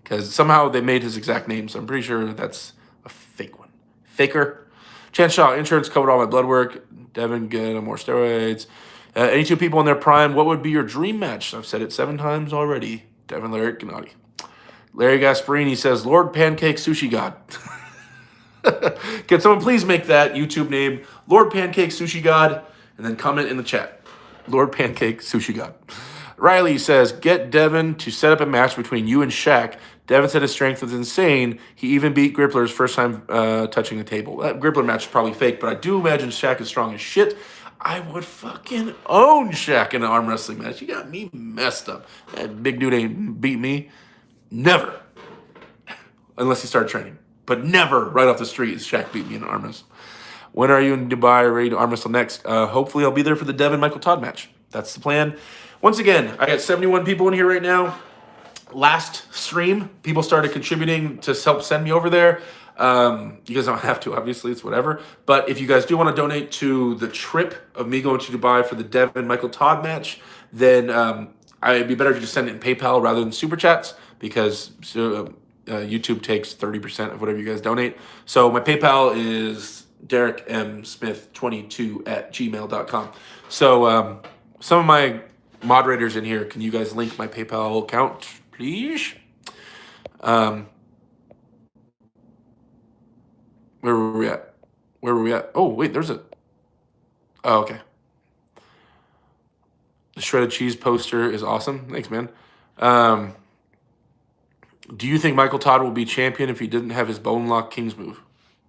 because somehow they made his exact name, so I'm pretty sure that's a fake one. Faker. Chance Shaw, insurance covered all my blood work. Devin, get no more steroids. Any two people in their prime, what would be your dream match? I've said it 7 times already. Devin, Larry, Gennady. Larry Gasparini says, Lord Pancake Sushi God. Can someone please make that YouTube name, Lord Pancake Sushi God, and then comment in the chat. Lord Pancake Sushi God. Riley says, get Devin to set up a match between you and Shaq. Devin said his strength was insane. He even beat Grippler's first time touching the table. That Grippler match is probably fake, but I do imagine Shaq is strong as shit. I would fucking own Shaq in an arm wrestling match. You got me messed up. That big dude ain't beat me. Never. Unless he started training. But never right off the street is Shaq beat me in an arm wrestle. When are you in Dubai ready to arm wrestle next? Hopefully I'll be there for the Devin Michael Todd match. That's the plan. Once again, I got 71 people in here right now. Last stream, people started contributing to help send me over there. You guys don't have to, obviously, it's whatever. But if you guys do want to donate to the trip of me going to Dubai for the Devin Michael Todd match, then it'd be better if you just send it in PayPal rather than Super Chats, because YouTube takes 30% of whatever you guys donate. So my PayPal is DerekMSmith22@gmail.com. So some of my moderators in here, can you guys link my PayPal account, please? Where were we at? Oh, wait, there's a... Oh, okay. The shredded cheese poster is awesome. Thanks, man. Do you think Michael Todd will be champion if he didn't have his bone lock Kings move?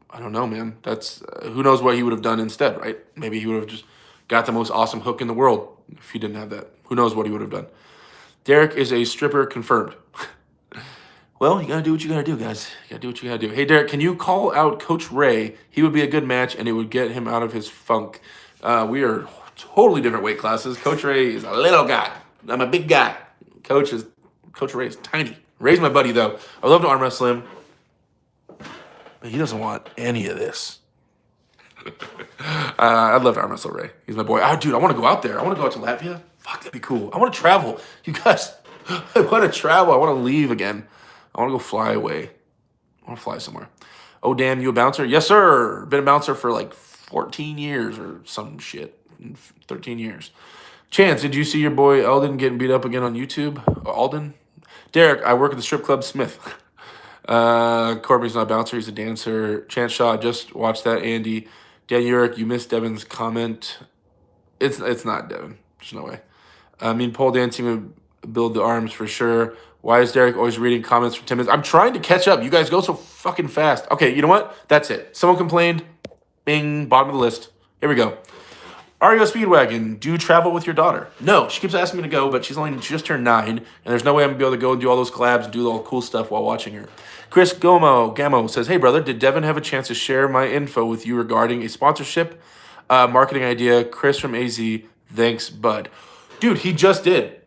I don't know, man. That's who knows what he would have done instead, right? Maybe he would have just got the most awesome hook in the world if he didn't have that. Who knows what he would have done? Derek is a stripper confirmed. Well, you gotta do what you gotta do, guys. You gotta do what you gotta do. Hey, Derek, can you call out Coach Ray? He would be a good match, and it would get him out of his funk. We are totally different weight classes. Coach Ray is a little guy. I'm a big guy. Coach Ray is tiny. Ray's my buddy, though. I would love to arm wrestle him, but he doesn't want any of this. I'd love to arm wrestle Ray. He's my boy. Oh, dude, I want to go out there. I want to go out to Latvia. Fuck, that'd be cool. I want to travel. You guys, I want to travel. I want to leave again. I want to go fly away. I want to fly somewhere. Oh, damn, you a bouncer? Yes, sir. Been a bouncer for like 14 years or some shit. 13 years. Chance, did you see your boy Eldon getting beat up again on YouTube? Alden? Derek, I work at the strip club Smith. Corbin's not a bouncer. He's a dancer. Chance Shaw, just watched that, Andy. Dan Urick, you missed Devin's comment. It's not Devin. There's no way. I mean, pole dancing would build the arms for sure. Why is Derek always reading comments from 10 minutes? I'm trying to catch up. You guys go so fucking fast. Okay, you know what? That's it. Someone complained. Bing, bottom of the list. Here we go. Ario Speedwagon, do you travel with your daughter? No, she keeps asking me to go, but she just turned 9, and there's no way I'm going to be able to go and do all those collabs and do all the cool stuff while watching her. Chris Gamo says, hey, brother, did Devin have a chance to share my info with you regarding a sponsorship marketing idea? Chris from AZ, thanks, bud. Dude, he just did.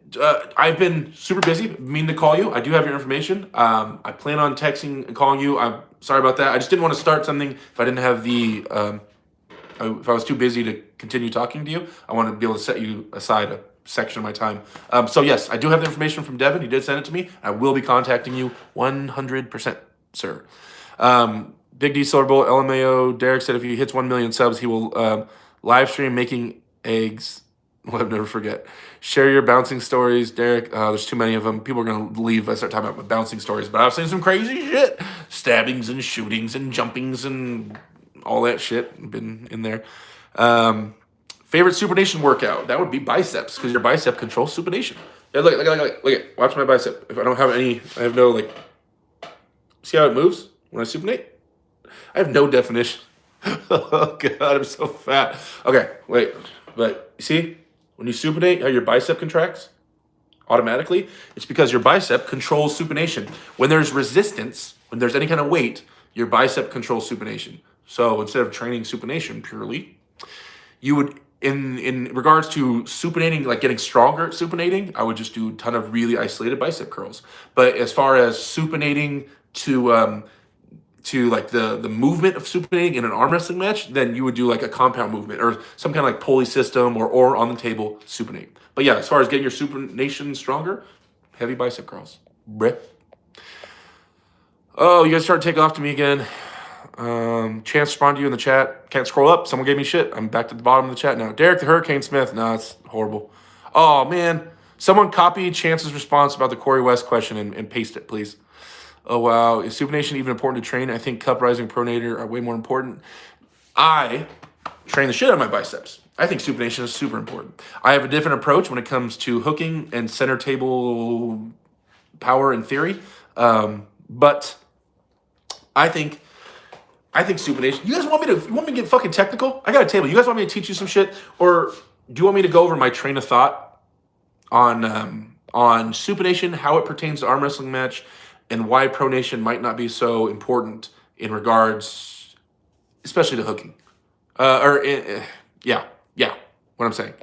I've been super busy, meaning to call you. I do have your information. I plan on texting and calling you. I'm sorry about that. I just didn't want to start something if I didn't have the... if I was too busy to continue talking to you, I want to be able to set you aside a section of my time. So yes, I do have the information from Devin. He did send it to me. I will be contacting you 100%, sir. Big D Silver Bowl, LMAO, Derek said if he hits 1 million subs, he will live stream making eggs. We'll never forget. Share your bouncing stories, Derek. There's too many of them. People are going to leave if I start talking about bouncing stories, but I've seen some crazy shit. Stabbings and shootings and jumpings and all that shit. Been in there. Favorite supination workout? That would be biceps, because your bicep controls supination. Yeah, look it. Watch my bicep. If I don't have any, I have no, like, see how it moves when I supinate? I have no definition. Oh, God, I'm so fat. Okay, wait. But you see, when you supinate, how your bicep contracts automatically? It's because your bicep controls supination. When there's resistance, when there's any kind of weight, your bicep controls supination. So instead of training supination purely, you would, in regards to supinating, like getting stronger at supinating, I would just do a ton of really isolated bicep curls. But as far as supinating to like the movement of supinating in an arm wrestling match, then you would do like a compound movement or some kind of like pulley system or on the table supinate. But yeah, as far as getting your supination stronger, heavy bicep curls. Bruh. Oh, you guys started to take off to me again. Chance responded to you in the chat. Can't scroll up. Someone gave me shit. I'm back to the bottom of the chat now. Derek the Hurricane Smith. Nah, it's horrible. Oh, man. Someone copy Chance's response about the Corey West question and paste it, please. Oh, wow. Is supination even important to train? I think cup rising pronator are way more important. I train the shit out of my biceps. I think supination is super important. I have a different approach when it comes to hooking and center table power in theory. But I think supination. You guys want me to get fucking technical? I got a table. You guys want me to teach you some shit, or do you want me to go over my train of thought on supination, how it pertains to arm wrestling match, and why pronation might not be so important in regards, especially to hooking, what I'm saying,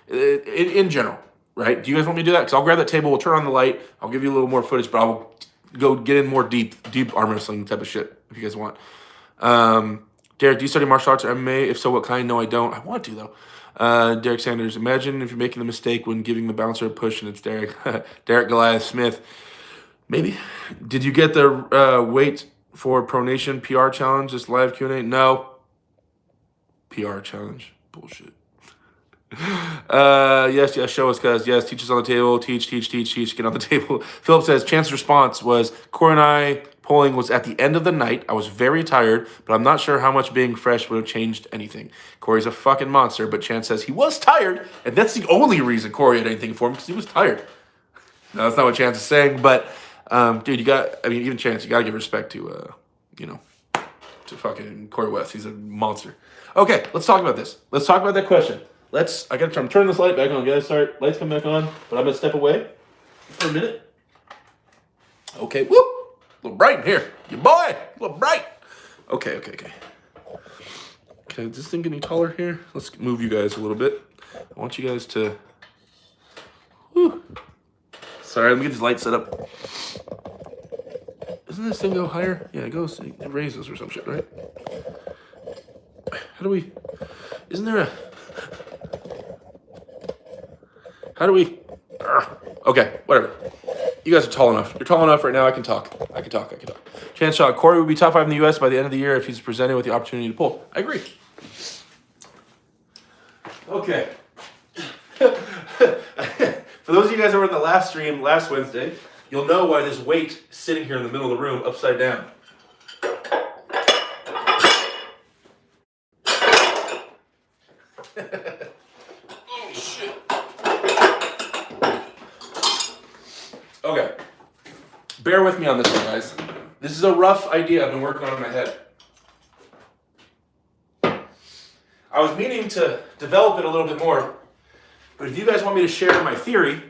in general, right? Do you guys want me to do that? Because I'll grab that table, we'll turn on the light, I'll give you a little more footage, but I'll go get in more deep arm wrestling type of shit if you guys want. Derek, do you study martial arts or MMA? If so, what kind? No, I don't. I want to, though. Derek Sanders, imagine if you're making the mistake when giving the bouncer a push and it's Derek Goliath Smith. Maybe. Did you get the wait for pronation PR challenge? This live Q&A? No. PR challenge. Bullshit. Yes, show us, cuz. Yes, teach us on the table. Teach, get on the table. Philip says, Chance's response was, Corey and I polling was at the end of the night. I was very tired, but I'm not sure how much being fresh would have changed anything. Corey's a fucking monster, but Chance says he was tired, and that's the only reason Corey had anything for him, because he was tired. No, that's not what Chance is saying, but, dude, even Chance, you gotta give respect to, to fucking Corey West. He's a monster. Okay, let's talk about this. Let's talk about that question. I'm turning this light back on, guys. Sorry, lights come back on, but I'm gonna step away for a minute. Okay, whoop! A little bright in here. Your boy! A little bright! Okay. Okay, is this thing getting taller here? Let's move you guys a little bit. I want you guys to... Whew. Sorry, let me get this light set up. Doesn't this thing go higher? Yeah, it raises or some shit, right? How do we... Okay, whatever. You guys are tall enough. You're tall enough right now. I can talk. Chance shot. Corey would be top 5 in the U.S. by the end of the year if he's presented with the opportunity to pull. I agree. Okay. For those of you guys that were in the last stream last Wednesday, you'll know why this weight is sitting here in the middle of the room upside down. Oh, shit. Okay. Bear with me on this one, guys. This is a rough idea I've been working on in my head. I was meaning to develop it a little bit more, but if you guys want me to share my theory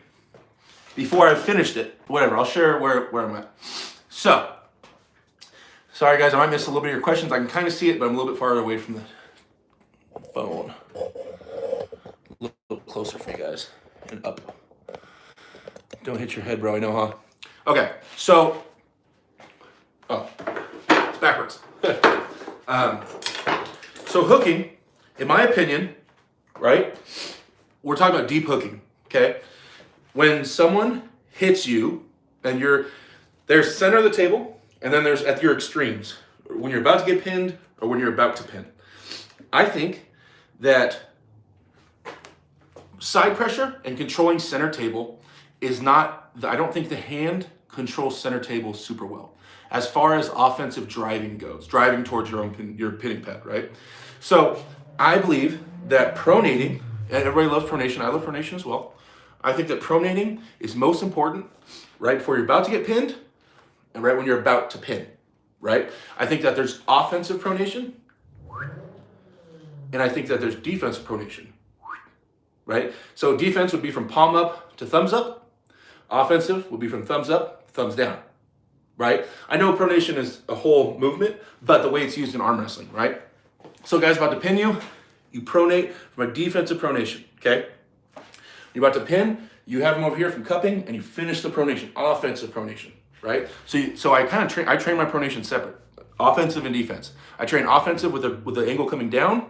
before I've finished it, whatever, I'll share where I'm at. So, sorry guys, I might miss a little bit of your questions. I can kind of see it, but I'm a little bit farther away from the phone. A little closer for you guys, and up. Don't hit your head, bro, I know, huh? Okay, so, it's backwards. So hooking, in my opinion, right, we're talking about deep hooking, okay? When someone hits you, and there's center of the table, and then there's at your extremes, when you're about to get pinned, or when you're about to pin. I think that side pressure and controlling center table is not, I don't think the hand controls center table super well. As far as offensive driving goes, driving towards your pinning pad, right? So I believe that pronating, and everybody loves pronation, I love pronation as well. I think that pronating is most important right before you're about to get pinned and right when you're about to pin, right? I think that there's offensive pronation and I think that there's defensive pronation, right? So defense would be from palm up to thumbs up. Offensive would be from thumbs up, thumbs down, right? I know pronation is a whole movement, but the way it's used in arm wrestling, right? So guys, about to pin you, you pronate from a defensive pronation, okay? You're about to pin, you have them over here from cupping, and you finish the pronation, offensive pronation, right? So I train my pronation separate, offensive and defense. I train offensive with the angle coming down,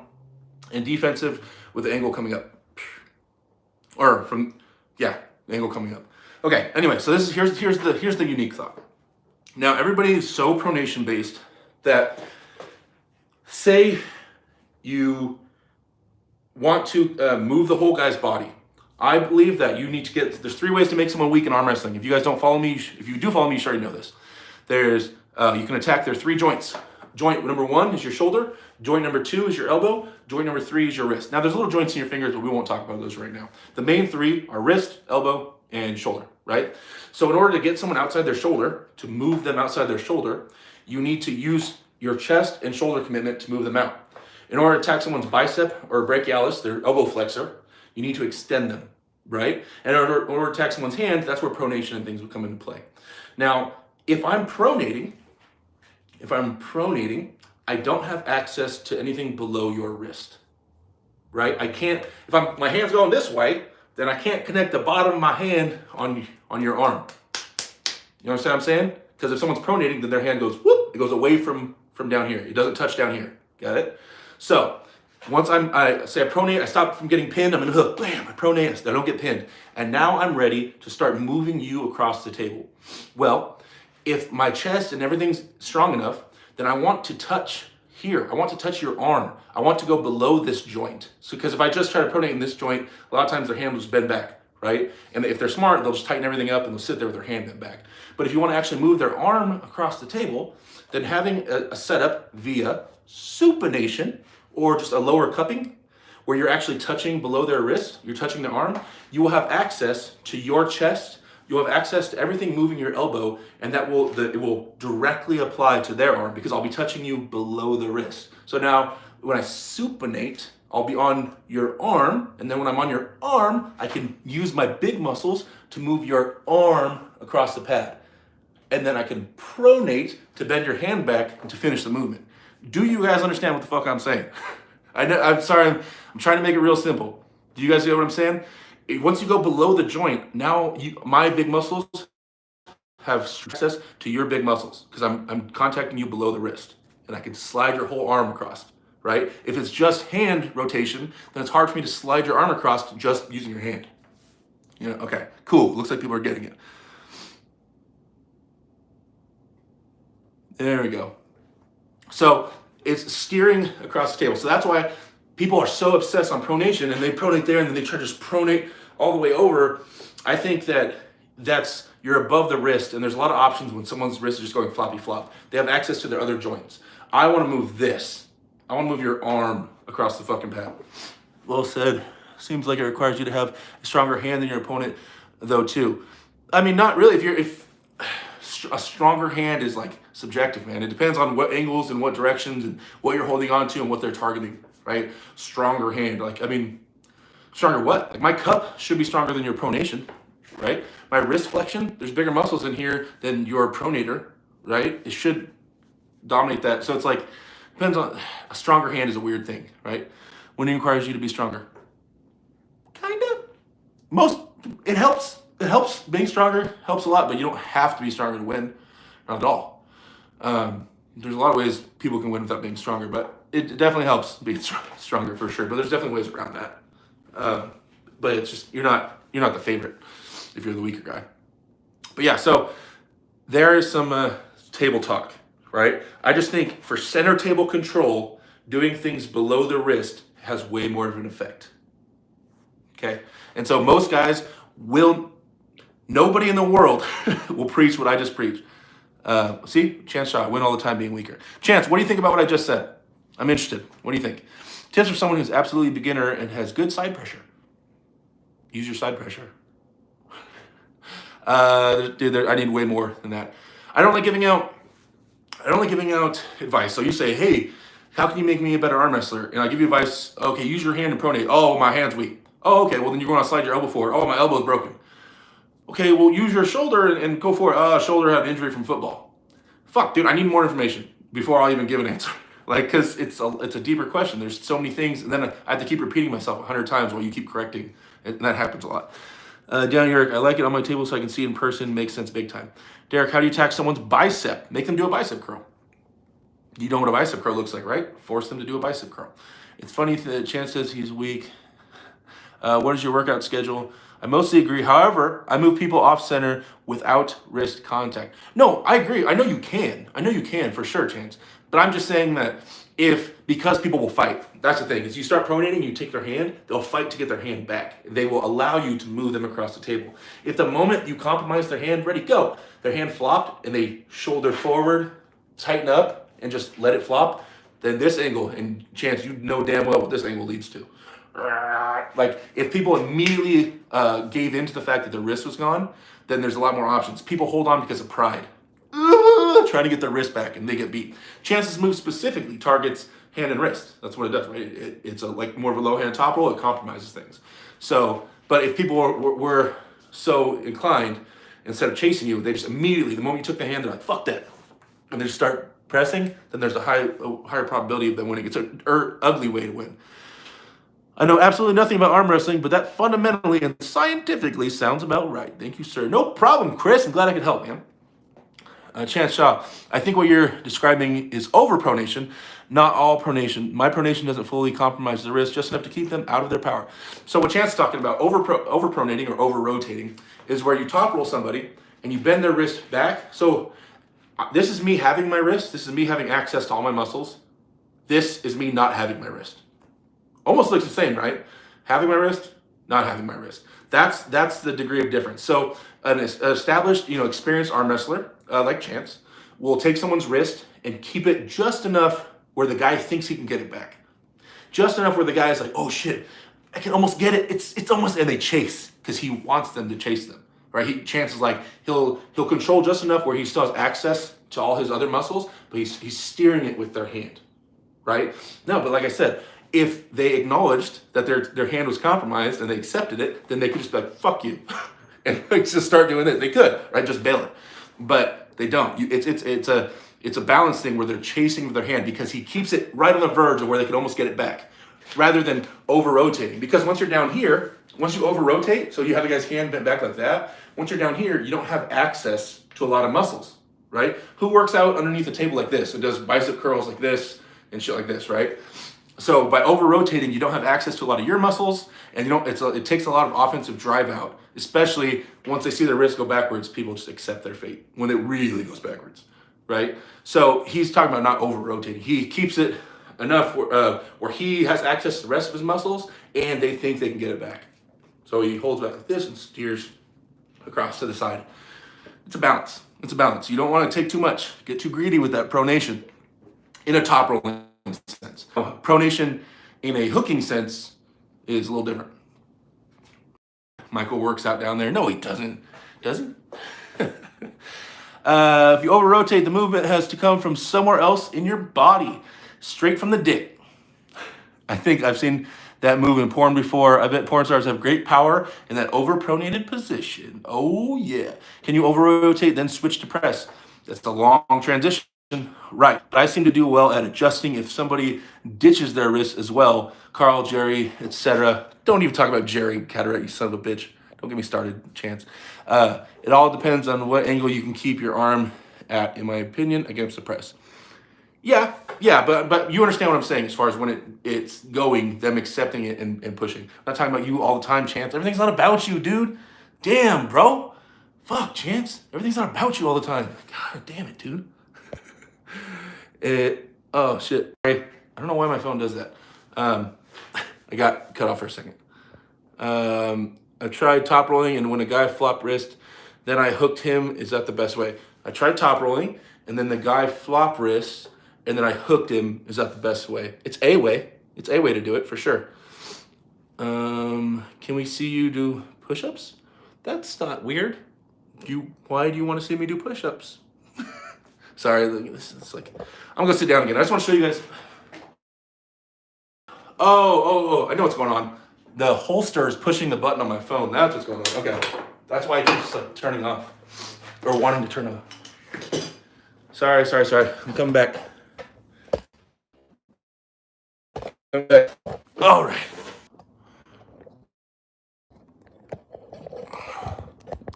and defensive with the angle coming up. The angle coming up. Okay, anyway, so here's the unique thought. Now everybody is so pronation based that say you want to move the whole guy's body. I believe that you need to there's 3 ways to make someone weak in arm wrestling. If you guys don't follow me, if you do follow me, you should already know this. You can attack their 3 joints. Joint number 1 is your shoulder. Joint number 2 is your elbow. Joint number 3 is your wrist. Now there's little joints in your fingers, but we won't talk about those right now. The main 3 are wrist, elbow, and shoulder, right? So in order to get someone outside their shoulder, to move them outside their shoulder, you need to use your chest and shoulder commitment to move them out. In order to attack someone's bicep or brachialis, their elbow flexor, you need to extend them, right? And in order to attack someone's hand, that's where pronation and things would come into play. Now, if I'm pronating, I don't have access to anything below your wrist, right? I can't, if my hand's going this way, then I can't connect the bottom of my hand on your arm. You understand what I'm saying? Because if someone's pronating, then their hand goes, whoop, it goes away from down here. It doesn't touch down here, got it? So, once I pronate, I stop from getting pinned, I'm in a hook, bam, I pronate, I don't get pinned. And now I'm ready to start moving you across the table. Well, if my chest and everything's strong enough, then I want to touch here. I want to touch your arm. I want to go below this joint. So, because if I just try to pronate in this joint, a lot of times their hand will just bend back, right? And if they're smart, they'll just tighten everything up and they'll sit there with their hand bent back. But if you want to actually move their arm across the table, then having a setup via supination or just a lower cupping, where you're actually touching below their wrist, you're touching their arm, you will have access to your chest, you'll have access to everything moving your elbow, and it will directly apply to their arm because I'll be touching you below the wrist. So now when I supinate, I'll be on your arm, and then when I'm on your arm, I can use my big muscles to move your arm across the pad. And then I can pronate to bend your hand back and to finish the movement. Do you guys understand what the fuck I'm saying? I know, I'm sorry, I'm trying to make it real simple. Do you guys get what I'm saying? Once you go below the joint, now my big muscles have access to your big muscles because I'm contacting you below the wrist, and I can slide your whole arm across, right? If it's just hand rotation, then it's hard for me to slide your arm across just using your hand. You know, okay, cool. Looks like people are getting it. There we go. So it's steering across the table. So that's why people are so obsessed on pronation, and they pronate there and then they try to just pronate all the way over. I think that's you're above the wrist, and there's a lot of options when someone's wrist is just going floppy flop. They have access to their other joints. I want to move this. I want to move your arm across the fucking pad. Well said. Seems like it requires you to have a stronger hand than your opponent, though, too. I mean, not really. If a stronger hand is like subjective, man. It depends on what angles and what directions and what you're holding on to and what they're targeting, right? Stronger hand, stronger what? Like my cup should be stronger than your pronation, right? My wrist flexion, there's bigger muscles in here than your pronator, right? It should dominate that. So it's like, depends on, a stronger hand is a weird thing, right? When it requires you to be stronger. Kind of. It helps. It helps. Being stronger helps a lot, but you don't have to be stronger to win. Not at all. There's a lot of ways people can win without being stronger, but it definitely helps being stronger for sure. But there's definitely ways around that. But it's just you're not the favorite if you're the weaker guy. But yeah, so there is some table talk, right? I just think for center table control, doing things below the wrist has way more of an effect. Okay, and so most guys nobody in the world will preach what I just preached. See, Chance shot, win all the time being weaker. Chance, what do you think about what I just said? I'm interested. What do you think? Tips for someone who's absolutely beginner and has good side pressure. Use your side pressure. Dude, I need way more than that. I don't like giving out advice. So you say, hey, how can you make me a better arm wrestler? And I give you advice. Okay, use your hand and pronate. Oh, my hand's weak. Oh, okay. Well, then you're going to slide your elbow forward. Oh, my elbow's broken. Okay, well, use your shoulder and go for it. Shoulder had an injury from football. Fuck, dude, I need more information before I'll even give an answer. Because it's a deeper question. There's so many things, and then I have to keep repeating myself 100 times while you keep correcting, and that happens a lot. Down Eric, I like it on my table so I can see in person. Makes sense big time. Derek, how do you attack someone's bicep? Make them do a bicep curl. You know what a bicep curl looks like, right? Force them to do a bicep curl. It's funny that Chance says he's weak. What is your workout schedule? I mostly agree. However, I move people off center without wrist contact. No, I agree. I know you can for sure, Chance. But I'm just saying that because people will fight. That's the thing. Is you start pronating, you take their hand, they'll fight to get their hand back. They will allow you to move them across the table. If the moment you compromise their hand, ready, go. Their hand flopped and they shoulder forward, tighten up, and just let it flop, then this angle, and Chance, you know damn well what this angle leads to. Like, if people immediately gave in to the fact that their wrist was gone, then there's a lot more options. People hold on because of pride. Trying to get their wrist back, and they get beat. Chance's move specifically targets hand and wrist. That's what it does, right? It's like more of a low hand top roll. It compromises things. So, but if people were so inclined, instead of chasing you, they just immediately, the moment you took the hand, they're like, fuck that. And they just start pressing, then there's a higher probability of them winning. It's an ugly way to win. I know absolutely nothing about arm wrestling, but that fundamentally and scientifically sounds about right. Thank you, sir. No problem, Chris. I'm glad I could help, man. Chance Shaw, I think what you're describing is overpronation, not all pronation. My pronation doesn't fully compromise the wrist, just enough to keep them out of their power. So what Chance is talking about, overpronating or over-rotating, is where you top roll somebody and you bend their wrist back. So This is me having my wrist. This is me having access to all my muscles. This is me not having my wrist. Almost looks the same, right? Having my wrist, not having my wrist. That's the degree of difference. So an established, experienced arm wrestler like Chance will take someone's wrist and keep it just enough where the guy thinks he can get it back. Just enough where the guy is like, oh shit, I can almost get it. It's almost, and they chase because he wants them to chase them, right? Chance is like, he'll control just enough where he still has access to all his other muscles, but he's steering it with their hand, right? No, but like I said, if they acknowledged that their hand was compromised and they accepted it, then they could just be like, fuck you, and like just start doing it. They could, right? Just bail it, but they don't. It's a balance thing where they're chasing with their hand because he keeps it right on the verge of where they can almost get it back, rather than over-rotating. Because once you're down here, once you over-rotate, so you have the guy's hand bent back like that, once you're down here, you don't have access to a lot of muscles, right? Who works out underneath a table like this and does bicep curls like this and shit like this, right? So by over-rotating, you don't have access to a lot of your muscles, and it takes a lot of offensive drive out, especially once they see their wrist go backwards, people just accept their fate when it really goes backwards, right? So he's talking about not over-rotating. He keeps it enough where he has access to the rest of his muscles, and they think they can get it back. So he holds back like this and steers across to the side. It's a balance. It's a balance. You don't want to take too much, get too greedy with that pronation in a top rolling sense. Pronation in a hooking sense is a little different. Michael works out down there. No, he doesn't. Does he? If you over-rotate, the movement has to come from somewhere else in your body, straight from the dick. I think I've seen that move in porn before. I bet porn stars have great power in that over-pronated position. Oh, yeah. Can you over-rotate, then switch to press? That's the long transition. Right. But I seem to do well at adjusting if somebody ditches their wrist as well. Carl, Jerry, etc. Don't even talk about Jerry Cataract, you son of a bitch. Don't get me started, Chance. It all depends on what angle you can keep your arm at, in my opinion, against the press. Yeah, but you understand what I'm saying as far as when it's going, them accepting it and pushing. I'm not talking about you all the time, Chance. Everything's not about you, dude. Damn, bro. Fuck, Chance. Everything's not about you all the time. God damn it, dude. Oh, shit. I don't know why my phone does that. I got cut off for a second. I tried top rolling, and when a guy flopped wrist, then I hooked him. Is that the best way? I tried top rolling, and then the guy flopped wrist, and then I hooked him. Is that the best way? It's a way. It's a way to do it, for sure. Can we see you do push-ups? That's not weird. Why do you want to see me do push-ups? Sorry, it's like, I'm gonna sit down again. I just want to show you guys. Oh, I know what's going on. The holster is pushing the button on my phone. That's what's going on. Okay, that's why it keeps like turning off or wanting to turn off. Sorry. I'm coming back. All right.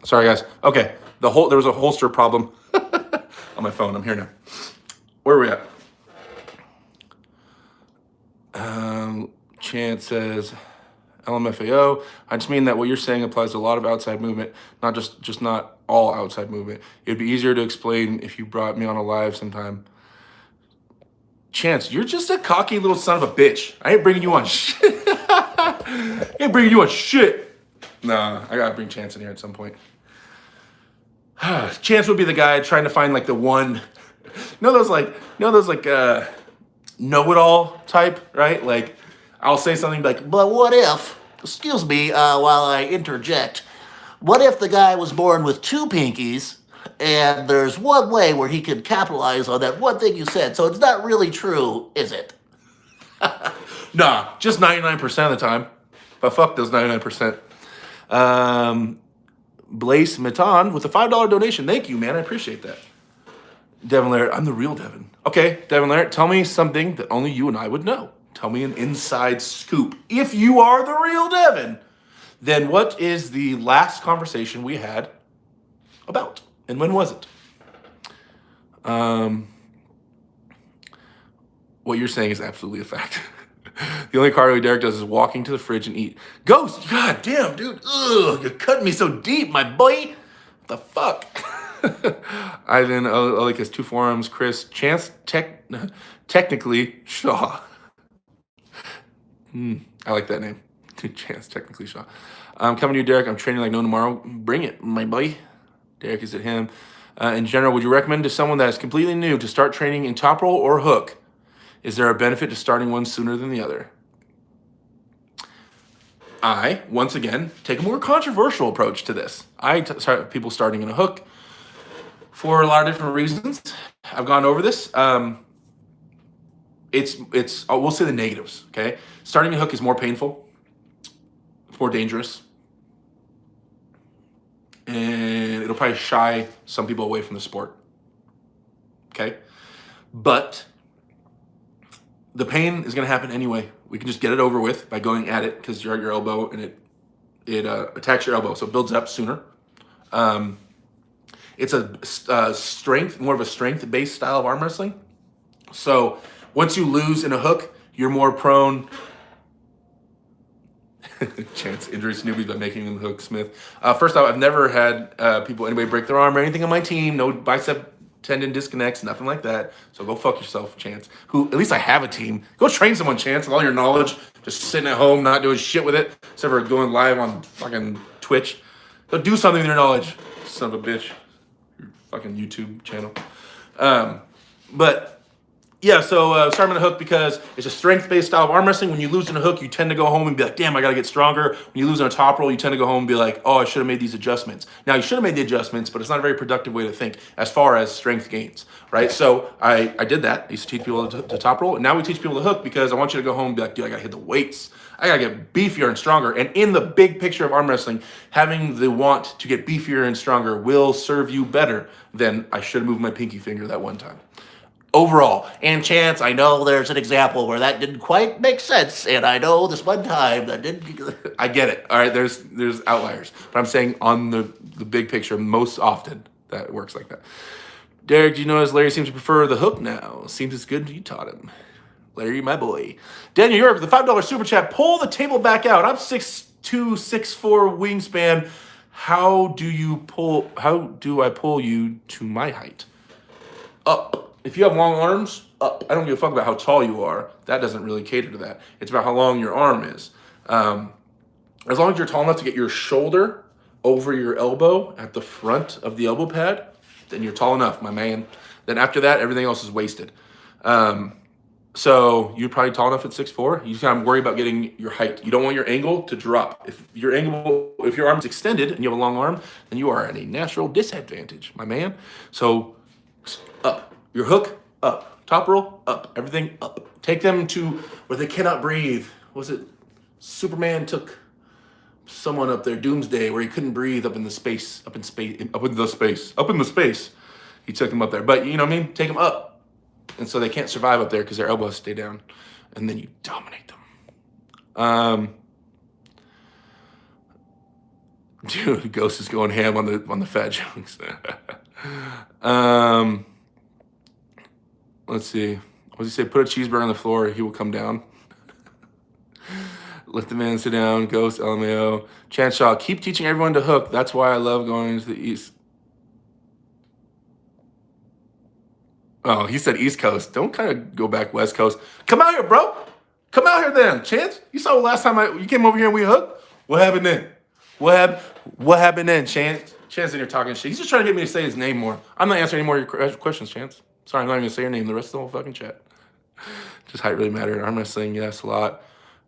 Sorry, guys. Okay, there was a holster problem on my phone. I'm here now. Where are we at? Chance says, LMFAO. I just mean that what you're saying applies to a lot of outside movement, not just not all outside movement. It'd be easier to explain if you brought me on a live sometime. Chance, you're just a cocky little son of a bitch. I ain't bringing you on shit. I ain't bringing you on shit. Nah, I gotta bring Chance in here at some point. Chance would be the guy trying to find like the one, those know-it-all type, right? Like, I'll say something like, But what if, excuse me while I interject, what if the guy was born with two pinkies and there's one way where he could capitalize on that one thing you said, so it's not really true, is it? Nah, just 99% of the time. But fuck those 99%. Blaze Matan with a $5 donation. Thank you, man. I appreciate that. Devin Laird, I'm the real Devin. Okay, Devin Laird, tell me something that only you and I would know. Tell me an inside scoop. If you are the real Devin, then what is the last conversation we had about? And when was it? What you're saying is absolutely a fact. The only cardio Derek does is walking to the fridge and eat. Ghost, god damn, dude. Ugh, you're cutting me so deep, my boy. What the fuck? Ivan, like his two forearms. Chris, Chance, technically Shaw. I like that name. Chance, technically Shaw. Coming to you, Derek. I'm training like no tomorrow. Bring it, my boy. Derek, is it him? In general, would you recommend to someone that is completely new to start training in top roll or hook? Is there a benefit to starting one sooner than the other? I, once again, take a more controversial approach to this. I start people starting in a hook for a lot of different reasons. I've gone over this. We'll say the negatives, okay? Starting a hook is more painful. It's more dangerous. And it'll probably shy some people away from the sport, okay? But the pain is going to happen anyway. We can just get it over with by going at it because you're at your elbow and it attacks your elbow, so it builds up sooner. It's a strength, more of a strength-based style of arm wrestling. So once you lose in a hook, you're more prone. Chance injuries to newbies by making them hook Smith. First off, I've never had anybody break their arm or anything on my team. No bicep tendon disconnects, nothing like that. So go fuck yourself, Chance. Who, at least I have a team. Go train someone, Chance, with all your knowledge, just sitting at home, not doing shit with it, except for going live on fucking Twitch. Go do something with your knowledge, son of a bitch. Your fucking YouTube channel. But yeah, so starting in a hook because it's a strength-based style of arm wrestling. When you lose in a hook, you tend to go home and be like, damn, I got to get stronger. When you lose in a top roll, you tend to go home and be like, oh, I should have made these adjustments. Now, you should have made the adjustments, but it's not a very productive way to think as far as strength gains, right? So I did that. I used to teach people to top roll, and now we teach people to hook because I want you to go home and be like, dude, I got to hit the weights. I got to get beefier and stronger. And in the big picture of arm wrestling, having the want to get beefier and stronger will serve you better than I should have moved my pinky finger that one time. Overall. And Chance, I know there's an example where that didn't quite make sense, and I know this one time that didn't. I get it. All right, there's outliers, but I'm saying on the big picture, most often that works like that. Derek, do you notice Larry seems to prefer the hook now? Seems it's good you taught him. Larry, my boy. Daniel York, the $5 super chat. Pull the table back out. I'm 6'2", 6'4" wingspan. How do I pull you to my height? Up. If you have long arms, up. I don't give a fuck about how tall you are. That doesn't really cater to that. It's about how long your arm is. As long as you're tall enough to get your shoulder over your elbow at the front of the elbow pad, then you're tall enough, my man. Then after that, everything else is wasted. So you're probably tall enough at 6'4". You just kind of worry about getting your height. You don't want your angle to drop. If your arm is extended and you have a long arm, then you are at a natural disadvantage, my man. So up. Your hook, up. Top roll, up. Everything, up. Take them to where they cannot breathe. Was it Superman took someone up there, Doomsday, where he couldn't breathe up in the space. He took him up there. But you know what I mean? Take them up. And so they can't survive up there because their elbows stay down. And then you dominate them. Dude, Ghost is going ham on the fat jokes. Let's see. What does he say? Put a cheeseburger on the floor. He will come down. Let the man sit down. Ghost, LMAO. Chance Shaw. Keep teaching everyone to hook. That's why I love going to the East. Oh, he said East Coast. Don't kind of go back West Coast. Come out here, bro. Come out here then. Chance, you saw the last time you came over here and we hooked? What happened then? What happened then, Chance? Chance in here talking shit. He's just trying to get me to say his name more. I'm not answering any more of your questions, Chance. Sorry, I'm not even going to say your name the rest of the whole fucking chat. Does height really matter? Arm wrestling, yes, a lot.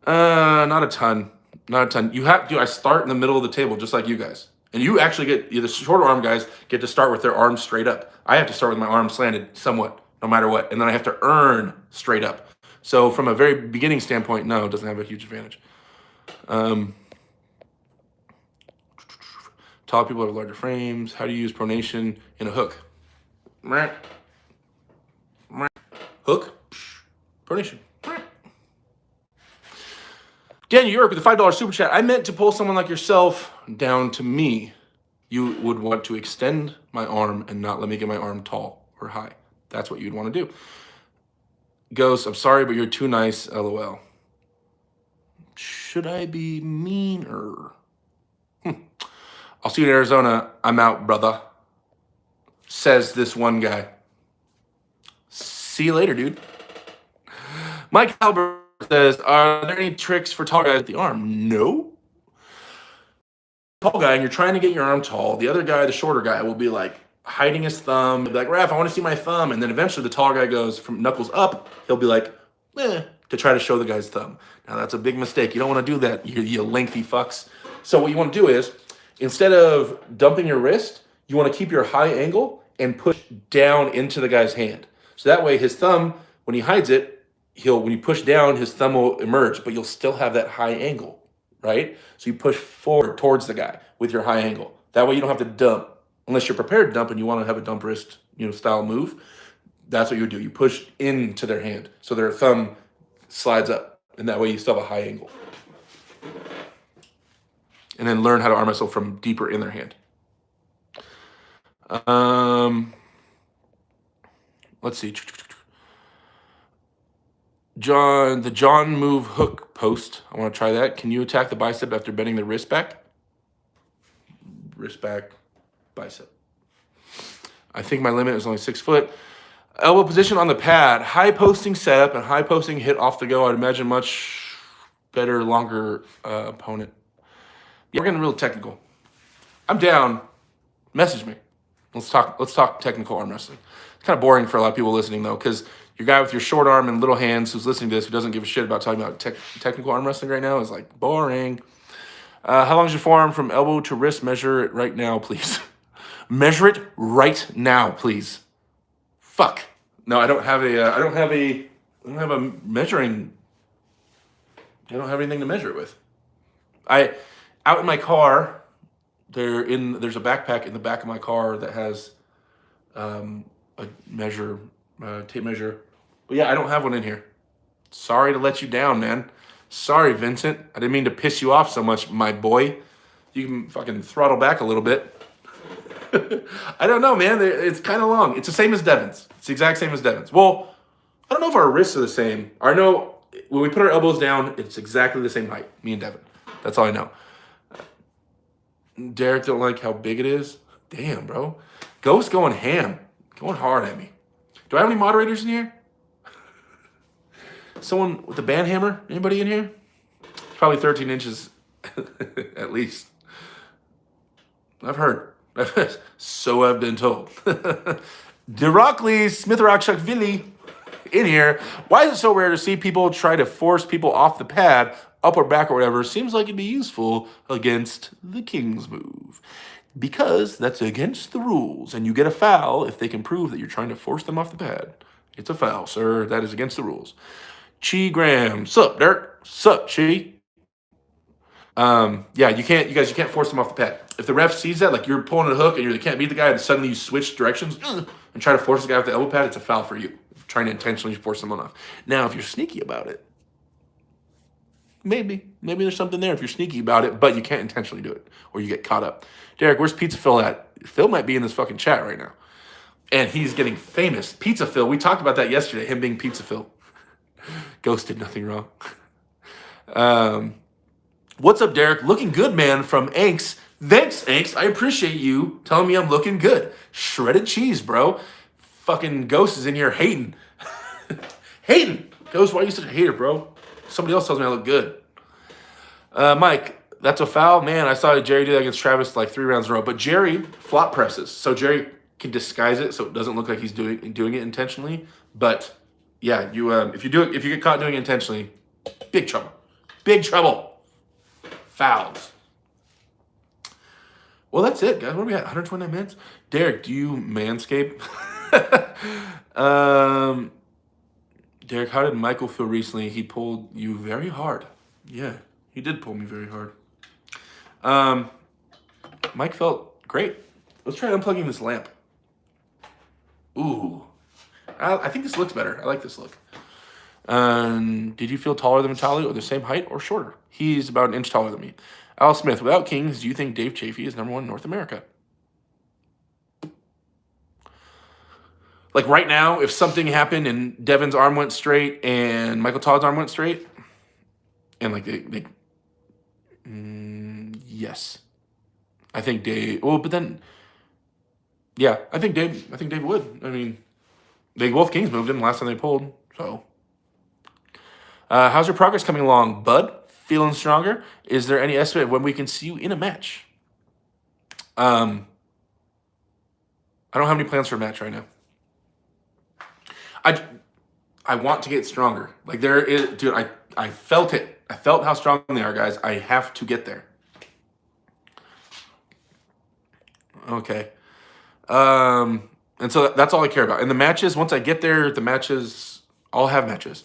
Not a ton. You have to. I start in the middle of the table, just like you guys. And you actually the shorter arm guys get to start with their arms straight up. I have to start with my arms slanted somewhat, no matter what. And then I have to earn straight up. So from a very beginning standpoint, no, it doesn't have a huge advantage. Tall people have larger frames. How do you use pronation in a hook? Hook, pronation. Daniel York with the $5 super chat. I meant to pull someone like yourself down to me. You would want to extend my arm and not let me get my arm tall or high. That's what you'd want to do. Ghost, I'm sorry, but you're too nice, LOL. Should I be meaner? I'll see you in Arizona. I'm out, brother. says this one guy. See you later, dude. Mike Albert says, are there any tricks for tall guys with the arm? No. Tall guy, and you're trying to get your arm tall. The other guy, the shorter guy, will be like hiding his thumb. He'll be like, Raph, I want to see my thumb. And then eventually the tall guy goes from knuckles up. He'll be like, to try to show the guy's thumb. Now that's a big mistake. You don't want to do that, you lengthy fucks. So what you want to do is, instead of dumping your wrist, you want to keep your high angle and push down into the guy's hand. So that way his thumb, when he hides it, when you push down, his thumb will emerge, but you'll still have that high angle, right? So you push forward towards the guy with your high angle. That way you don't have to dump, unless you're prepared to dump and you want to have a dump wrist, style move. That's what you would do. You push into their hand, so their thumb slides up, and that way you still have a high angle. And then learn how to arm wrestle from deeper in their hand. Let's see. The John move hook post. I want to try that. Can you attack the bicep after bending the wrist back? Wrist back, bicep. I think my limit is only 6 foot. Elbow position on the pad. High posting setup and high posting hit off the go. I'd imagine much better, longer opponent. Yeah, we're getting real technical. I'm down. Message me. Let's talk technical arm wrestling. It's kind of boring for a lot of people listening though, because your guy with your short arm and little hands who's listening to this, who doesn't give a shit about talking about technical arm wrestling right now, is like boring. How long is your forearm from elbow to wrist? Measure it right now, please. Measure it right now, please. Fuck. No, I don't have a measuring. I don't have anything to measure it with. Out in my car, there's a backpack in the back of my car that has a tape measure. But yeah, I don't have one in here. Sorry to let you down, man. Sorry, Vincent. I didn't mean to piss you off so much, my boy. You can fucking throttle back a little bit. I don't know, man. It's kind of long. It's the same as Devin's. It's the exact same as Devin's. Well, I don't know if our wrists are the same. I know when we put our elbows down, it's exactly the same height, me and Devin. That's all I know. Derek don't like how big it is. Damn, bro. Ghost going ham. Going hard at me. Do I have any moderators in here? Someone with a band hammer? Anybody in here? It's probably 13 inches at least. I've heard. So I've been told. Derocles Smithrockchuckvili in here. Why is it so rare to see people try to force people off the pad, up or back or whatever? Seems like it'd be useful against the King's move. Because that's against the rules, and you get a foul if they can prove that you're trying to force them off the pad. It's a foul, sir. That is against the rules. Chi Graham. Sup, Dirk? Sup, Chi? Yeah, you can't force them off the pad. If the ref sees that, like you're pulling a hook and you can't beat the guy, and suddenly you switch directions and try to force the guy off the elbow pad, it's a foul for you. Trying to intentionally force someone off. Now, if you're sneaky about it, maybe there's something there if you're sneaky about it, but you can't intentionally do it or you get caught up. Derek, where's Pizza Phil at? Phil might be in this fucking chat right now. And he's getting famous. Pizza Phil, we talked about that yesterday, him being Pizza Phil. Ghost did nothing wrong. What's up, Derek? Looking good, man, from Anks. Thanks, Anks. I appreciate you telling me I'm looking good. Shredded cheese, bro. Fucking Ghost is in here hating. Hating. Ghost, why are you such a hater, bro? Somebody else tells me I look good. Mike, that's a foul? Man, I saw Jerry do that against Travis like 3 rounds in a row. But Jerry flop presses. So Jerry can disguise it so it doesn't look like he's doing it intentionally. But yeah, if you get caught doing it intentionally, big trouble. Big trouble. Fouls. Well, that's it, guys. What are we at? 129 minutes? Derek, do you manscape? Derek, how did Michael feel recently? He pulled you very hard. Yeah, he did pull me very hard. Mike felt great. Let's try unplugging this lamp. Ooh. I think this looks better. I like this look. Did you feel taller than Vitali or the same height or shorter? He's about an inch taller than me. Al Smith, without Kings, do you think Dave Chafee is #1 in North America? Like right now, if something happened and Devin's arm went straight and Michael Todd's arm went straight, and like yes. I think Dave, well, but then, Yeah, I think Dave would. I mean, they both kings moved him last time they pulled. So, how's your progress coming along, bud? Feeling stronger? Is there any estimate of when we can see you in a match? I don't have any plans for a match right now. I want to get stronger. Like there is, dude. I felt it. I felt how strong they are, guys. I have to get there. Okay. And so that's all I care about. And the matches, once I get there, the matches, I'll have matches.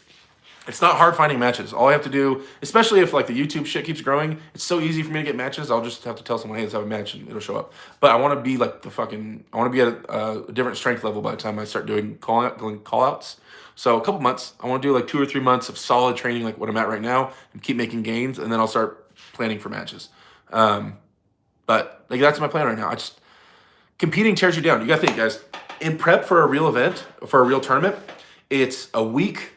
It's not hard finding matches. All I have to do, especially if like the YouTube shit keeps growing, it's so easy for me to get matches. I'll just have to tell someone, hey, let's have a match, and it'll show up. But I want to be like I want to be at a different strength level by the time I start doing call outs. So a couple months, I want to do like 2 or 3 months of solid training, like what I'm at right now, and keep making gains, and then I'll start planning for matches. But like that's my plan right now. Competing tears you down. You got to think, guys. In prep for a real event, for a real tournament, it's a week,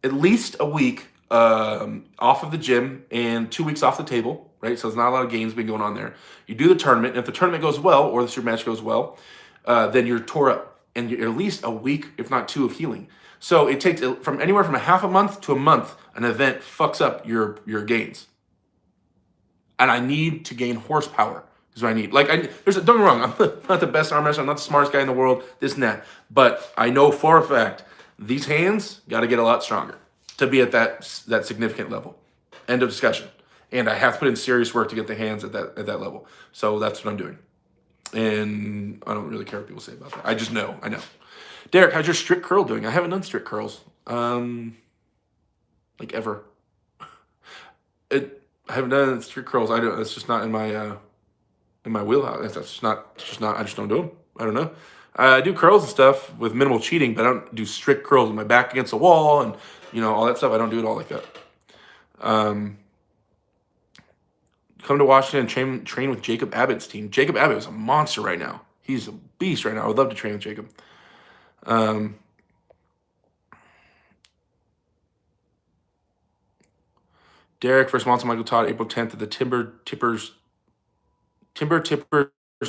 at least a week off of the gym and 2 weeks off the table, right? So there's not a lot of games being going on there. You do the tournament, and if the tournament goes well or the super match goes well, then you're tore up, and you're at least a week, if not 2, of healing. So it takes from anywhere from a half a month to a month. An event fucks up your gains, and I need to gain horsepower. Is what I need. Like, don't get me wrong, I'm not the best arm wrestler, I'm not the smartest guy in the world, this and that. But I know for a fact, these hands got to get a lot stronger to be at that significant level. End of discussion. And I have to put in serious work to get the hands at that level. So that's what I'm doing. And I don't really care what people say about that. I just know. I know. Derek, how's your strict curl doing? I haven't done strict curls. Like ever. I haven't done strict curls. It's just not in my wheelhouse. That's just not. I just don't do them. I don't know. I do curls and stuff with minimal cheating, but I don't do strict curls with my back against the wall and all that stuff. I don't do it all like that. Come to Washington and train with Jacob Abbott's team. Jacob Abbott is a monster right now. He's a beast right now. I would love to train with Jacob. Derek versus Monson Michael Todd, April 10th at the Timber Tippers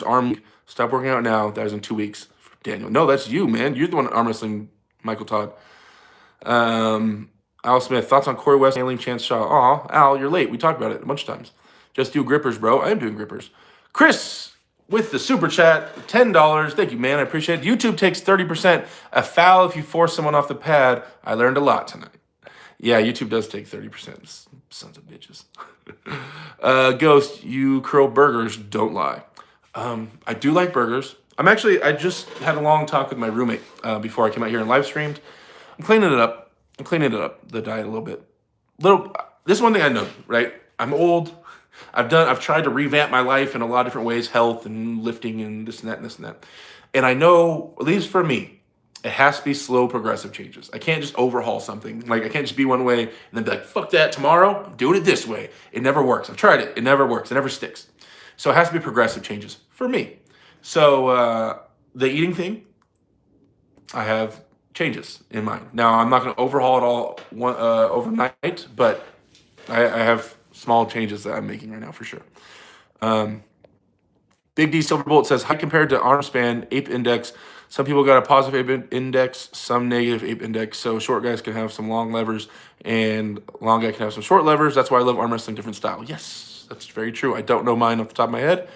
Arm League. Stop working out now. That is in 2 weeks. Daniel. No, that's you, man. You're the one arm wrestling Michael Todd. Al Smith, thoughts on Corey West handling Chance Shaw? Aw, Al, you're late. We talked about it a bunch of times. Just do grippers, bro. I am doing grippers. Chris with the super chat, $10. Thank you, man. I appreciate it. YouTube takes 30%. A foul if you force someone off the pad. I learned a lot tonight. Yeah, YouTube does take 30%. Sons of bitches. Ghost, you curl burgers. Don't lie. I do like burgers. I just had a long talk with my roommate before I came out here and live streamed. I'm cleaning it up. The diet a little bit. This is one thing I know, right? I'm old. I've tried to revamp my life in a lot of different ways, health and lifting and this and that and this and that. And I know, at least for me, it has to be slow, progressive changes. I can't just overhaul something. Like, I can't just be one way and then be like, fuck that, tomorrow, I'm doing it this way. It never works. I've tried it. It never works. It never sticks. So it has to be progressive changes for me. So the eating thing, I have changes in mind. Now, I'm not going to overhaul it all overnight, but I have small changes that I'm making right now for sure. Big D Silver Bullet says, height compared to arm span, ape index. Some people got a positive ape index, some negative ape index. So short guys can have some long levers and long guy can have some short levers. That's why I love arm wrestling different style. Yes, that's very true. I don't know mine off the top of my head.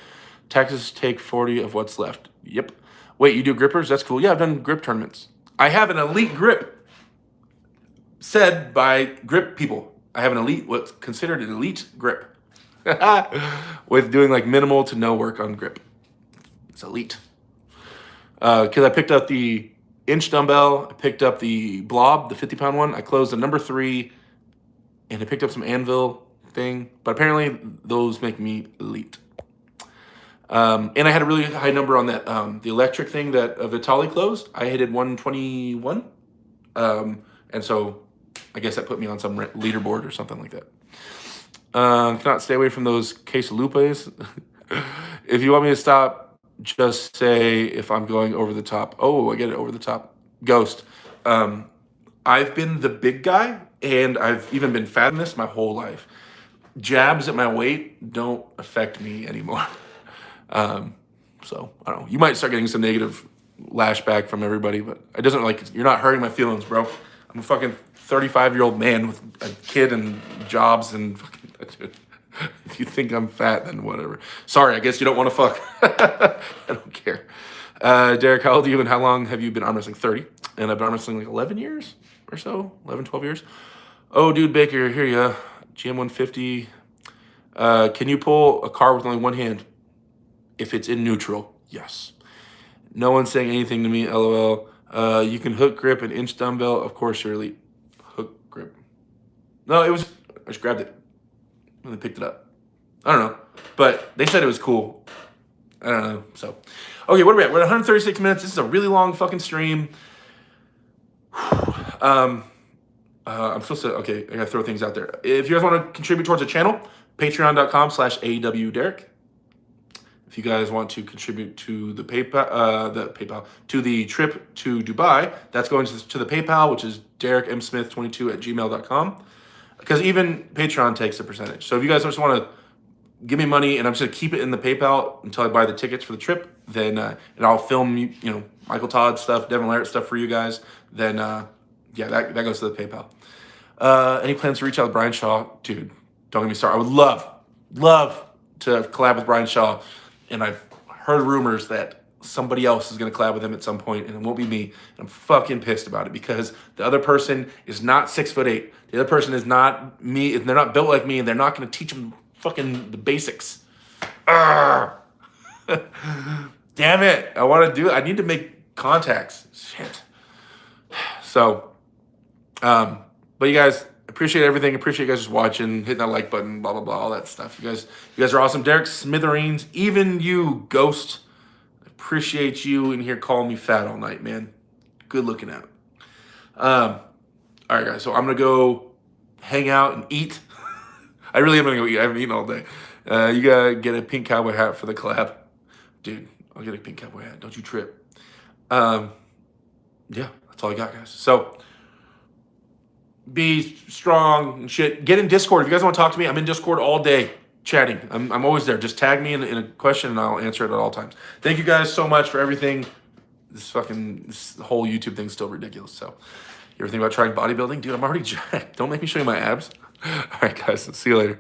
Texas take 40 of what's left. Yep. Wait, you do grippers? That's cool. Yeah, I've done grip tournaments. I have an elite grip said by grip people. I have what's considered an elite grip with doing like minimal to no work on grip. It's elite. Because I picked up the inch dumbbell, I picked up the blob, the 50-pound one. I closed the number 3, and I picked up some anvil thing. But apparently those make me elite. And I had a really high number on that the electric thing that Vitali closed. I hit 121. And so I guess that put me on some leaderboard or something like that. Cannot stay away from those quesalupes. If you want me to stop, just say if I'm going over the top. Oh, I get it, over the top. Ghost. I've been the big guy, and I've even been fat in this my whole life. Jabs at my weight don't affect me anymore. So I don't know. You might start getting some negative lashback from everybody, but it doesn't you're not hurting my feelings, bro. I'm a fucking 35-year-old man with a kid and jobs and fucking. If you think I'm fat, then whatever. Sorry, I guess you don't want to fuck. I don't care. Derek, how old are you and how long have you been arm wrestling? 30. And I've been arm wrestling like 11 years or so. 11, 12 years. Oh, dude, Baker, here ya. GM 150. Can you pull a car with only one hand? If it's in neutral, yes. No one's saying anything to me, LOL. You can hook grip an inch dumbbell. Of course, you're elite. Hook grip. No, I just grabbed it. And they picked it up. I don't know. But they said it was cool. I don't know. So, okay, what are we at? We're at 136 minutes. This is a really long fucking stream. I'm supposed to, okay, I gotta throw things out there. If you guys want to contribute towards the channel, patreon.com/AEWDerek. If you guys want to contribute to the PayPal, to the trip to Dubai, that's going to the PayPal, which is derekmsmith22@gmail.com. Because even Patreon takes a percentage. So if you guys just want to give me money and I'm just going to keep it in the PayPal until I buy the tickets for the trip, then and I'll film, Michael Todd stuff, Devin Larratt stuff for you guys, then yeah, that goes to the PayPal. Any plans to reach out to Brian Shaw? Dude, don't get me started. I would love to collab with Brian Shaw, and I've heard rumors that somebody else is going to collab with him at some point, and it won't be me. And I'm fucking pissed about it because the other person is not 6'8". The other person is not me. They're not built like me, and they're not going to teach them fucking the basics. Damn it. I want to do it. I need to make contacts. Shit. So, but you guys, appreciate everything. Appreciate you guys just watching, hitting that like button, blah, blah, blah, all that stuff. You guys are awesome. Derek Smithereens, even you, Ghost, appreciate you in here calling me fat all night, man. Good looking at it. All right, guys, so I'm going to go hang out and eat. I really am going to go eat. I haven't eaten all day. You got to get a pink cowboy hat for the collab. Dude, I'll get a pink cowboy hat. Don't you trip. Yeah, that's all I got, guys. So be strong and shit. Get in Discord. If you guys want to talk to me, I'm in Discord all day chatting. I'm always there. Just tag me in a question and I'll answer it at all times. Thank you guys so much for everything. This whole YouTube thing's still ridiculous. So you ever think about trying bodybuilding? Dude, I'm already jacked. Don't make me show you my abs. All right, guys. See you later.